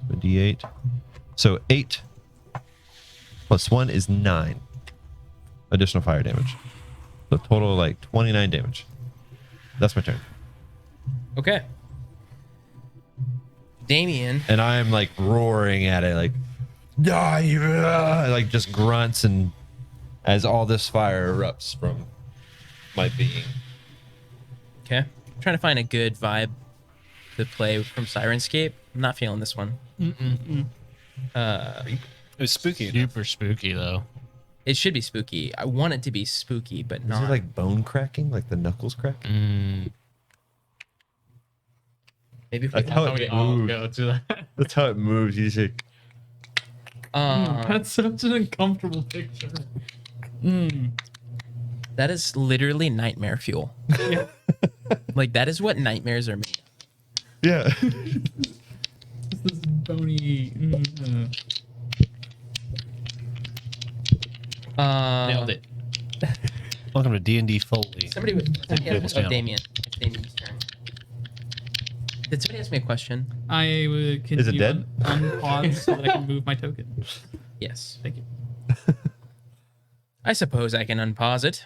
So d8. So 8 plus 1 is 9 additional fire damage. So total like 29 damage. That's my turn. Okay. Damien. And I'm like roaring at it, like, die, like just grunts, and as all this fire erupts from my being. Okay. I'm trying to find a good vibe to play from Sirenscape. I'm not feeling this one. It was spooky. Super spooky though. It should be spooky. I want it to be spooky, but Is not. it like bone cracking, like the knuckles crack? Mm. Maybe if we That's can, how We it all moves. go to that. That's how it moves. You say, That's such an uncomfortable picture. that is literally nightmare fuel. Like that is what nightmares are made. yeah. It's this bony. Nailed it. Welcome to D&D Foley. Somebody would. Yeah, Fables oh, channel. Damien. It's Damien's turn. Did somebody ask me a question? I would continue Is it dead? on pause so that I can move my token. Yes. Thank you. I suppose I can unpause it.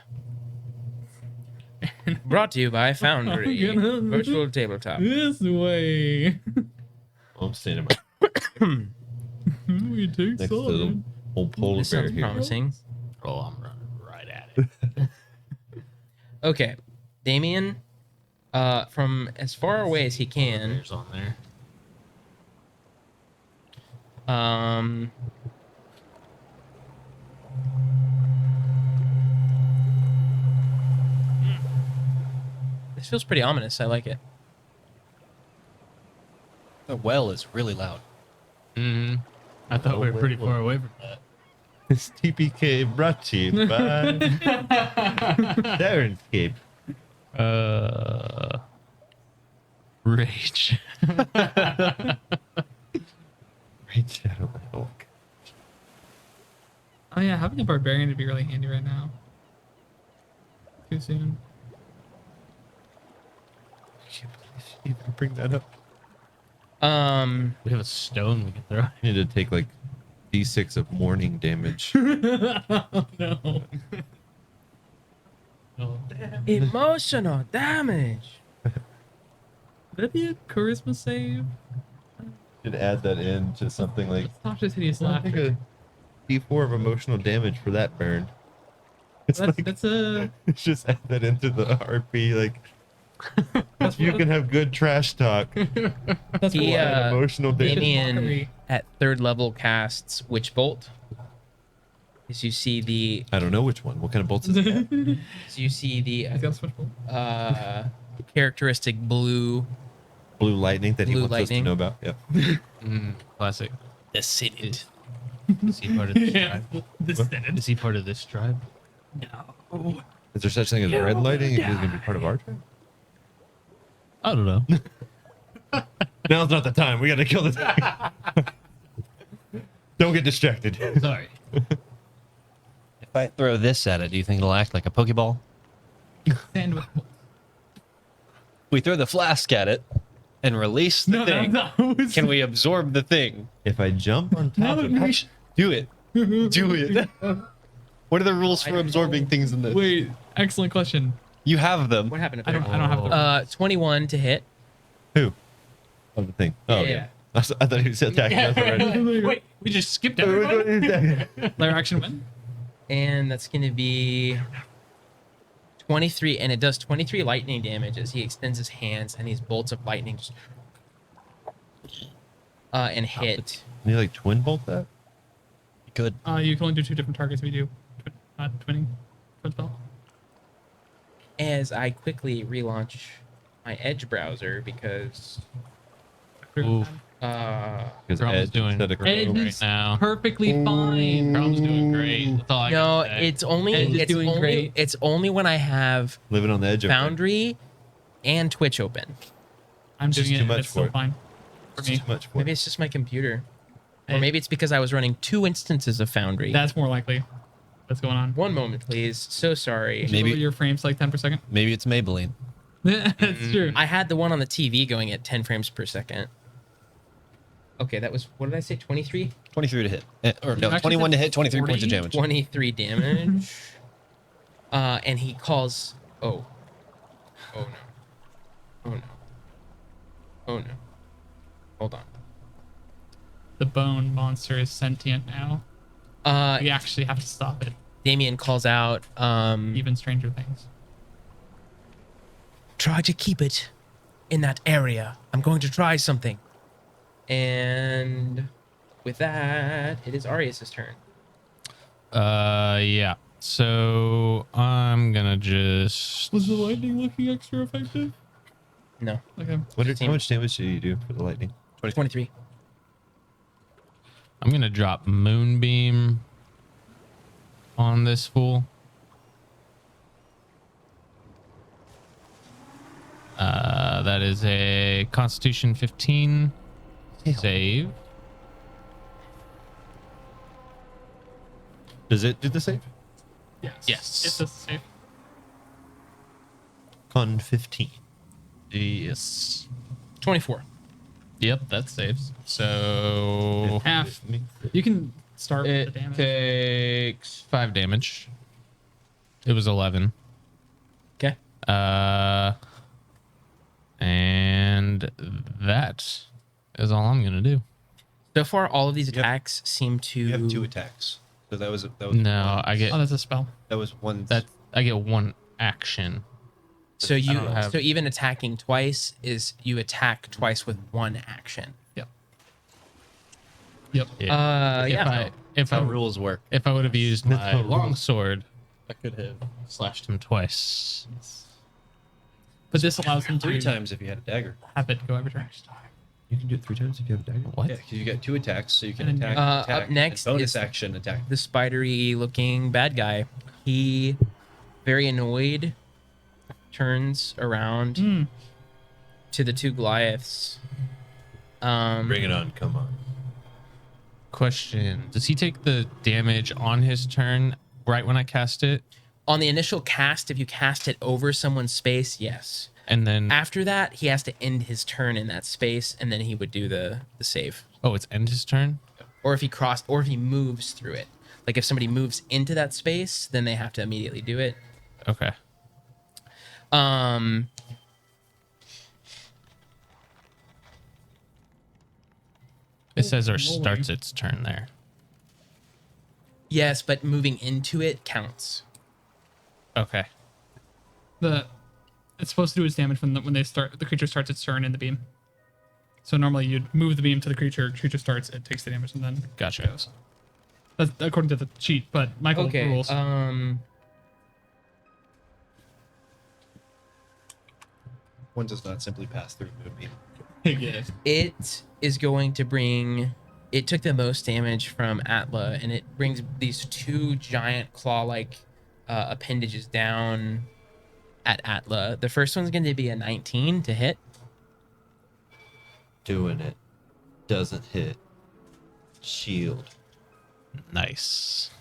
Brought to you by Foundry I'm gonna- Virtual Tabletop. This way. I'm standing by We take next to the some. old polar This bear sounds here. promising. Oh, I'm running right at it. Okay, Damien, from as far away as he can, There's on there. this feels pretty ominous. I like it. The well is really loud. Mm-hmm. I thought we were pretty far away from that. This TPK brought to you by Sirenscape. Rage. Great shadow. Oh, Oh yeah, having a barbarian would be really handy right now. Too soon. you can bring that up. We have a stone we can throw. I need to take like d6 of morning damage. Oh no. Oh, Emotional damage. Would that be a charisma save? Should add that in to something like Stop this hideous I think laughter. a d4 of emotional damage for that burn. It's That's, like that's a. just add that into the RP. Like you can have good trash talk. That's He, what- Add emotional damage. Damien mockery. at 3rd level casts Witch Bolt. As you see the, I don't know which one. What kind of bolts is it? as you see the He's got a switchboard. characteristic blue blue lightning that he Blue wants us to lightning. know about. Yeah. Classic. The Senate. Is he part of this Yeah. tribe? The Senate. Is he part of this tribe? No. Is there such thing as red lighting if he's going to be part of our tribe? I don't know. Now's not the time. We got to kill this guy. Don't get distracted. Sorry. If I throw this at it, do you think it'll act like a Pokeball? Stand with. We throw the flask at it and release the thing. No. Can we absorb the thing? If I jump on top No, of no, it, Do it. Do it. What are the rules for absorbing things in this? Wait, excellent question. You have them. What happened up I there? don't have the. 21 to hit. who? Of the thing. Oh, Yeah. yeah. I thought he was attacking us already. Wait, we just skipped everybody. Lair action win. And that's going to be 23. And it does 23 lightning damage as he extends his hands and these bolts of lightning just. And hit. Can you like twin bolt that? Good. You can only do 2 different targets if you do twinning. Twin spell. As I quickly relaunch my Edge browser because. Ooh. Because Chrome's Edge doing instead of great Chrome. right now. Perfectly fine. Chrome's doing great. That's all I No, gotta say. it's only Edge is it's doing only great. it's only when I have Living on the edge of it. Foundry and Twitch open. I'm It's doing just it. too And much it's still for it. fine for It's me. too much for Maybe it. it's just my computer. Or Ed- maybe it's because I was running 2 instances of Foundry. That's more likely. What's going on? One moment, please. So sorry. Maybe- Lower your frames like 10 per second. Maybe it's Maybelline. That's true. I had the one on the TV going at 10 frames per second. Okay, that was, what did I say, 23? 23 to hit. Or no, Actually, 21 to that's hit, 23 points of 40? damage. 23 damage. And he calls, oh. Oh no. Oh no. Oh no. Hold on. The bone monster is sentient now. We actually have to stop it. Damien calls out, Even stranger things. try to keep it in that area. I'm going to try something. And with that, it is Arius' turn. Yeah. So I'm gonna just. Was the lightning looking extra effective? No, Okay. How much damage do you do for the lightning? 23. I'm gonna drop Moonbeam on this fool. That is a Constitution 15 save. Does it do the save? Yes. It's a safe. Con 15. Yes. 24. Yep, that saves. So Half. You can start with it the damage. takes 5 damage. It was 11. Okay. And that is all I'm gonna do. So far, all of these You have- attacks seem to. You have 2 attacks. So that was No, I get Oh, that's a spell. that was one. that. I get 1 action. So you, don't have- so even attacking twice is you attack twice with 1 action. Yep. Yep. Yeah. Yeah. If how I rules work. if I would have used That's my how long sword, I could have slashed him twice. But this allows him 3 to times if you had a dagger. have it go every turn. You can do it 3 times if you have a dagger. What? Yeah, because you got 2 attacks, so you can And then attack. up attack next and bonus is- action attack. The spidery looking bad guy. He, very annoyed, turns around Hmm. to the 2 Goliaths. Bring it on. Come on. Question: does he take the damage on his turn right when I cast it, On the initial cast, if you cast it over someone's space, yes. and then After that, he has to end his turn in that space, and then he would do the save. oh, it's end his turn? Or if he moves through it. Like if somebody moves into that space, then they have to immediately do it. Okay. It says or starts its turn there. Yes, but moving into it counts. Okay. It's supposed to do its damage when the creature starts its turn in the beam. So normally you'd move the beam to the creature starts, it takes the damage, and then Gotcha. goes. That's according to the cheat, but Michael Okay. rules. One does not simply pass through Moonbeam. Yes. It is going to bring. It took the most damage from Atla, and it brings these two giant claw-like appendages down at Atla. The first one's going to be a 19 to hit. Doing it. Doesn't hit. Shield. Nice.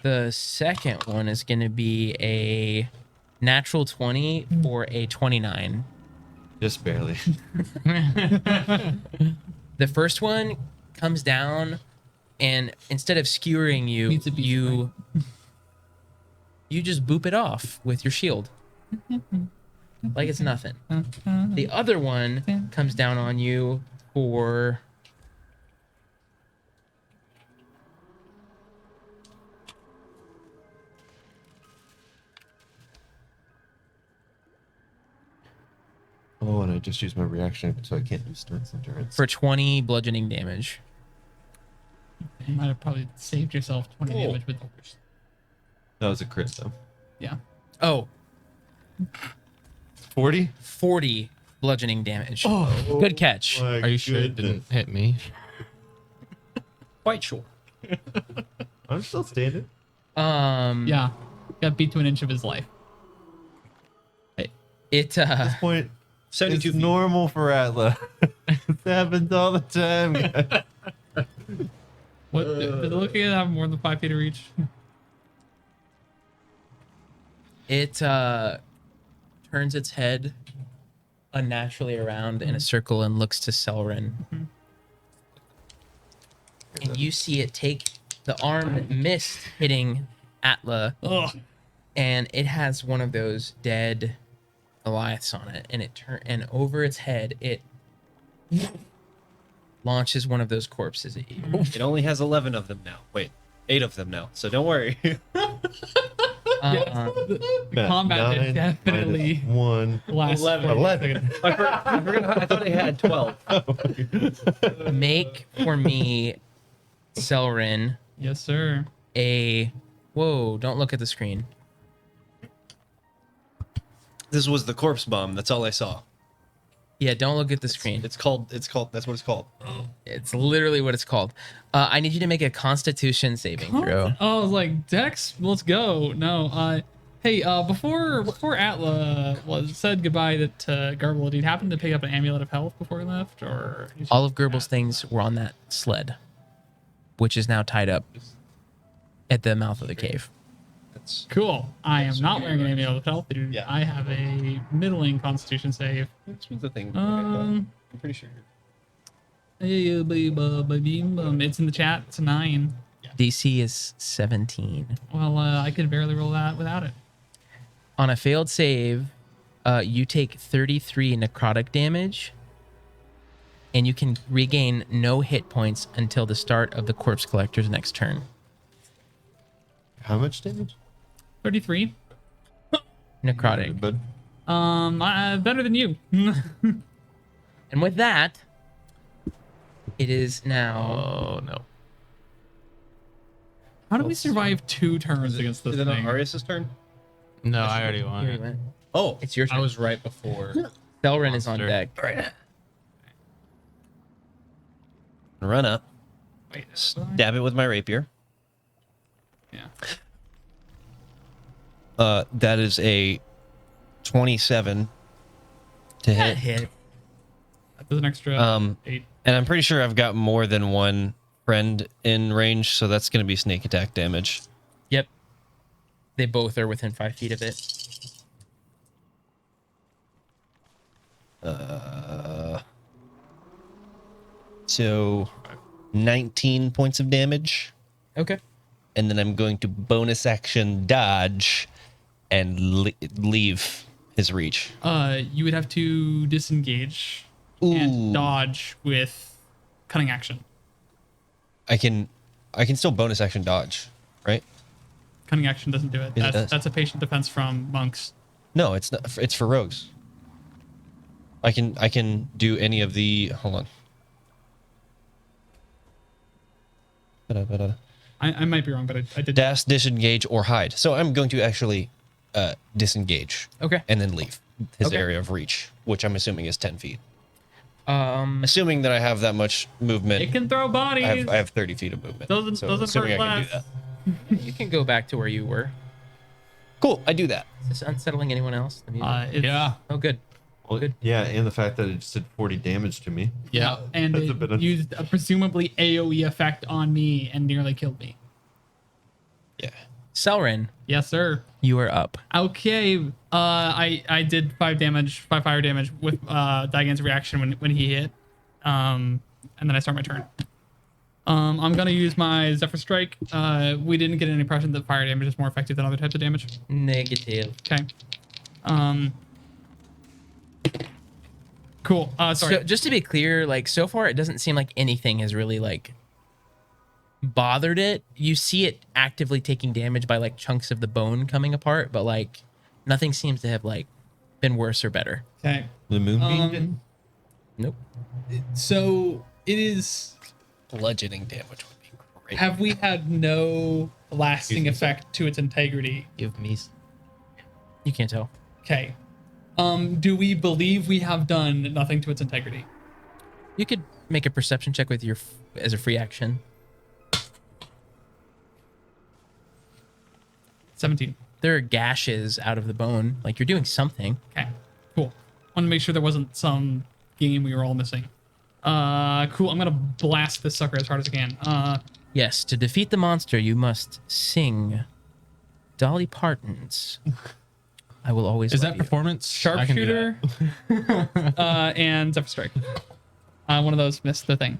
The second one is going to be a natural 20 for a 29. Just barely. The first one comes down, and instead of skewering you, Needs to be you just boop it off with your shield, like it's nothing. The other one comes down on you for Oh, and I just used my reaction, so I can't do strength endurance. 20 bludgeoning damage. You might have probably saved yourself 20 damage with That was a crit, though. yeah. Oh, 40? 40 bludgeoning damage. Oh, Good catch. Are you sure it didn't hit me? Quite sure. I'm still standing. yeah. Got beat to an inch of his life. It At this point, 72 it's feet. normal for Atla. It happens all the time. guys. What? Does it look like it have more than 5 feet of reach? it turns its head unnaturally around in a circle and looks to Selrin. And you see it take the arm that missed hitting Atla, Ugh. and it has one of those dead Goliaths on it, and and over its head it launches one of those corpses at you. It only has 11 of them now. Wait, 8 of them now. So don't worry. Matt, Combat did 9 definitely minus 1. last 11. 11. I forgot. I thought it had 12. Make for me, Selrin, Yes, sir. whoa, don't look at the screen. This was the corpse bomb. That's all I saw. Yeah, don't look at the screen. It's called. That's what it's called. It's literally what it's called. I need you to make a Constitution saving throw. Oh, I was like, Dex, let's go. No, hey, before Atla said goodbye to Garble, did he happen to pick up an amulet of health before he left, or All of Gerbil's things were on that sled, which is now tied up at the mouth of the cave. That's Cool. I am not wearing an amulet of health, dude. Yeah. I have a middling Constitution save. This was the thing. Um, I'm pretty sure. It's in the chat. It's a 9. DC is 17. Well, I could barely roll that without it. On a failed save, you take 33 necrotic damage, and you can regain no hit points until the start of the Corpse Collector's next turn. How much damage? 33. Necrotic. But Better than you. And with that, it is now. Oh no. How do we survive 2 turns against this Is it not thing? Arius' turn? No, I already won Here we it. went. Oh, It's your turn. I was right before. Selrin is on Monster. deck. run up, Wait, stab it with my rapier. yeah. That is a 27 to That hit. hit. There's an extra 8. And I'm pretty sure I've got more than one friend in range, so that's going to be sneak attack damage. Yep. They both are within 5 feet of it. So 19 points of damage. Okay. And then I'm going to bonus action dodge and leave his reach. You would have to disengage Ooh. and dodge with cunning action. I can still bonus action dodge, right? Cunning action doesn't do it. Yes, it does. That's a patient defense from monks. No, it's not. It's for rogues. I can do any of the. Hold on. I might be wrong, but I did. Dash, disengage, or hide. So I'm going to actually disengage Okay. and then leave his Okay. area of reach, which I'm assuming is 10 feet. Assuming that I have that much movement. It can throw bodies. I have 30 feet of movement. Those so assuming hurt I can do less. that. You can go back to where you were. Cool, I do that. Is this unsettling anyone else? The music? Yeah. Oh, good. Well, yeah, and the fact that it just did 40 damage to me. Yeah. And That's a bit it used a presumably AoE effect on me and nearly killed me. Yeah. Selrin, Yes, sir. you are up. Okay. I did 5 fire damage with Diagon's reaction when he hit. And then I start my turn. I'm gonna use my Zephyr Strike. We didn't get any impression that fire damage is more effective than other types of damage. Negative. Okay. Cool. Sorry. So just to be clear, like so far, it doesn't seem like anything has really like bothered it. You see it actively taking damage by like chunks of the bone coming apart, but like nothing seems to have like been worse or better. Okay. The moonbeam did? Nope. So it is. Bludgeoning damage would be great. Have we had no lasting effect to its integrity? Give me. You can't tell. Okay. Do we believe we have done nothing to its integrity? You could make a perception check with your as a free action. 17. There are gashes out of the bone. Like you're doing something. Okay. Cool. Want to make sure there wasn't some game we were all missing. Cool. I'm gonna blast this sucker as hard as I can. Yes, to defeat the monster, you must sing Dolly Parton's I Will Always Is Love that You. performance? I can do Sharpshooter. And Zephyr Strike. One of those missed the thing.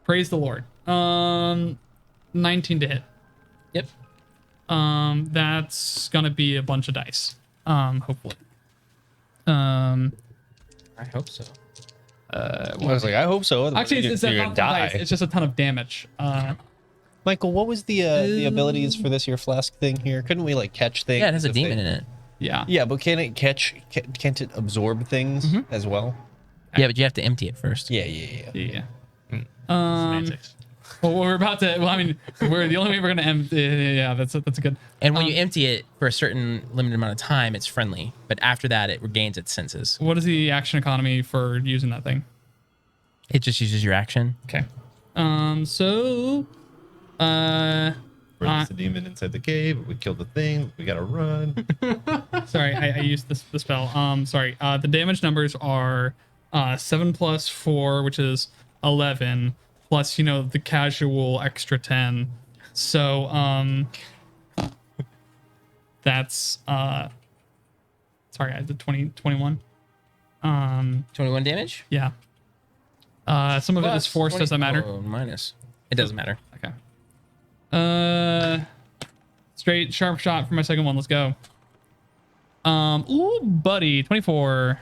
Praise the Lord. 19 to hit. Yep. That's gonna be a bunch of dice. Hopefully. I hope so. I was like, I hope so. Otherwise Actually, it's you're not gonna die. dice. It's just a ton of damage. Michael, what was the abilities for this here flask thing here? Couldn't we like catch things? Yeah, it has a if demon they- in it. Yeah. Yeah, but can it catch? Can't it absorb things as well? Yeah, but you have to empty it first. Yeah, yeah, yeah. Yeah. Semantics. Well, we're about to. Well, I mean, we're the only way we're gonna end. Yeah, that's a good. And when you empty it for a certain limited amount of time, it's friendly. But after that, it regains its senses. What is the action economy for using that thing? It just uses your action. Okay. So. Release the demon inside the cave. We killed the thing. We gotta run. Sorry, I used the spell. Sorry. The damage numbers are 7 plus 4, which is 11, plus the casual extra 10. So that's sorry, I did 21. 21 damage? Yeah. Some of it is Plus force. Does that 20 matter? Oh, minus. It doesn't matter. Okay. Straight sharp shot for my second one. Let's go. Ooh, buddy, 24.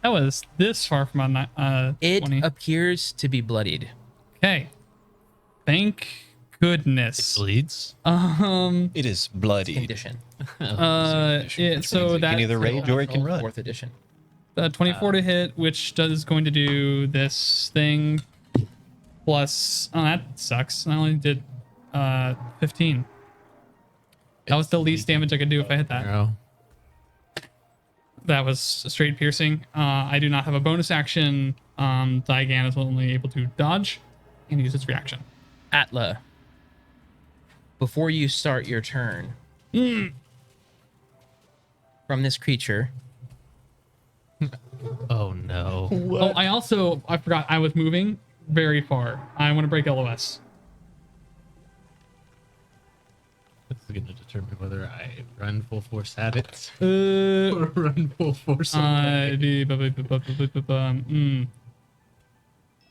That was this far from a It 20. appears to be bloodied. Okay. Thank goodness. Bleeds. It is bloody. Condition. So It that can either rage or it can run. 4th edition. 24 to hit, which is going to do this thing. Plus, oh, that sucks. I only did 15. That was the least damage I could do if I hit that. Arrow. That was straight piercing. I do not have a bonus action. Diagon is only able to dodge and use its reaction. Atla, before you start your turn, from this creature, Oh no. Oh, I forgot I was moving very far. I want to break LOS. This is going to determine whether I run full force at it Uh, or run full force away.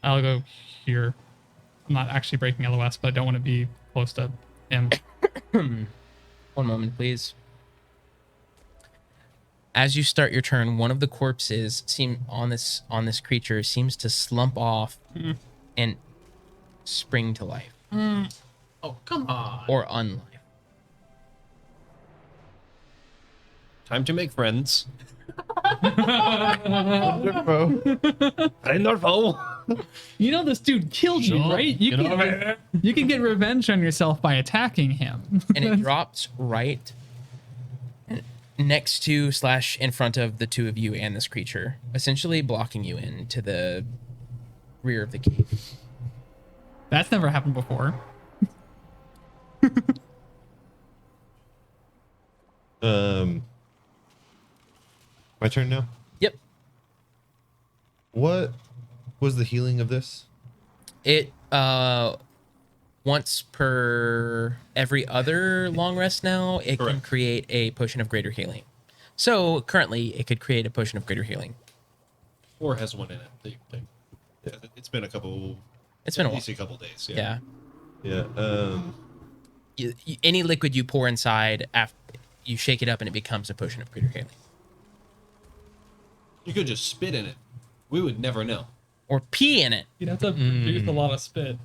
I'll go here. I'm not actually breaking LOS, but I don't want to be close to him. 1 moment, please. As you start your turn, one of the corpses on this creature seems to slump off and spring to life Oh, come on. or unlife. Time to make friends. This dude killed you, right? You can get revenge on yourself by attacking him. And it drops right next to slash in front of the two of you and this creature, essentially blocking you in to the rear of the cave. That's never happened before. My turn now. Yep. What was the healing of this? It once per every other long rest now, it can Correct. create a potion of greater healing. So currently it could create a potion of greater healing. Or has one in it. It's been a couple. It's been a at while. least a couple days. Yeah. Yeah. Any liquid you pour inside, after you shake it up and it becomes a potion of greater healing. You could just spit in it. We would never know. Or pee in it. You'd have to produce a lot of spit.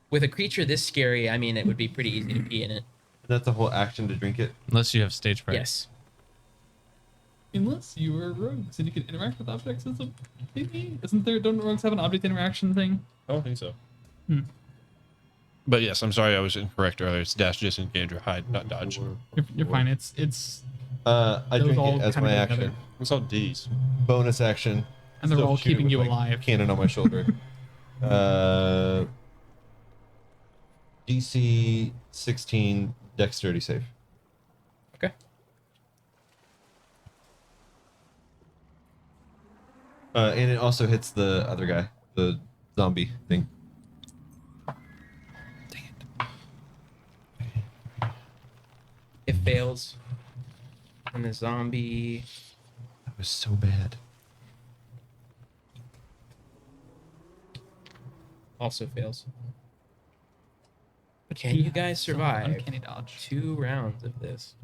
With a creature this scary, I mean, it would be pretty easy to pee in it. That's a whole action to drink it. Unless you have stage fright. Yes. Unless you were rogues and you could interact with objects as a thingy. Isn't there? Don't rogues have an object interaction thing? I don't think so. Hmm. But yes, I'm sorry I was incorrect earlier. It's dash, disengage, or hide, not dodge. You're fine. It's I Those drink all it as kinda my go action. together. It's all D's. Bonus action. and they're Still all shoot it keeping with you my alive. Cannon on my shoulder. DC 16 dexterity save. Okay. And it also hits the other guy, the zombie thing. It fails. And the zombie. That was so bad. Also fails. But Can you guys survive Uncanny dodge. 2 rounds of this?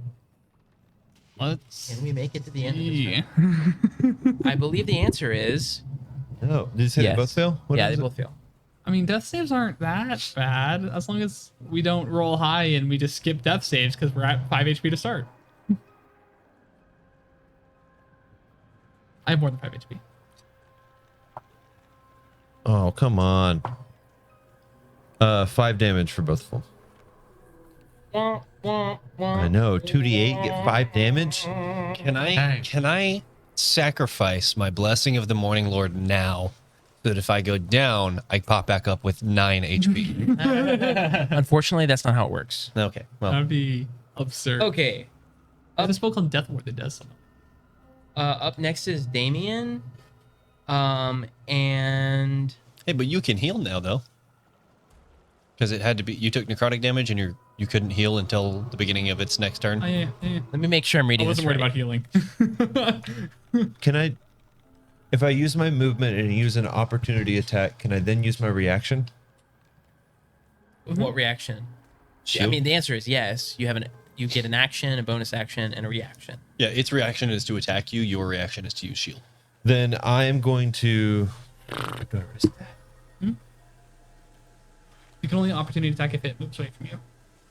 Let's Can we make it to the end of this Yeah. round? I believe the answer is No, did you say yes. they both fail? What yeah, is they it? both fail. I mean, death saves aren't that bad as long as we don't roll high and we just skip death saves because we're at 5 HP to start. I have more than 5 HP. Oh, come on. 5 damage for both of them. I know. 2d8 get 5 damage. Can Hey. I sacrifice my blessing of the Morning Lord now, so that if I go down, I pop back up with 9 HP? Unfortunately, that's not how it works. Okay. Well, That would be absurd. Okay. There's a spell called Death Ward that does something. Up next is Damien. And hey, but you can heal now though, because it had to be. You took necrotic damage, and you couldn't heal until the beginning of its next turn. Oh, yeah. let me make sure I'm I reading this wasn't worried right. about healing. Can I, if I use my movement and use an opportunity attack, can I then use my reaction? What reaction? I mean, the answer is yes. You get an action, a bonus action, and a reaction. Yeah, its reaction is to attack you. Your reaction is to use shield. Then I am going to. Do I risk that? You can only opportunity attack if it moves away from you.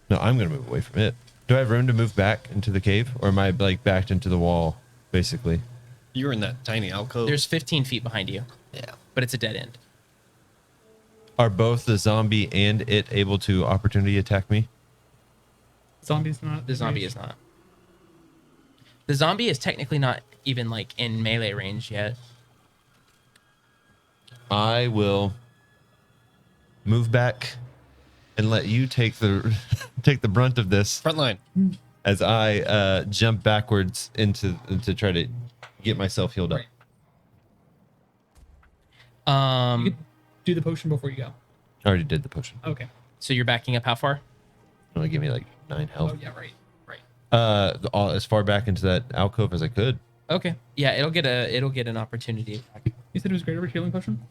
No, I'm going to move away from it. Do I have room to move back into the cave, or am I like backed into the wall, basically? You're in that tiny alcove. There's 15 feet behind you, yeah. but it's a dead end. Are both the zombie and it able to opportunity attack me? Zombie's not. The zombie is not. The zombie is technically not even like in melee range yet. I will move back and let you take the take the brunt of this Front line. as I jump backwards into to try to get myself healed up. You could do the potion before you go. I already did the potion. Okay. So you're backing up how far? Only give me like 9 health. Oh, yeah, right. As far back into that alcove as I could. Okay. Yeah, it'll get an opportunity attack. You said it was greater healing potion?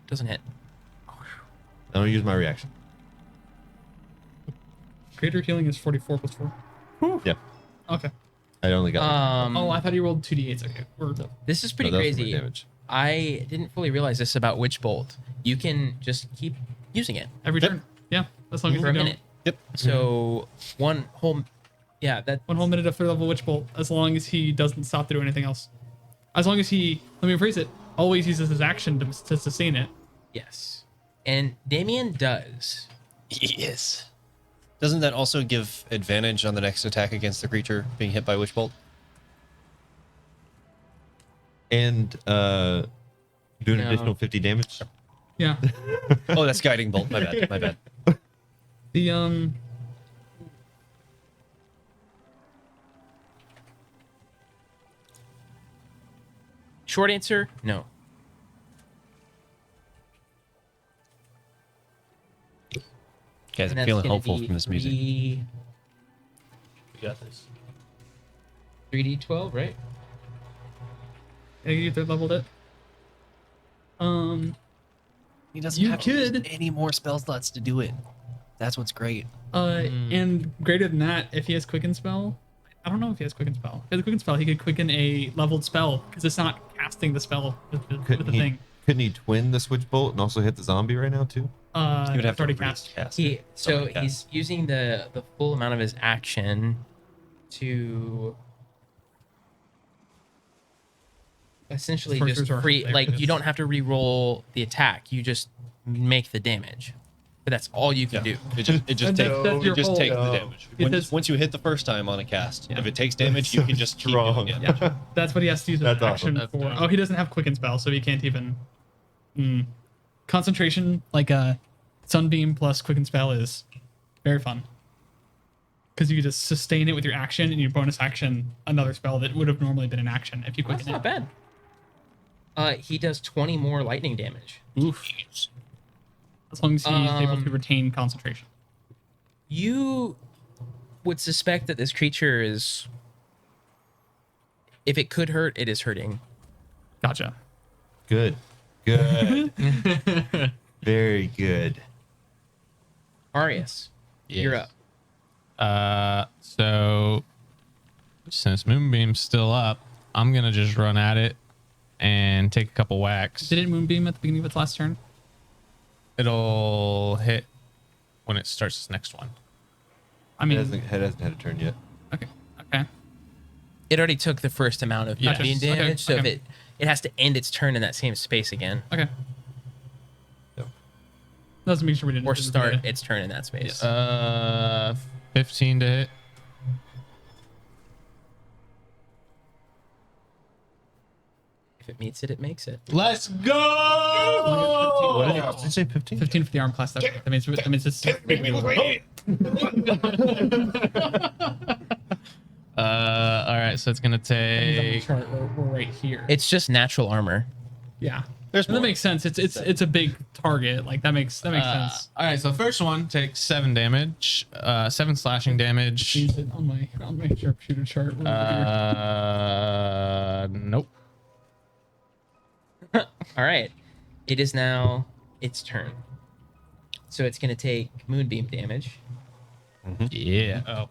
Doesn't hit. I'm gonna use my reaction. Greater healing is 44 plus 4. Yeah, Okay. I only got. Oh, I thought you rolled 2d8s. Okay. Or, This is pretty that was for my crazy. damage. I didn't fully realize this about Witch Bolt. You can just keep using it every Yep. turn. Yeah. As long as for you a don't. minute. Yep. So one whole, yeah, that 1 whole minute of 3rd level Witch Bolt, as long as he doesn't stop to do anything else. As long as he, let me rephrase it, always uses his action to sustain it. yes. And Damien does. Yes. Doesn't that also give advantage on the next attack against the creature being hit by Witch Bolt? And do an No. additional 50 damage. Yeah. Oh, that's Guiding Bolt. My bad. My bad. The Short answer, no. Guys, And I'm that's feeling gonna hopeful be from this music. You got this. 3d12, right? you third leveled it. He doesn't You have could. any more spell slots to do it. That's what's great. And greater than that, if he has quicken spell, I don't know if he has quicken spell. If he has quicken spell, he could quicken a leveled spell because it's not casting the spell with the thing. Couldn't he twin the switch bolt and also hit the zombie right now too? He would have It's already to cast. recast. So Okay. he's using the full amount of his action to essentially First just resort free. there Like it you is. don't have to re-roll the attack. You just make the damage. But that's all you can do. It just takes That's your whole- the damage. It does- Once you hit the first time on a cast, Yeah. if it takes damage, you can just keep Strong. doing it. Yeah, that's what he has to use as That's action awesome. for. Oh, he doesn't have quicken spell, so he can't even. Concentration, like a sunbeam plus quicken spell, is very fun. Because you just sustain it with your action, and your bonus action another spell that would have normally been an action if you That's quicken not it. bad. He does 20 more lightning damage. Oof. As long as he's able to retain concentration. You would suspect that this creature is, if it could hurt, it is hurting. Gotcha. Good. Good. Very good. Arius, you're up. So since Moonbeam's still up, I'm gonna just run at it and take a couple whacks. Did it moonbeam at the beginning of its last turn? It'll hit when it starts its next one. I It mean, hasn't had a turn yet. okay. Okay. It already took the first amount of Yes. being Okay, damage, so okay. if it has to end its turn in that same space again, Okay. Yep. Let's make sure we didn't. or start its turn in that space. 15 to hit. If it meets it, it makes it. Let's go! What did you say? 15? 15 for the arm class. That means it's. All right, so it's gonna take. Chart, we're right here. It's just natural armor. Yeah. There's That more. makes sense. It's a big target. Like that makes sense. All right, so first one takes 7 damage, 7 slashing damage. Use it on my sharpshooter chart. Nope. All right. It is now its turn. So it's going to take moonbeam damage. Yeah. Oh.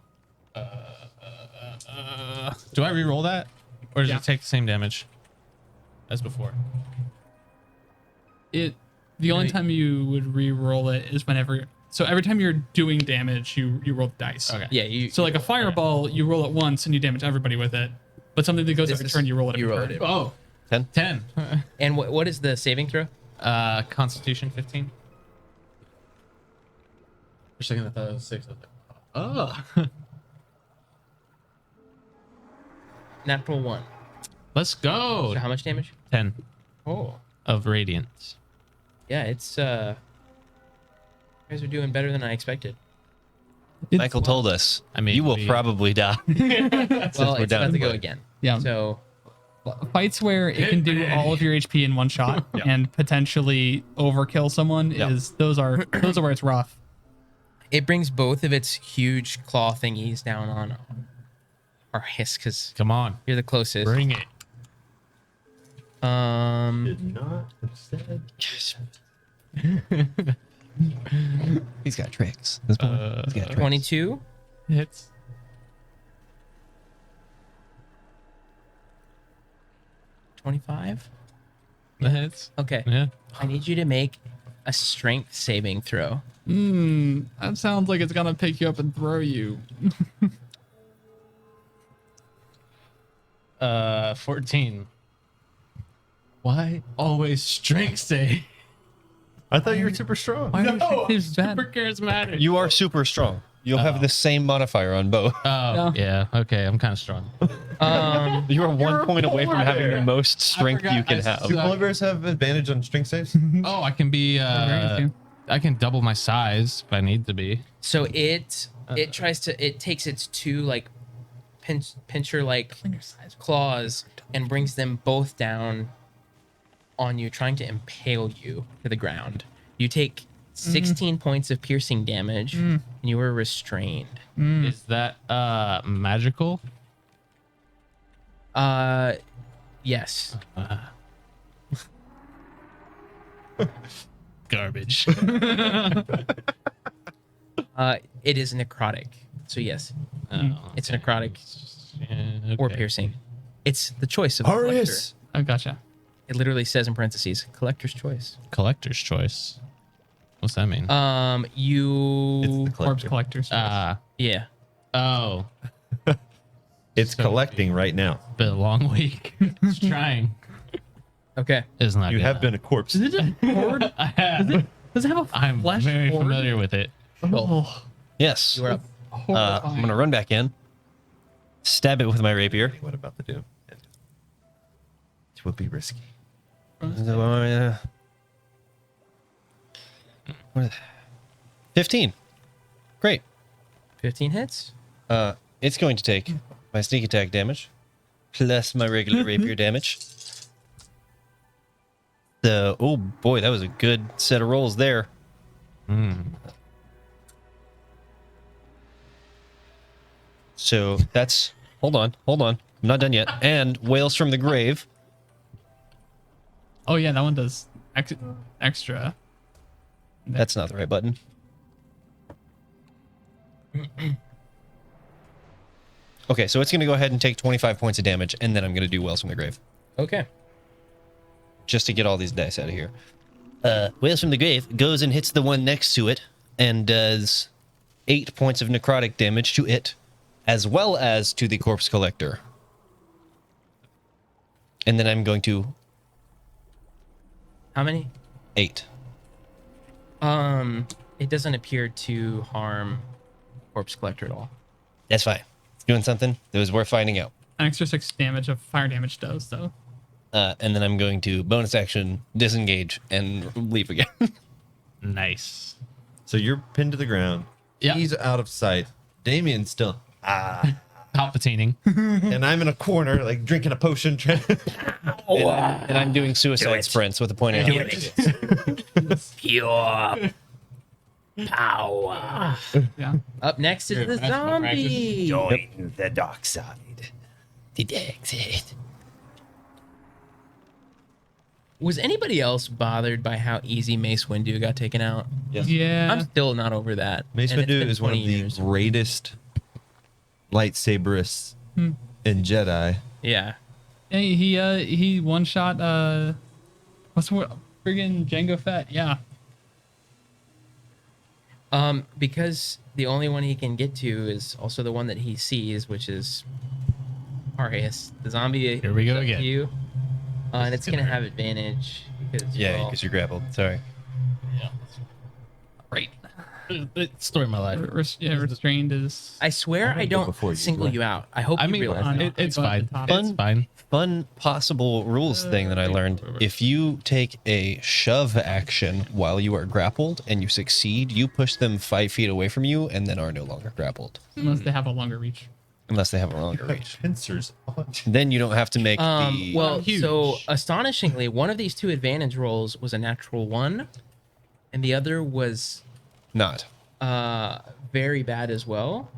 Do I re-roll that, or does Yeah. it take the same damage as before? The only time you would re-roll it is whenever. So every time you're doing damage, you roll the dice. Okay. Yeah, you. So like a fireball, you roll it once and you damage everybody with it. But something that goes This every is- turn, you roll it. you every roll turn. it. Oh, 10? 10. And what is the saving throw? Constitution 15. For a second, I thought it was 6. Oh. Natural 1. Let's go. So how much damage? 10 Oh. of radiance. Yeah, it's you guys are doing better than I expected. Michael told us. I mean, you will we- probably die. Well, we're it's done. about to go again. Yeah. So Fights where it can do all of your HP in one shot and potentially overkill someone those are where it's rough. it brings both of its huge claw thingies down on Arius because Come on. you're the closest. Bring it. Did not have said. He's got tricks. This boy. He's got tricks. 22. Hits. 25. The hits. Okay. Yeah. I need you to make a strength saving throw. That sounds like it's gonna pick you up and throw you. 14. Why always strength save? I thought you were super strong. Why are your strength saves bad? Super charismatic. You are super strong. You'll have the same modifier on both. Oh, yeah. Okay, I'm kind of strong. You are 1 point away from having the most strength forgot you can I have. Do polar bears have advantage on strength saves? Oh, I can be. Very easy. I can double my size if I need to be. So it takes its two like pincher like claws and brings them both down on you, trying to impale you to the ground. You take 16 points of piercing damage, and you were restrained. Is that magical? Yes. Garbage. It is necrotic. So yes, it's necrotic Yeah, or okay. piercing. It's the choice of the collector. Arius! Oh, gotcha. It literally says in parentheses, collector's choice. Collector's choice. What's that mean? You Corpse collectors. yeah. Oh, It's collecting right now. been a long week. It's trying. Okay. It's not. You good have enough. been a corpse. Is it a horde? I have. Does it have a I'm flesh very horde? familiar with it. Oh, Yes. You are up. I'm gonna run back in, stab it with my rapier. What about the doom? It would be risky. 15. Great. 15 hits. It's going to take my sneak attack damage plus my regular rapier damage. Oh boy, that was a good set of rolls there. So that's hold on. I'm not done yet. And Wails from the Grave. oh yeah, that one does extra. That's not the right button. Okay, so it's going to go ahead and take 25 points of damage, and then I'm going to do Wails from the Grave. Okay. Just to get all these dice out of here. Wails from the Grave goes and hits the one next to it, and does 8 points of necrotic damage to it, as well as to the Corpse Collector. And then I'm going to How many? 8. It doesn't appear to harm corpse collector at all. That's fine. It's doing something that was worth finding out. An extra 6 damage of fire damage does though. And then I'm going to bonus action, disengage, and leave again. Nice. So you're pinned to the ground. Yeah. He's out of sight. Damien's still. Palpitating. And I'm in a corner, like drinking a potion. And I'm doing suicide sprints with a point out. Pure power. Yeah. Up next is the basketball practice. zombie. Join the dark side. The dark side. Was anybody else bothered by how easy Mace Windu got taken out? Yeah. I'm still not over that. Mace And it's Windu been is one of 20 the years. greatest lightsaberists in Jedi. Yeah. He one shot what's the word? Friggin' Jango Fett. Yeah. Because the only one he can get to is also the one that he sees, which is Arius, the zombie. Here we go is up to again. You. And it's gonna have advantage because Yeah, well, because you're grappled. Sorry. Yeah. right. Story of my life. Restrained is I swear I gonna go don't before you, single Glenn. you out. I hope I you mean, realize that. it's Go at fine. the top. It's fine. Fun possible rules thing that I learned. If you take a shove action while you are grappled and you succeed, you push them 5 feet away from you and then are no longer grappled. unless they have a longer reach. Unless they have a longer reach. Pincers on. Then you don't have to make the... Well, Huge. so astonishingly, one of these two advantage rolls was a natural 1, and the other was Not. very bad as well.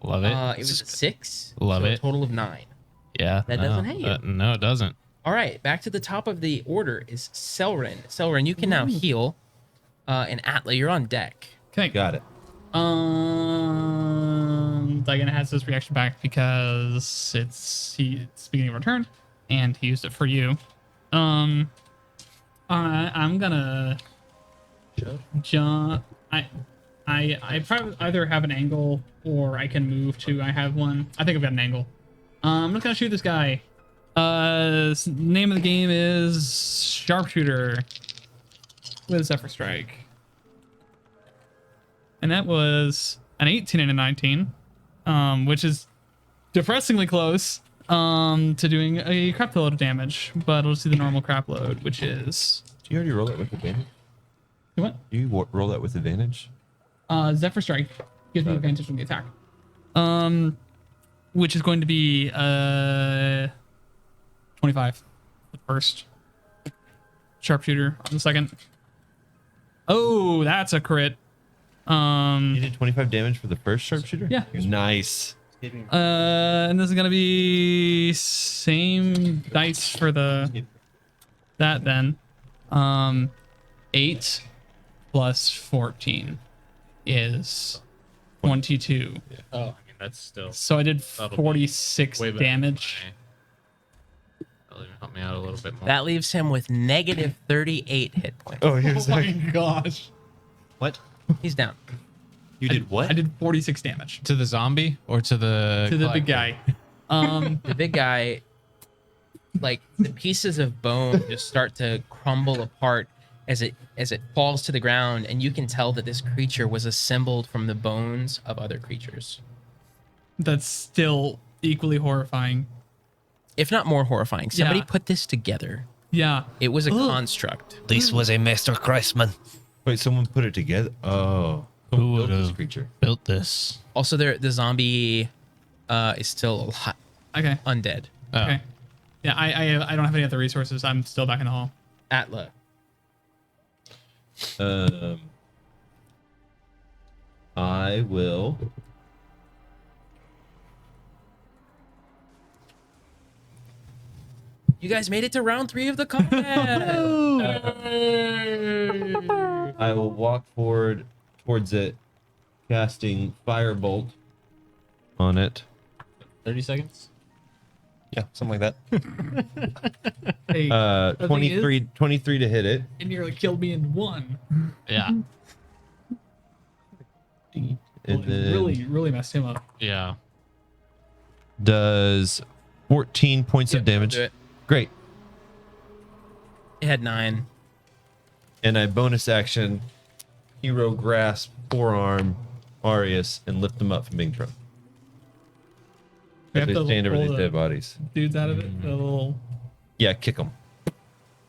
Love it. It was a 6. Love so it. A total of 9. Yeah. That doesn't hit you. No, it doesn't. All right, back to the top of the order is Selrin. Selrin, you can now heal. And Atla, you're on deck. Okay. Got it. Diana has this reaction back because it's beginning of our turn, and he used it for you. I'm gonna jump. I probably either have an angle or I can move to. I have one. I think I've got an angle. I'm just gonna shoot this guy. Name of the game is Sharpshooter with Zephyr Strike. And that was an 18 and a 19, which is depressingly close to doing a crap load of damage. But I'll just do the normal crap load, which is Do you already roll that with advantage? what? Do you roll that with advantage? Zephyr Strike gives me advantage from the attack. Which is going to be 25. The first sharpshooter on the second. Oh, that's a crit. You did 25 damage for the first sharpshooter? Yeah. Nice. And this is gonna be same dice for that then. 8 plus 14 is 22. Oh, I mean that's still So I did That'll be 46 way better. damage. That'll even help me out a little bit more. That leaves him with negative 38 hit points. Oh, here's Oh my gosh. What? He's down. You did what? I did 46 damage To the zombie or to the to the big guy. The big guy, like the pieces of bone just start to crumble apart as it falls to the ground, and you can tell that this creature was assembled from the bones of other creatures, That's still equally horrifying. if not more horrifying. Somebody Yeah. put this together. Yeah. It was a construct. This was a master craftsman. Wait, someone put it together? Oh. Who Who built this would've creature? built this? Also, the zombie is still a lot Okay. undead. Oh. Okay. Yeah, I don't have any other resources. I'm still back in the hall. Atla. I will. You guys made it to round 3 of the combat. I will walk forward towards it, casting firebolt on it. 30 seconds? Yeah, something like that. Hey, thing 23 to hit it. and nearly killed me in one. Yeah. And then Really messed him up. Yeah. does 14 points Yep, of damage. do it. Great. It had 9. And I bonus action hero grasp forearm Arius and lift them up from being thrown. We As have they to stand over pull these the dead bodies. dudes out of it. A little. Yeah, kick him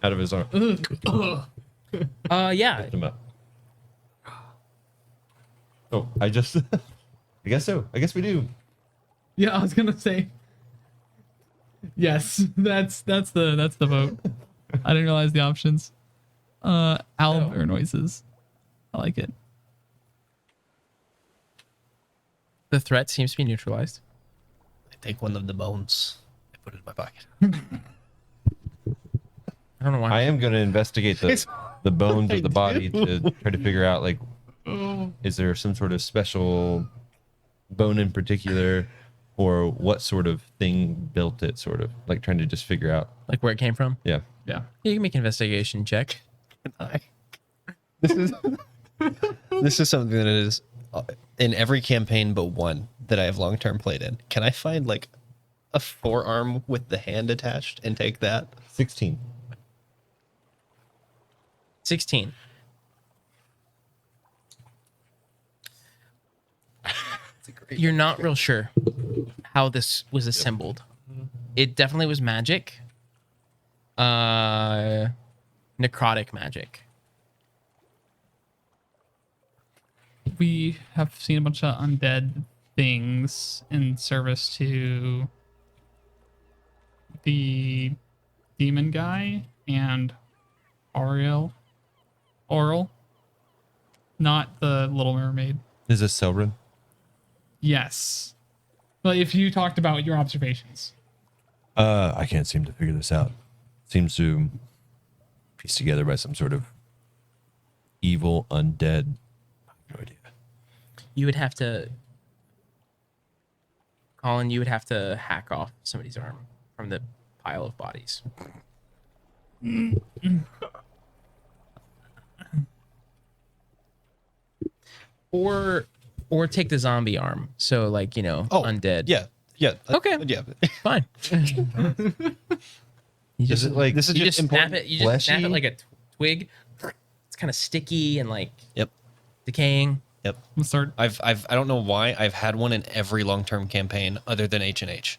out of his arm. Ugh. Yeah. Lift him up. Oh, I just. I guess so. I guess we do. Yeah, I was gonna say. Yes, that's the vote. I didn't realize the options. Owlbear noises. I like it. The threat seems to be neutralized. I take one of the bones. I put it in my pocket. I don't know why. I am going to investigate the bones of the body to try to figure out, like, is there some sort of special bone in particular, or what sort of thing built it, sort of like trying to just figure out. Like where it came from. Yeah. Yeah. You can make an investigation check. This is this is something that is in every campaign but one that I have long term played in. Can I find like a forearm with the hand attached and take that? 16. 16. You're not real sure how this was assembled. It definitely was magic. Necrotic magic. We have seen a bunch of undead things in service to the demon guy and Oral, not the Little Mermaid. Is this Selrin? Yes. Well, if you talked about your observations. I can't seem to figure this out. Seems to piece together by some sort of evil undead. I have no idea. You would have to, Colin, you would have to hack off somebody's arm from the pile of bodies. or take the zombie arm. So like, you know, undead. Yeah. Yeah. Okay. Yeah. Fine. You just it like- This is you just just snap important. it. You just snap it fleshy? like a twig. It's kind of sticky and like Yep. decaying. Yep. I'm gonna start. I don't know why I've had one in every long-term campaign other than H&H.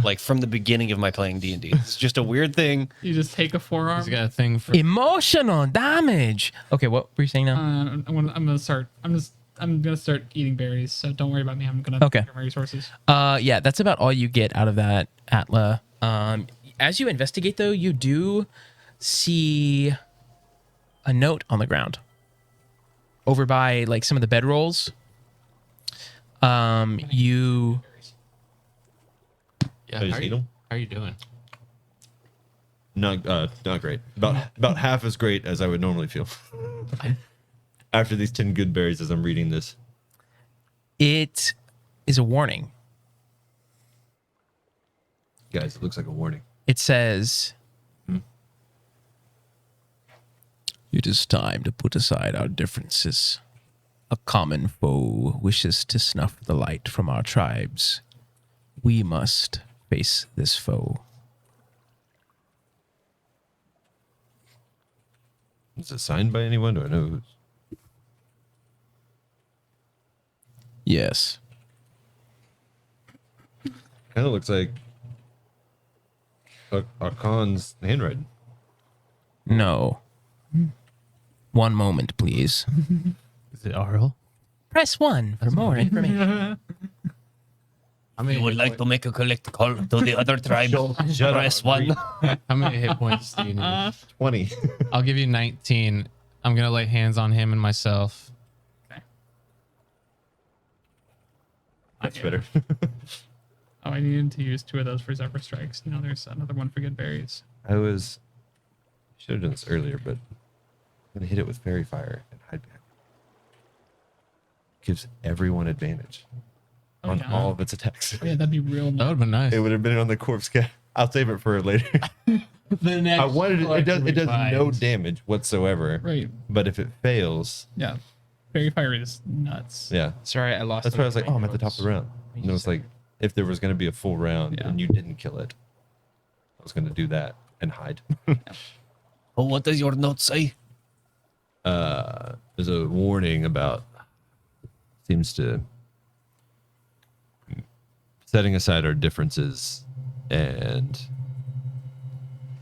Like from the beginning of my playing D&D. It's just a weird thing. You just take a forearm. He's got a thing for. Emotional damage. Okay, what were you saying now? I'm gonna start. I'm gonna start eating berries. So don't worry about me. I'm gonna Okay. take my resources. Yeah, that's about all you get out of that, Atla. As you investigate, though, you do see a note on the ground over by like some of the bedrolls. You Yeah, I just how, are eat you, 'em? how are you doing? Not great. About half as great as I would normally feel. After these 10 good berries as I'm reading this. it is a warning. Guys, it looks like a warning. It says, "It is time to put aside our differences. A common foe wishes to snuff the light from our tribes. We must face this foe." Is it signed by anyone? Do I know who's? Yes. Kind of looks like Archon's handwriting. No. One moment, please. Is it Arl? Press 1 for more information. How many You would hit like to make a collect call to the other tribe. Shut Press up. 1. How many hit points do you need? 20. I'll give you 19. I'm gonna lay hands on him and myself. That's better. Oh, I needed to use 2 of those for Zephyr Strikes. Now there's another one for good berries. Should have done this earlier, but I'm going to hit it with Fairy Fire and hide behind it. Gives everyone advantage Oh, on yeah. all of its attacks. Oh, yeah, that'd be real. That would have been nice. It would have been on the corpse cat. I'll save it for later. The next I wanted it does no revives. damage whatsoever. Right. But if it fails, Yeah. Fairy Fire is nuts. yeah. Sorry, I lost. That's why I was like, oh, I'm at the top of the round. And it was like, if there was going to be a full round Yeah. and you didn't kill it, I was going to do that and hide. Oh, what does your note say? There's a warning about seems to setting aside our differences and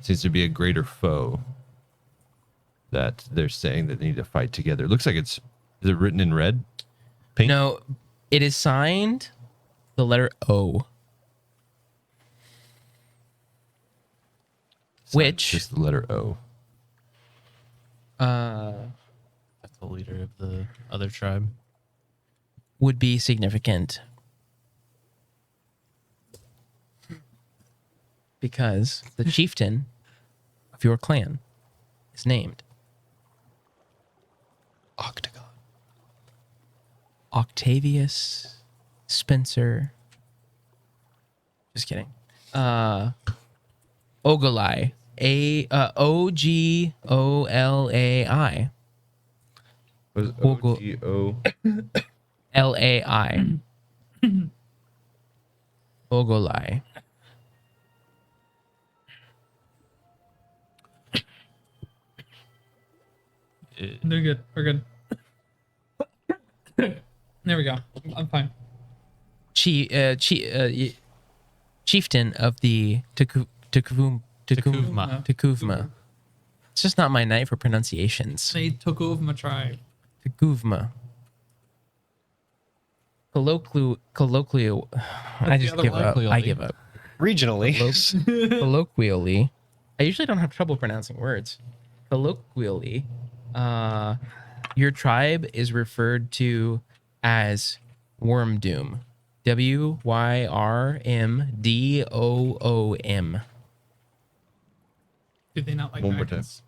seems to be a greater foe that they're saying that they need to fight together. It looks like is it written in red? Paint? No, it is signed the letter O. Which Just the letter O. That's the leader of the other tribe. would be significant because the chieftain of your clan is named Octagon. Octavius Spencer. Just kidding. Ogolai. Ogolai. Was it Ogle- O-G-O? Lai. Ogolai. They're good. We're good. There we go. I'm fine. Chieftain of the Takuvma. Takuvma. It's just not my night for pronunciations. They took over my tribe. Takuvma. Colloquial. I just other give one? up. I give up. Regionally. Colloquially. I usually don't have trouble pronouncing words. Colloquially, your tribe is referred to as Wormdoom. Wyrmdoom. Do they not like One more dragons?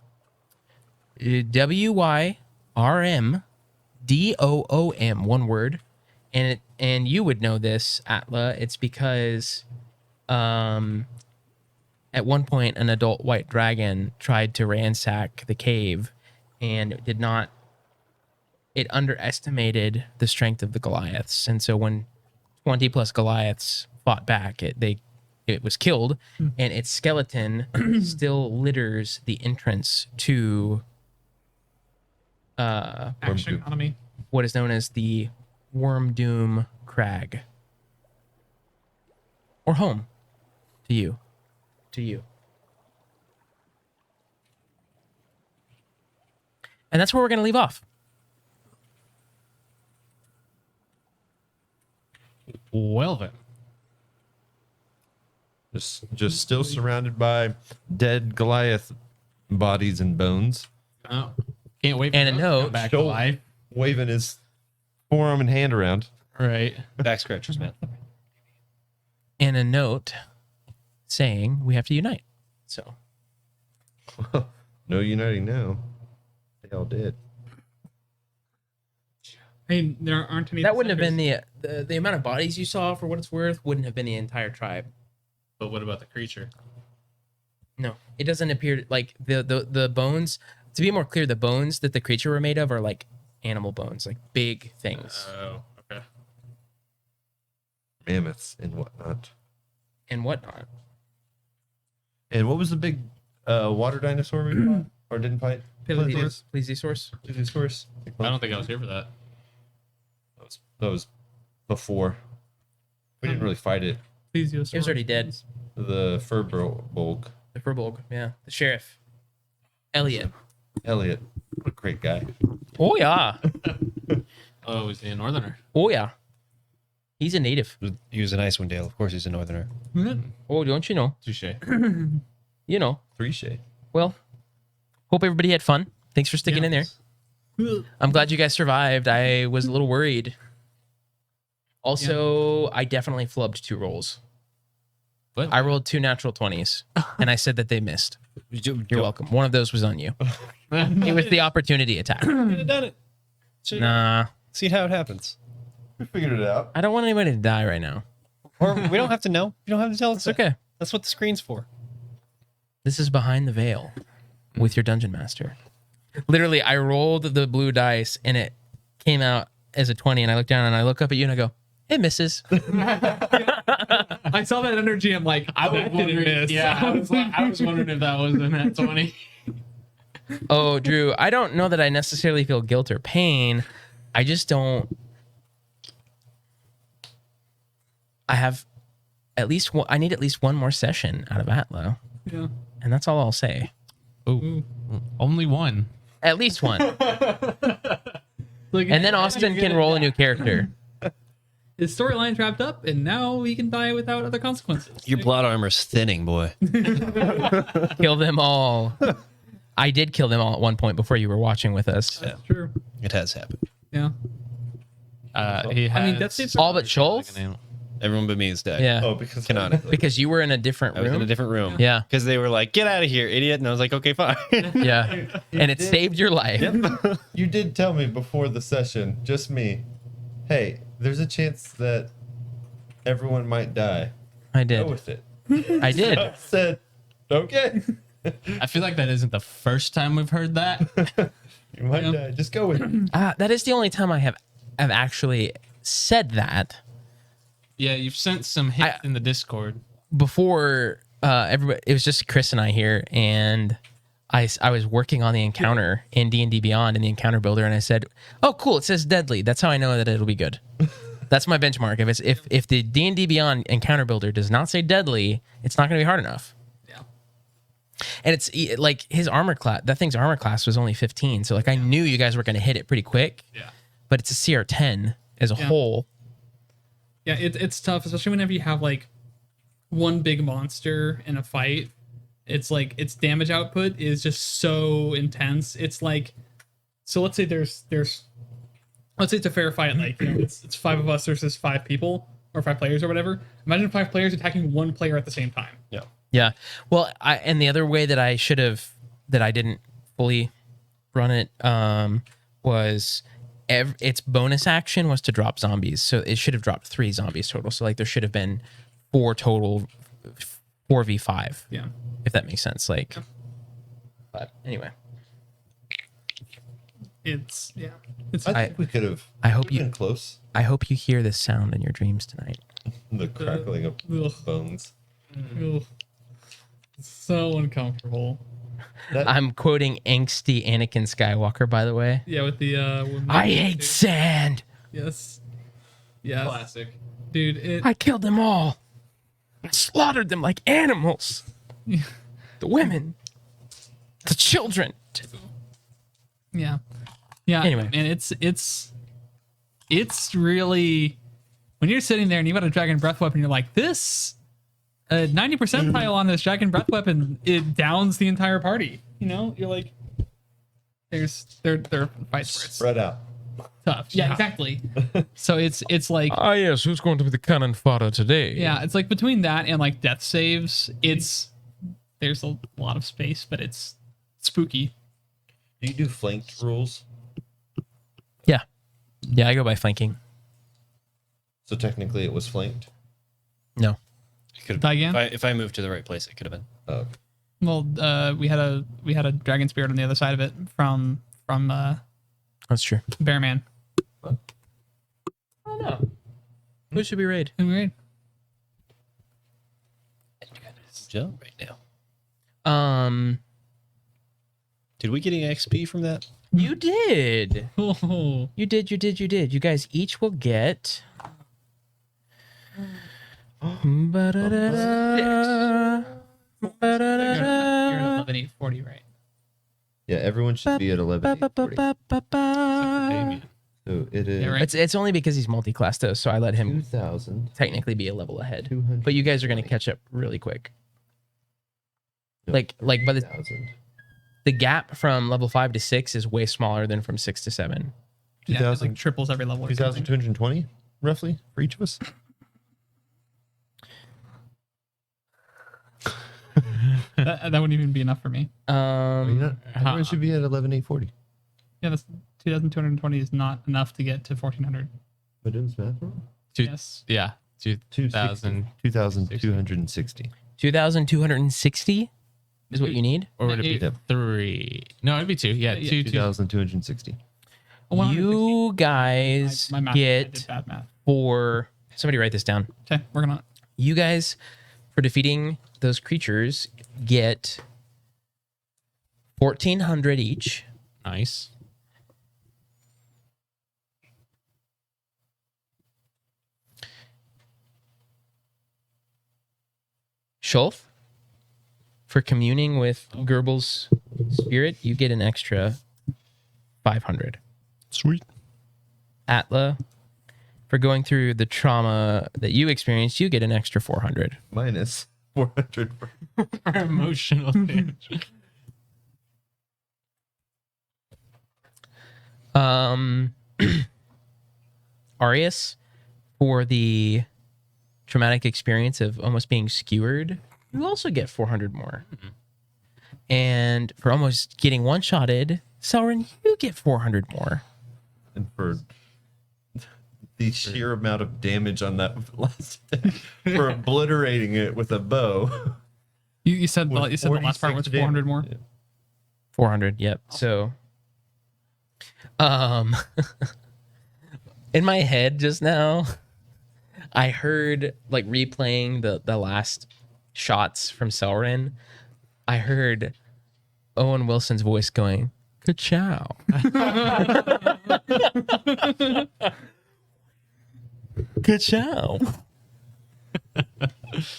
Wyrmdoom. One word. And you would know this, Atla. It's because at one point an adult white dragon tried to ransack the cave and it underestimated the strength of the Goliaths. And so when 20 plus Goliaths fought back, it was killed, and its skeleton still litters the entrance to Action economy. what is known as the Worm Doom Crag. Or home. To you. To you. And that's where we're going to leave off. Well then. Just still surrounded by dead Goliath bodies and bones, Oh, can't wait for And a those to come note. back to Show- life. waving his forearm and hand around. Right. Back scratchers, man. And a note saying we have to unite. So No uniting now. They all did. I mean, there aren't any. that wouldn't have been defenders. the amount of bodies you saw, for what it's worth, wouldn't have been the entire tribe. But what about the creature? No, it doesn't appear like the bones. To be more clear, the bones that the creature were made of are like animal bones, like big things Oh, okay. Mammoths and whatnot. and whatnot. And what was the big water dinosaur we fought? Or didn't fight? Plesiosaurus. Plesiosaurus. Plesiosaurus? I don't think I was here for that. That was before. We didn't really fight it. Plesiosaurus. He was already dead. The Furbolg. The Furbolg, yeah, the sheriff, Elliot. Elliot. What a great guy. Oh yeah, Oh, is he a northerner? oh yeah. He's a native. He was an Icewind Dale. Of course, he's a northerner. Oh, don't you know? Touche. You know. Three shade. Well, hope everybody had fun. Thanks for sticking in there. I'm glad you guys survived. I was a little worried. Also, I definitely flubbed 2 rolls. What? I rolled 2 natural 20s, and I said that they missed. You're welcome. One of those was on you. It was the opportunity attack. Could have done it. Nah, See how it happens. We figured it out. I don't want anybody to die right now. Or we don't have to know. You don't have to tell us. It's okay. That's what the screen's for. This is Behind the Veil with your dungeon master. Literally, I rolled the blue dice, and it came out as a 20, and I look down, and I look up at you, and I go, it misses. I saw that energy. I'm like, I was that didn't wondering. miss. Yeah, I was wondering if that was in that 20. Oh, Drew, I don't know that I necessarily feel guilt or pain. I just don't. I have at least one, I need at least one more session out of Atlo, Yeah. and that's all I'll say. Oh, only one. At least one. Like, And then Austin can roll a new character. his storyline's wrapped up, and now he can die without other consequences. Your plot armor's thinning, boy. Kill them all. I did kill them all at one point before you were watching with us. That's true. It has happened. Yeah. He has, I mean, that's it. All but Shoals? Everyone but me is dead. Yeah. Oh, because Canonically. Because you were in a different I was in a room. different room. Yeah. Because they were like, get out of here, idiot. And I was like, okay, fine. Yeah. And it saved your life. You did tell me before the session, just me, hey, there's a chance that everyone might die. I Go did. with it. I did. I said, okay. I feel like that isn't the first time we've heard that. You might Yeah. die. Just go with it. That is the only time I have actually said that. Yeah, you've sent some hits in the Discord. Before everybody, it was just Chris and I here, and I was working on the encounter in D&D Beyond in the encounter builder, and I said, "Oh, cool! It says deadly. That's how I know that it'll be good. That's my benchmark. If the D&D Beyond encounter builder does not say deadly, it's not going to be hard enough." Yeah. And it's like his armor class. That thing's armor class was only 15, so like I knew you guys were going to hit it pretty quick. Yeah. But it's a CR 10 as a Yeah. whole. Yeah, it's tough, especially whenever you have like one big monster in a fight. It's like its damage output is just so intense. It's like, so let's say let's say it's a fair fight. Like, you know, it's 5 of us versus 5 people or 5 players or whatever. Imagine 5 players attacking 1 player at the same time. Yeah. Yeah. Well, and the other way that I didn't fully run it was its bonus action was to drop zombies. So it should have dropped 3 zombies total. So like there should have been 4 total, 4v5. Yeah. If that makes sense. Like, but anyway, It's I I- think we could have. I hope you- been close. I hope you hear this sound in your dreams tonight. The crackling of Ugh. bones. ugh. So uncomfortable. I'm quoting angsty Anakin Skywalker, by the way. Yeah, with the I hate sand. Yes. Yes. Classic. Dude, I killed them all. I slaughtered them like animals. The women, the children. yeah. Yeah. Anyway. And it's really, when you're sitting there and you've got a dragon breath weapon, you're like, this 90 percentile on this dragon breath weapon, it downs the entire party. You know, you're like, there are fights where it's Spread out. tough. Yeah, exactly. So it's like, Ah, yes, who's going to be the cannon fodder today? yeah, it's like between that and like death saves, there's a lot of space, but it's spooky. Do you do flanked rules? Yeah. Yeah, I go by flanking. So technically it was flanked? No. It could Die again? if I moved to the right place, it could have been. Oh. Well, we had a dragon spirit on the other side of it from That's true. Bearman. Oh, no. Who should we raid? And we raid. Jump right now. Did we get any XP from that? You did. Oh, You did. You guys each will get. you're at 11,840, right? Yeah, everyone should be at 11:40. Damien. So it is Yeah, right. It's only because he's multi-class though, so I let him 2,000. technically be a level ahead. 200. But you guys are gonna catch up really quick. Like by the 2,000. gap from level 5 to 6 is way smaller than from 6 to 7. Yeah, it 2,000. like triples every level. or something. 2,220 roughly for each of us. That wouldn't even be enough for me. Everyone should be at 11,840. Yeah, that's 2,220 is not enough to get to 1,400. Am I doing this math wrong? Yes. Yeah. 2,000. 2,260. 2,260 is what you need. Or would it be Yep. 3? No, it'd be 2. Yeah, Yeah, 2. 2,260. Oh, 160. You guys My math, I get did bad math. for somebody write this down. Okay, working on it. You guys, for defeating those creatures, get 1,400 each. Nice. Shulf, for communing with Gerbel's spirit, you get an extra 500. Sweet. Atla, for going through the trauma that you experienced, you get an extra 400. Minus 400. Emotional damage. Arius, for the traumatic experience of almost being skewered, you also get 400 more. And for almost getting one-shotted, Sauron, you get 400 more. And for the sheer amount of damage on that last for obliterating it with a bow. You said the With last part was 46 400 more. damage. 400, yep. So, in my head just now, I heard, like, replaying the last shots from Sauron, I heard Owen Wilson's voice going, "Ka-chow." Ka-chow.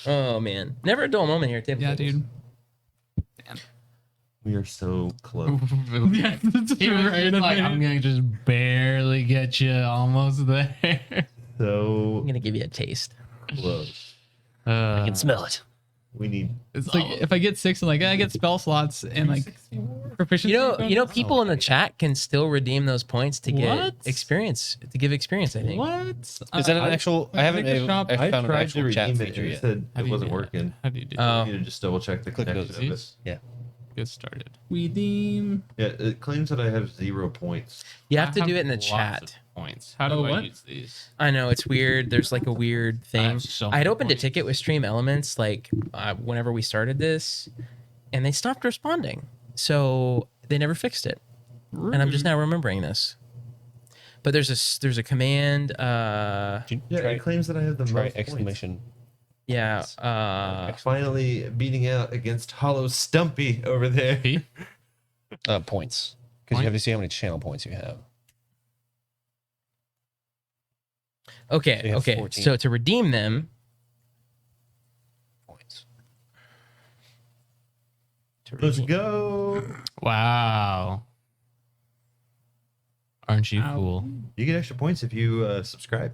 Oh, man. Never a dull moment here at Table Yeah, Tables. dude. We are so close. Yeah, that's He was right. like, I'm going to just barely get you almost there. So I'm going to give you a taste. close. I can smell it. We need It's like if I get 6 and like I get spell slots and like proficiency. You know, people in the chat can still redeem those points to get What? experience, to give experience, I think. What? Is that an actual? I haven't think the shop- I found an tried actual to chat redeem it. feature It yet. said How it do you wasn't do that? working. How do you do Oh. that? I need to just double check the Click connection those. of it. These? Yeah. Get started. Redeem. Yeah, it claims that I have 0 points. You have to I do it in the lots chat. of Points. How do Oh, I what? use these? I know it's weird. There's like a weird thing. have so I had many opened a points. ticket with Stream Elements like whenever we started this, and they stopped responding. So they never fixed it, and I'm just now remembering this. But there's a command. Yeah, it claims that I have the Try most exclamation. Yeah. Finally beating out against Hollow Stumpy over there. P? Points. Because you have to see how many channel points you have. Okay. So you have Okay. 14. So to redeem them, Points. Let's go. Wow. Aren't you Ow. cool? You get extra points if you subscribe.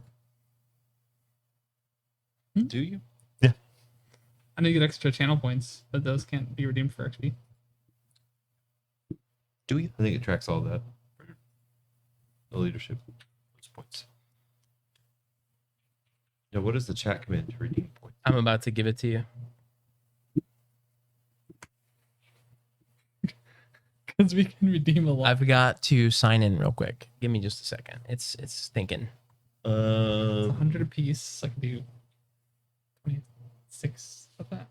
Do you? I know you get extra channel points, but those can't be redeemed for XP. Do you? I think it tracks all that. The leadership. Those points. Now, what is the chat command to redeem points? I'm about to give it to you. Because we can redeem a lot. I've got to sign in real quick. Give me just a second. It's thinking. It's 100 apiece. I can do 26 of that.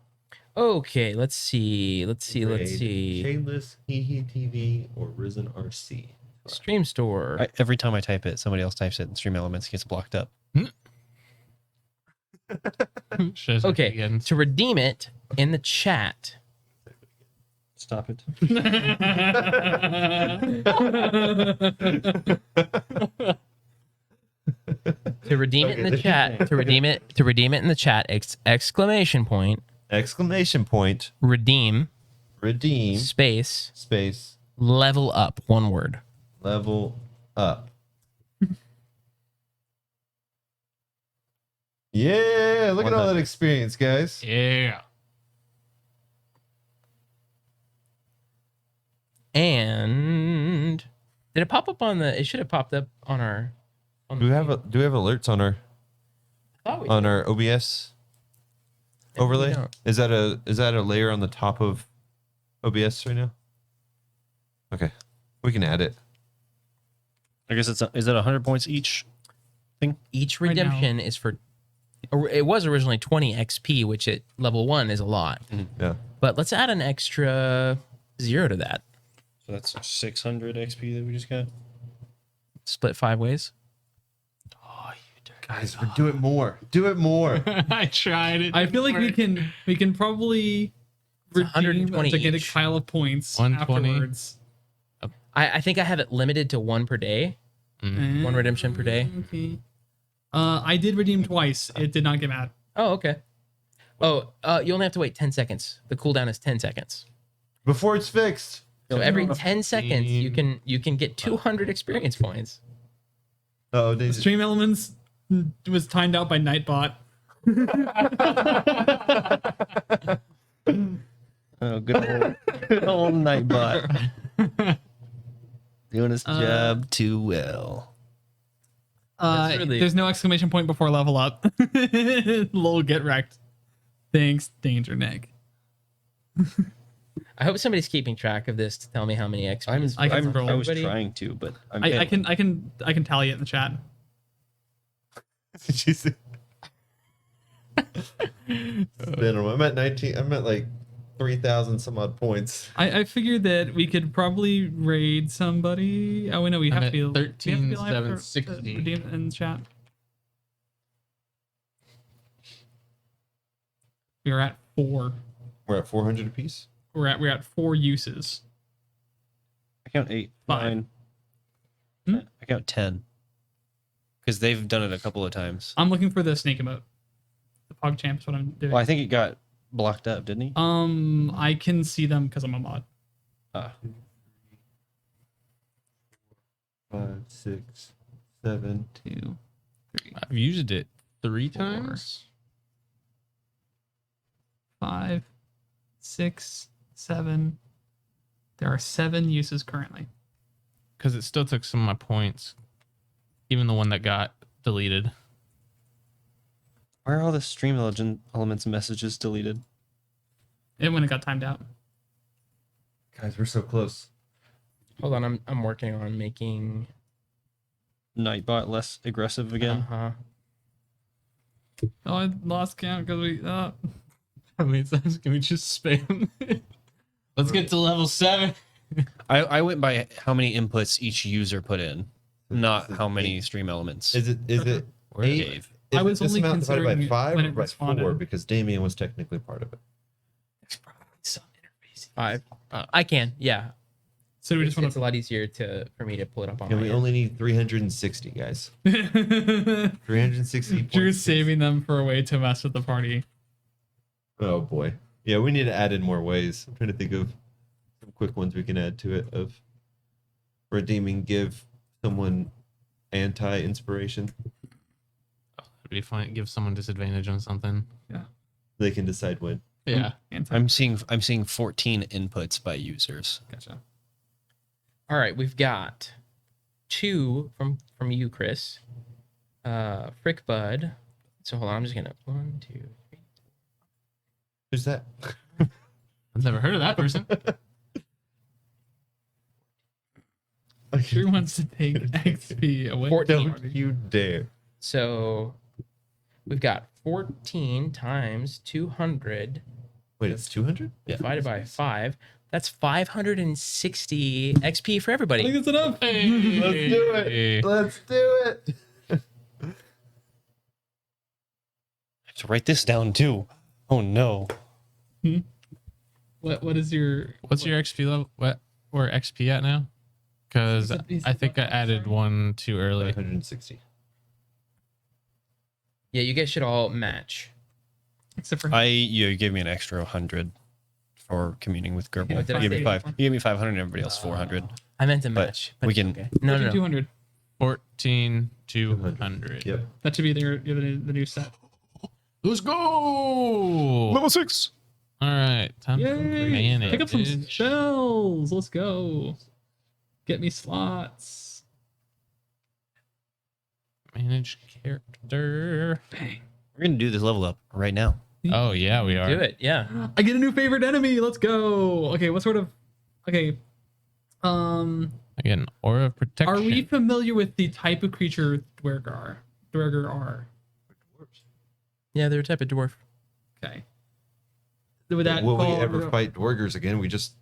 Okay, let's see. Let's Raid, see. Shameless, Hee TV, or Risen RC. Stream store. Every time I type it, somebody else types it, and Stream Elements gets blocked up. Should I say it Okay, again? to redeem it in the chat. Stop it. To redeem it in the chat. To redeem it in the chat. Exclamation point. Exclamation point. Redeem. Redeem. Space. Space. Level up. One word. Level up. Yeah, look at all that experience, guys. Yeah. And did it pop up on the? It should have popped up on our. On Do we have alerts on our our OBS overlay? Is that a layer on the top of OBS right now? Okay, we can add it. I guess is that 100 points each thing? Each Right now. redemption is for. It was originally 20 XP, which at level 1 is a lot. Yeah. But let's add an extra 0 to that. So that's 600 XP that we just got. Split 5 ways. Guys, do it more. Do it more. I tried it. I feel like we can probably redeem 120 to get a each. pile of points 120. afterwards. I think I have it limited to 1 per day. Mm. 1 redemption per day. Okay. I did redeem twice. It did not get mad. Oh, okay. Oh, you only have to wait 10 seconds. The cooldown is 10 seconds. Before it's fixed. So every 10 seconds, you can get 200 experience points. Oh, they Stream Elements was timed out by Nightbot. Oh, good old Nightbot. Doing his job too well. That's really- There's no exclamation point before level up. Lol, get wrecked. Thanks, Danger Nick. I hope somebody's keeping track of this to tell me how many XP. I can roll. I was everybody. trying to, but I can tally it in the chat. Did you see? I'm at 19. I'm at like 3,000 some odd points. I figured that we could probably raid somebody. Oh, we know we I'm have at to be 13,760. redeem in the chat. We are at 4. We're at 400 apiece. We're at 4 uses. I count 8, 5. 9. Hmm? I count 10. Because they've done it a couple of times. I'm looking for the snake emote. The PogChamp is what I'm doing. Well, I think it got blocked up, didn't he? I can see them because I'm a mod. 5, 6, 7. 2, 3, I've used it 3 4. times. 5, 6, 7. There are 7 uses currently. Because it still took some of my points. Even the one that got deleted. Why are all the Stream Elements messages deleted? When it got timed out. Guys, we're so close. Hold on, I'm working on making. Nightbot less aggressive again. Uh-huh. Oh, I lost count because we. I mean, can we just spam? Let's get to level 7. I went by how many inputs each user put in, not how many Stream Elements. Is it Where eight? gave. I was this only amount divided by considering 5 when or it by responded. 4 because Damien was technically part of it. There's probably some interface. 5. I can. Yeah. So do we It's, just want it's a lot easier for me to pull it up on And my we end. only need 360, guys. to 360 Drew's points. saving them for a way to mess with the party. Oh boy. Yeah, we need to add in more ways. I'm trying to think of some quick ones we can add to it of redeeming, give someone anti-inspiration. It'd be fine. Give someone disadvantage on something. They can decide when. Yeah. I'm seeing 14 inputs by users. Gotcha. All right, we've got 2 from you, Chris. Frick Bud. So hold on, I'm just gonna 1, 2, 3. Who's that? I've never heard of that person. Drew wants to take XP away. 14. Don't you dare. So we've got 14 times 200 Wait, it's 200? divided by 5. That's 560 XP for I everybody. think that's enough. Let's do it. Let's do it. I have to write this down too. Oh no. What is your What's your XP level? What? Where XP at now? Because I think I added one too early. 560. Yeah, you guys should all match. except for You gave me an extra 100 for communing with Gerbil. What did I You gave me say? 5. You gave me 500 and everybody else 400. I meant to But match. we can- Okay. No, no, no. 200. 14 200. Yep. That should be the new set. Let's go. Level 6. All right. Time to Yay! manage. Pick up some spells. Let's go. Get me slots. Manage character. We're going to do this level up right now. Oh yeah, we are. Do it. Yeah. I get a new favorite enemy. Let's go. Okay, what sort of? Okay. I get an aura of protection. Are we familiar with the type of creature Dwergar are? Yeah, they're a type of dwarf. Okay. Would that Will we fall- ever fight Dwergers again? We just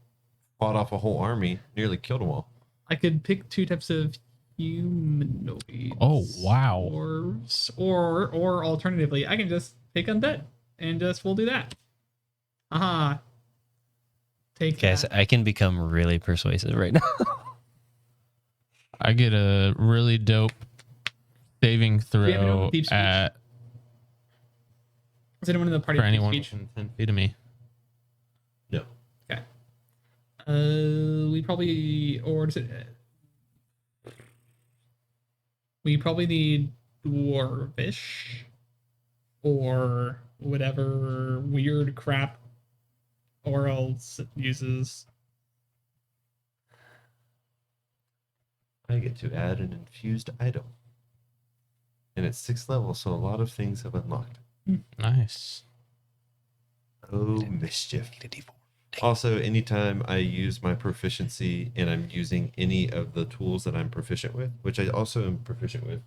fought off a whole army, nearly killed them all. I could pick 2 types of humanoids. Oh, wow. Or alternatively, I can just pick undead and we'll do that. Aha. Take Guys, that. I can become really persuasive right now. I get a really dope saving we have anyone throw with deep speech? at Is anyone in the party for with deep anyone speech? within 10 feet of me. No. Okay. We probably we probably need dwarvish or whatever weird crap or else it uses. I get to add an infused item. And it's 6th level, so a lot of things have unlocked. Nice. Oh, mischief. Also, anytime I use my proficiency and I'm using any of the tools that I'm proficient with, which I also am proficient with,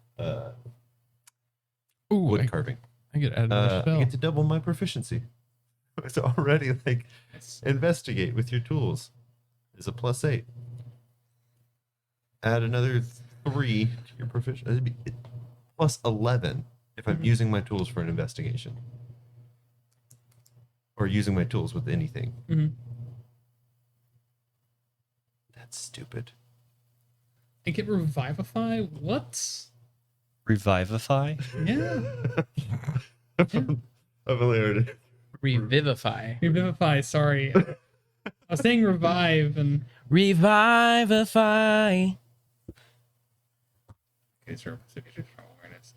Ooh, wood carving, I get add another I spell. get to double my proficiency. It's already like investigate with your tools is a +8. Add another 3 to your proficiency. It'd be +11 if I'm using my tools for an investigation. Or using my tools with anything. Mm-hmm. That's stupid. I get revivify? What? Revivify? Yeah. I've only heard it. Revivify. Revivify, sorry. I was saying revive and Revivify. okay, sure. Awareness.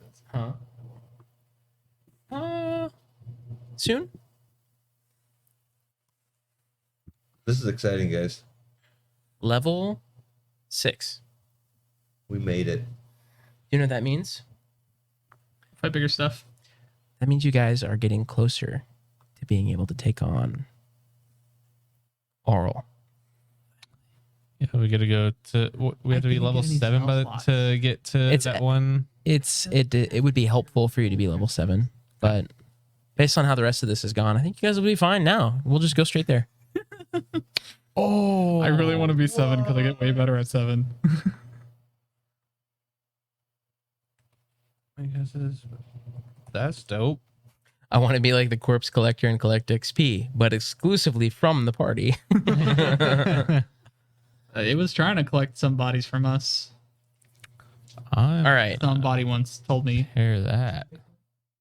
Huh? Soon? This is exciting, guys. Level 6. We made it. You know what that means? Fight bigger stuff. That means you guys are getting closer to being able to take on Oral. Yeah, we got to go to. We have to be didn't level get any 7 spell slots. to get to It's that one. It would be helpful for you to be level 7, but based on how the rest of this has gone, I think you guys will be fine now. We'll just go straight there. Oh, I really want to be 7 because I get way better at 7. I guess it is. That's dope. I want to be like the corpse collector and collect XP, but exclusively from the party. It was trying to collect some bodies from us. All All right. Somebody once told me. Hear that.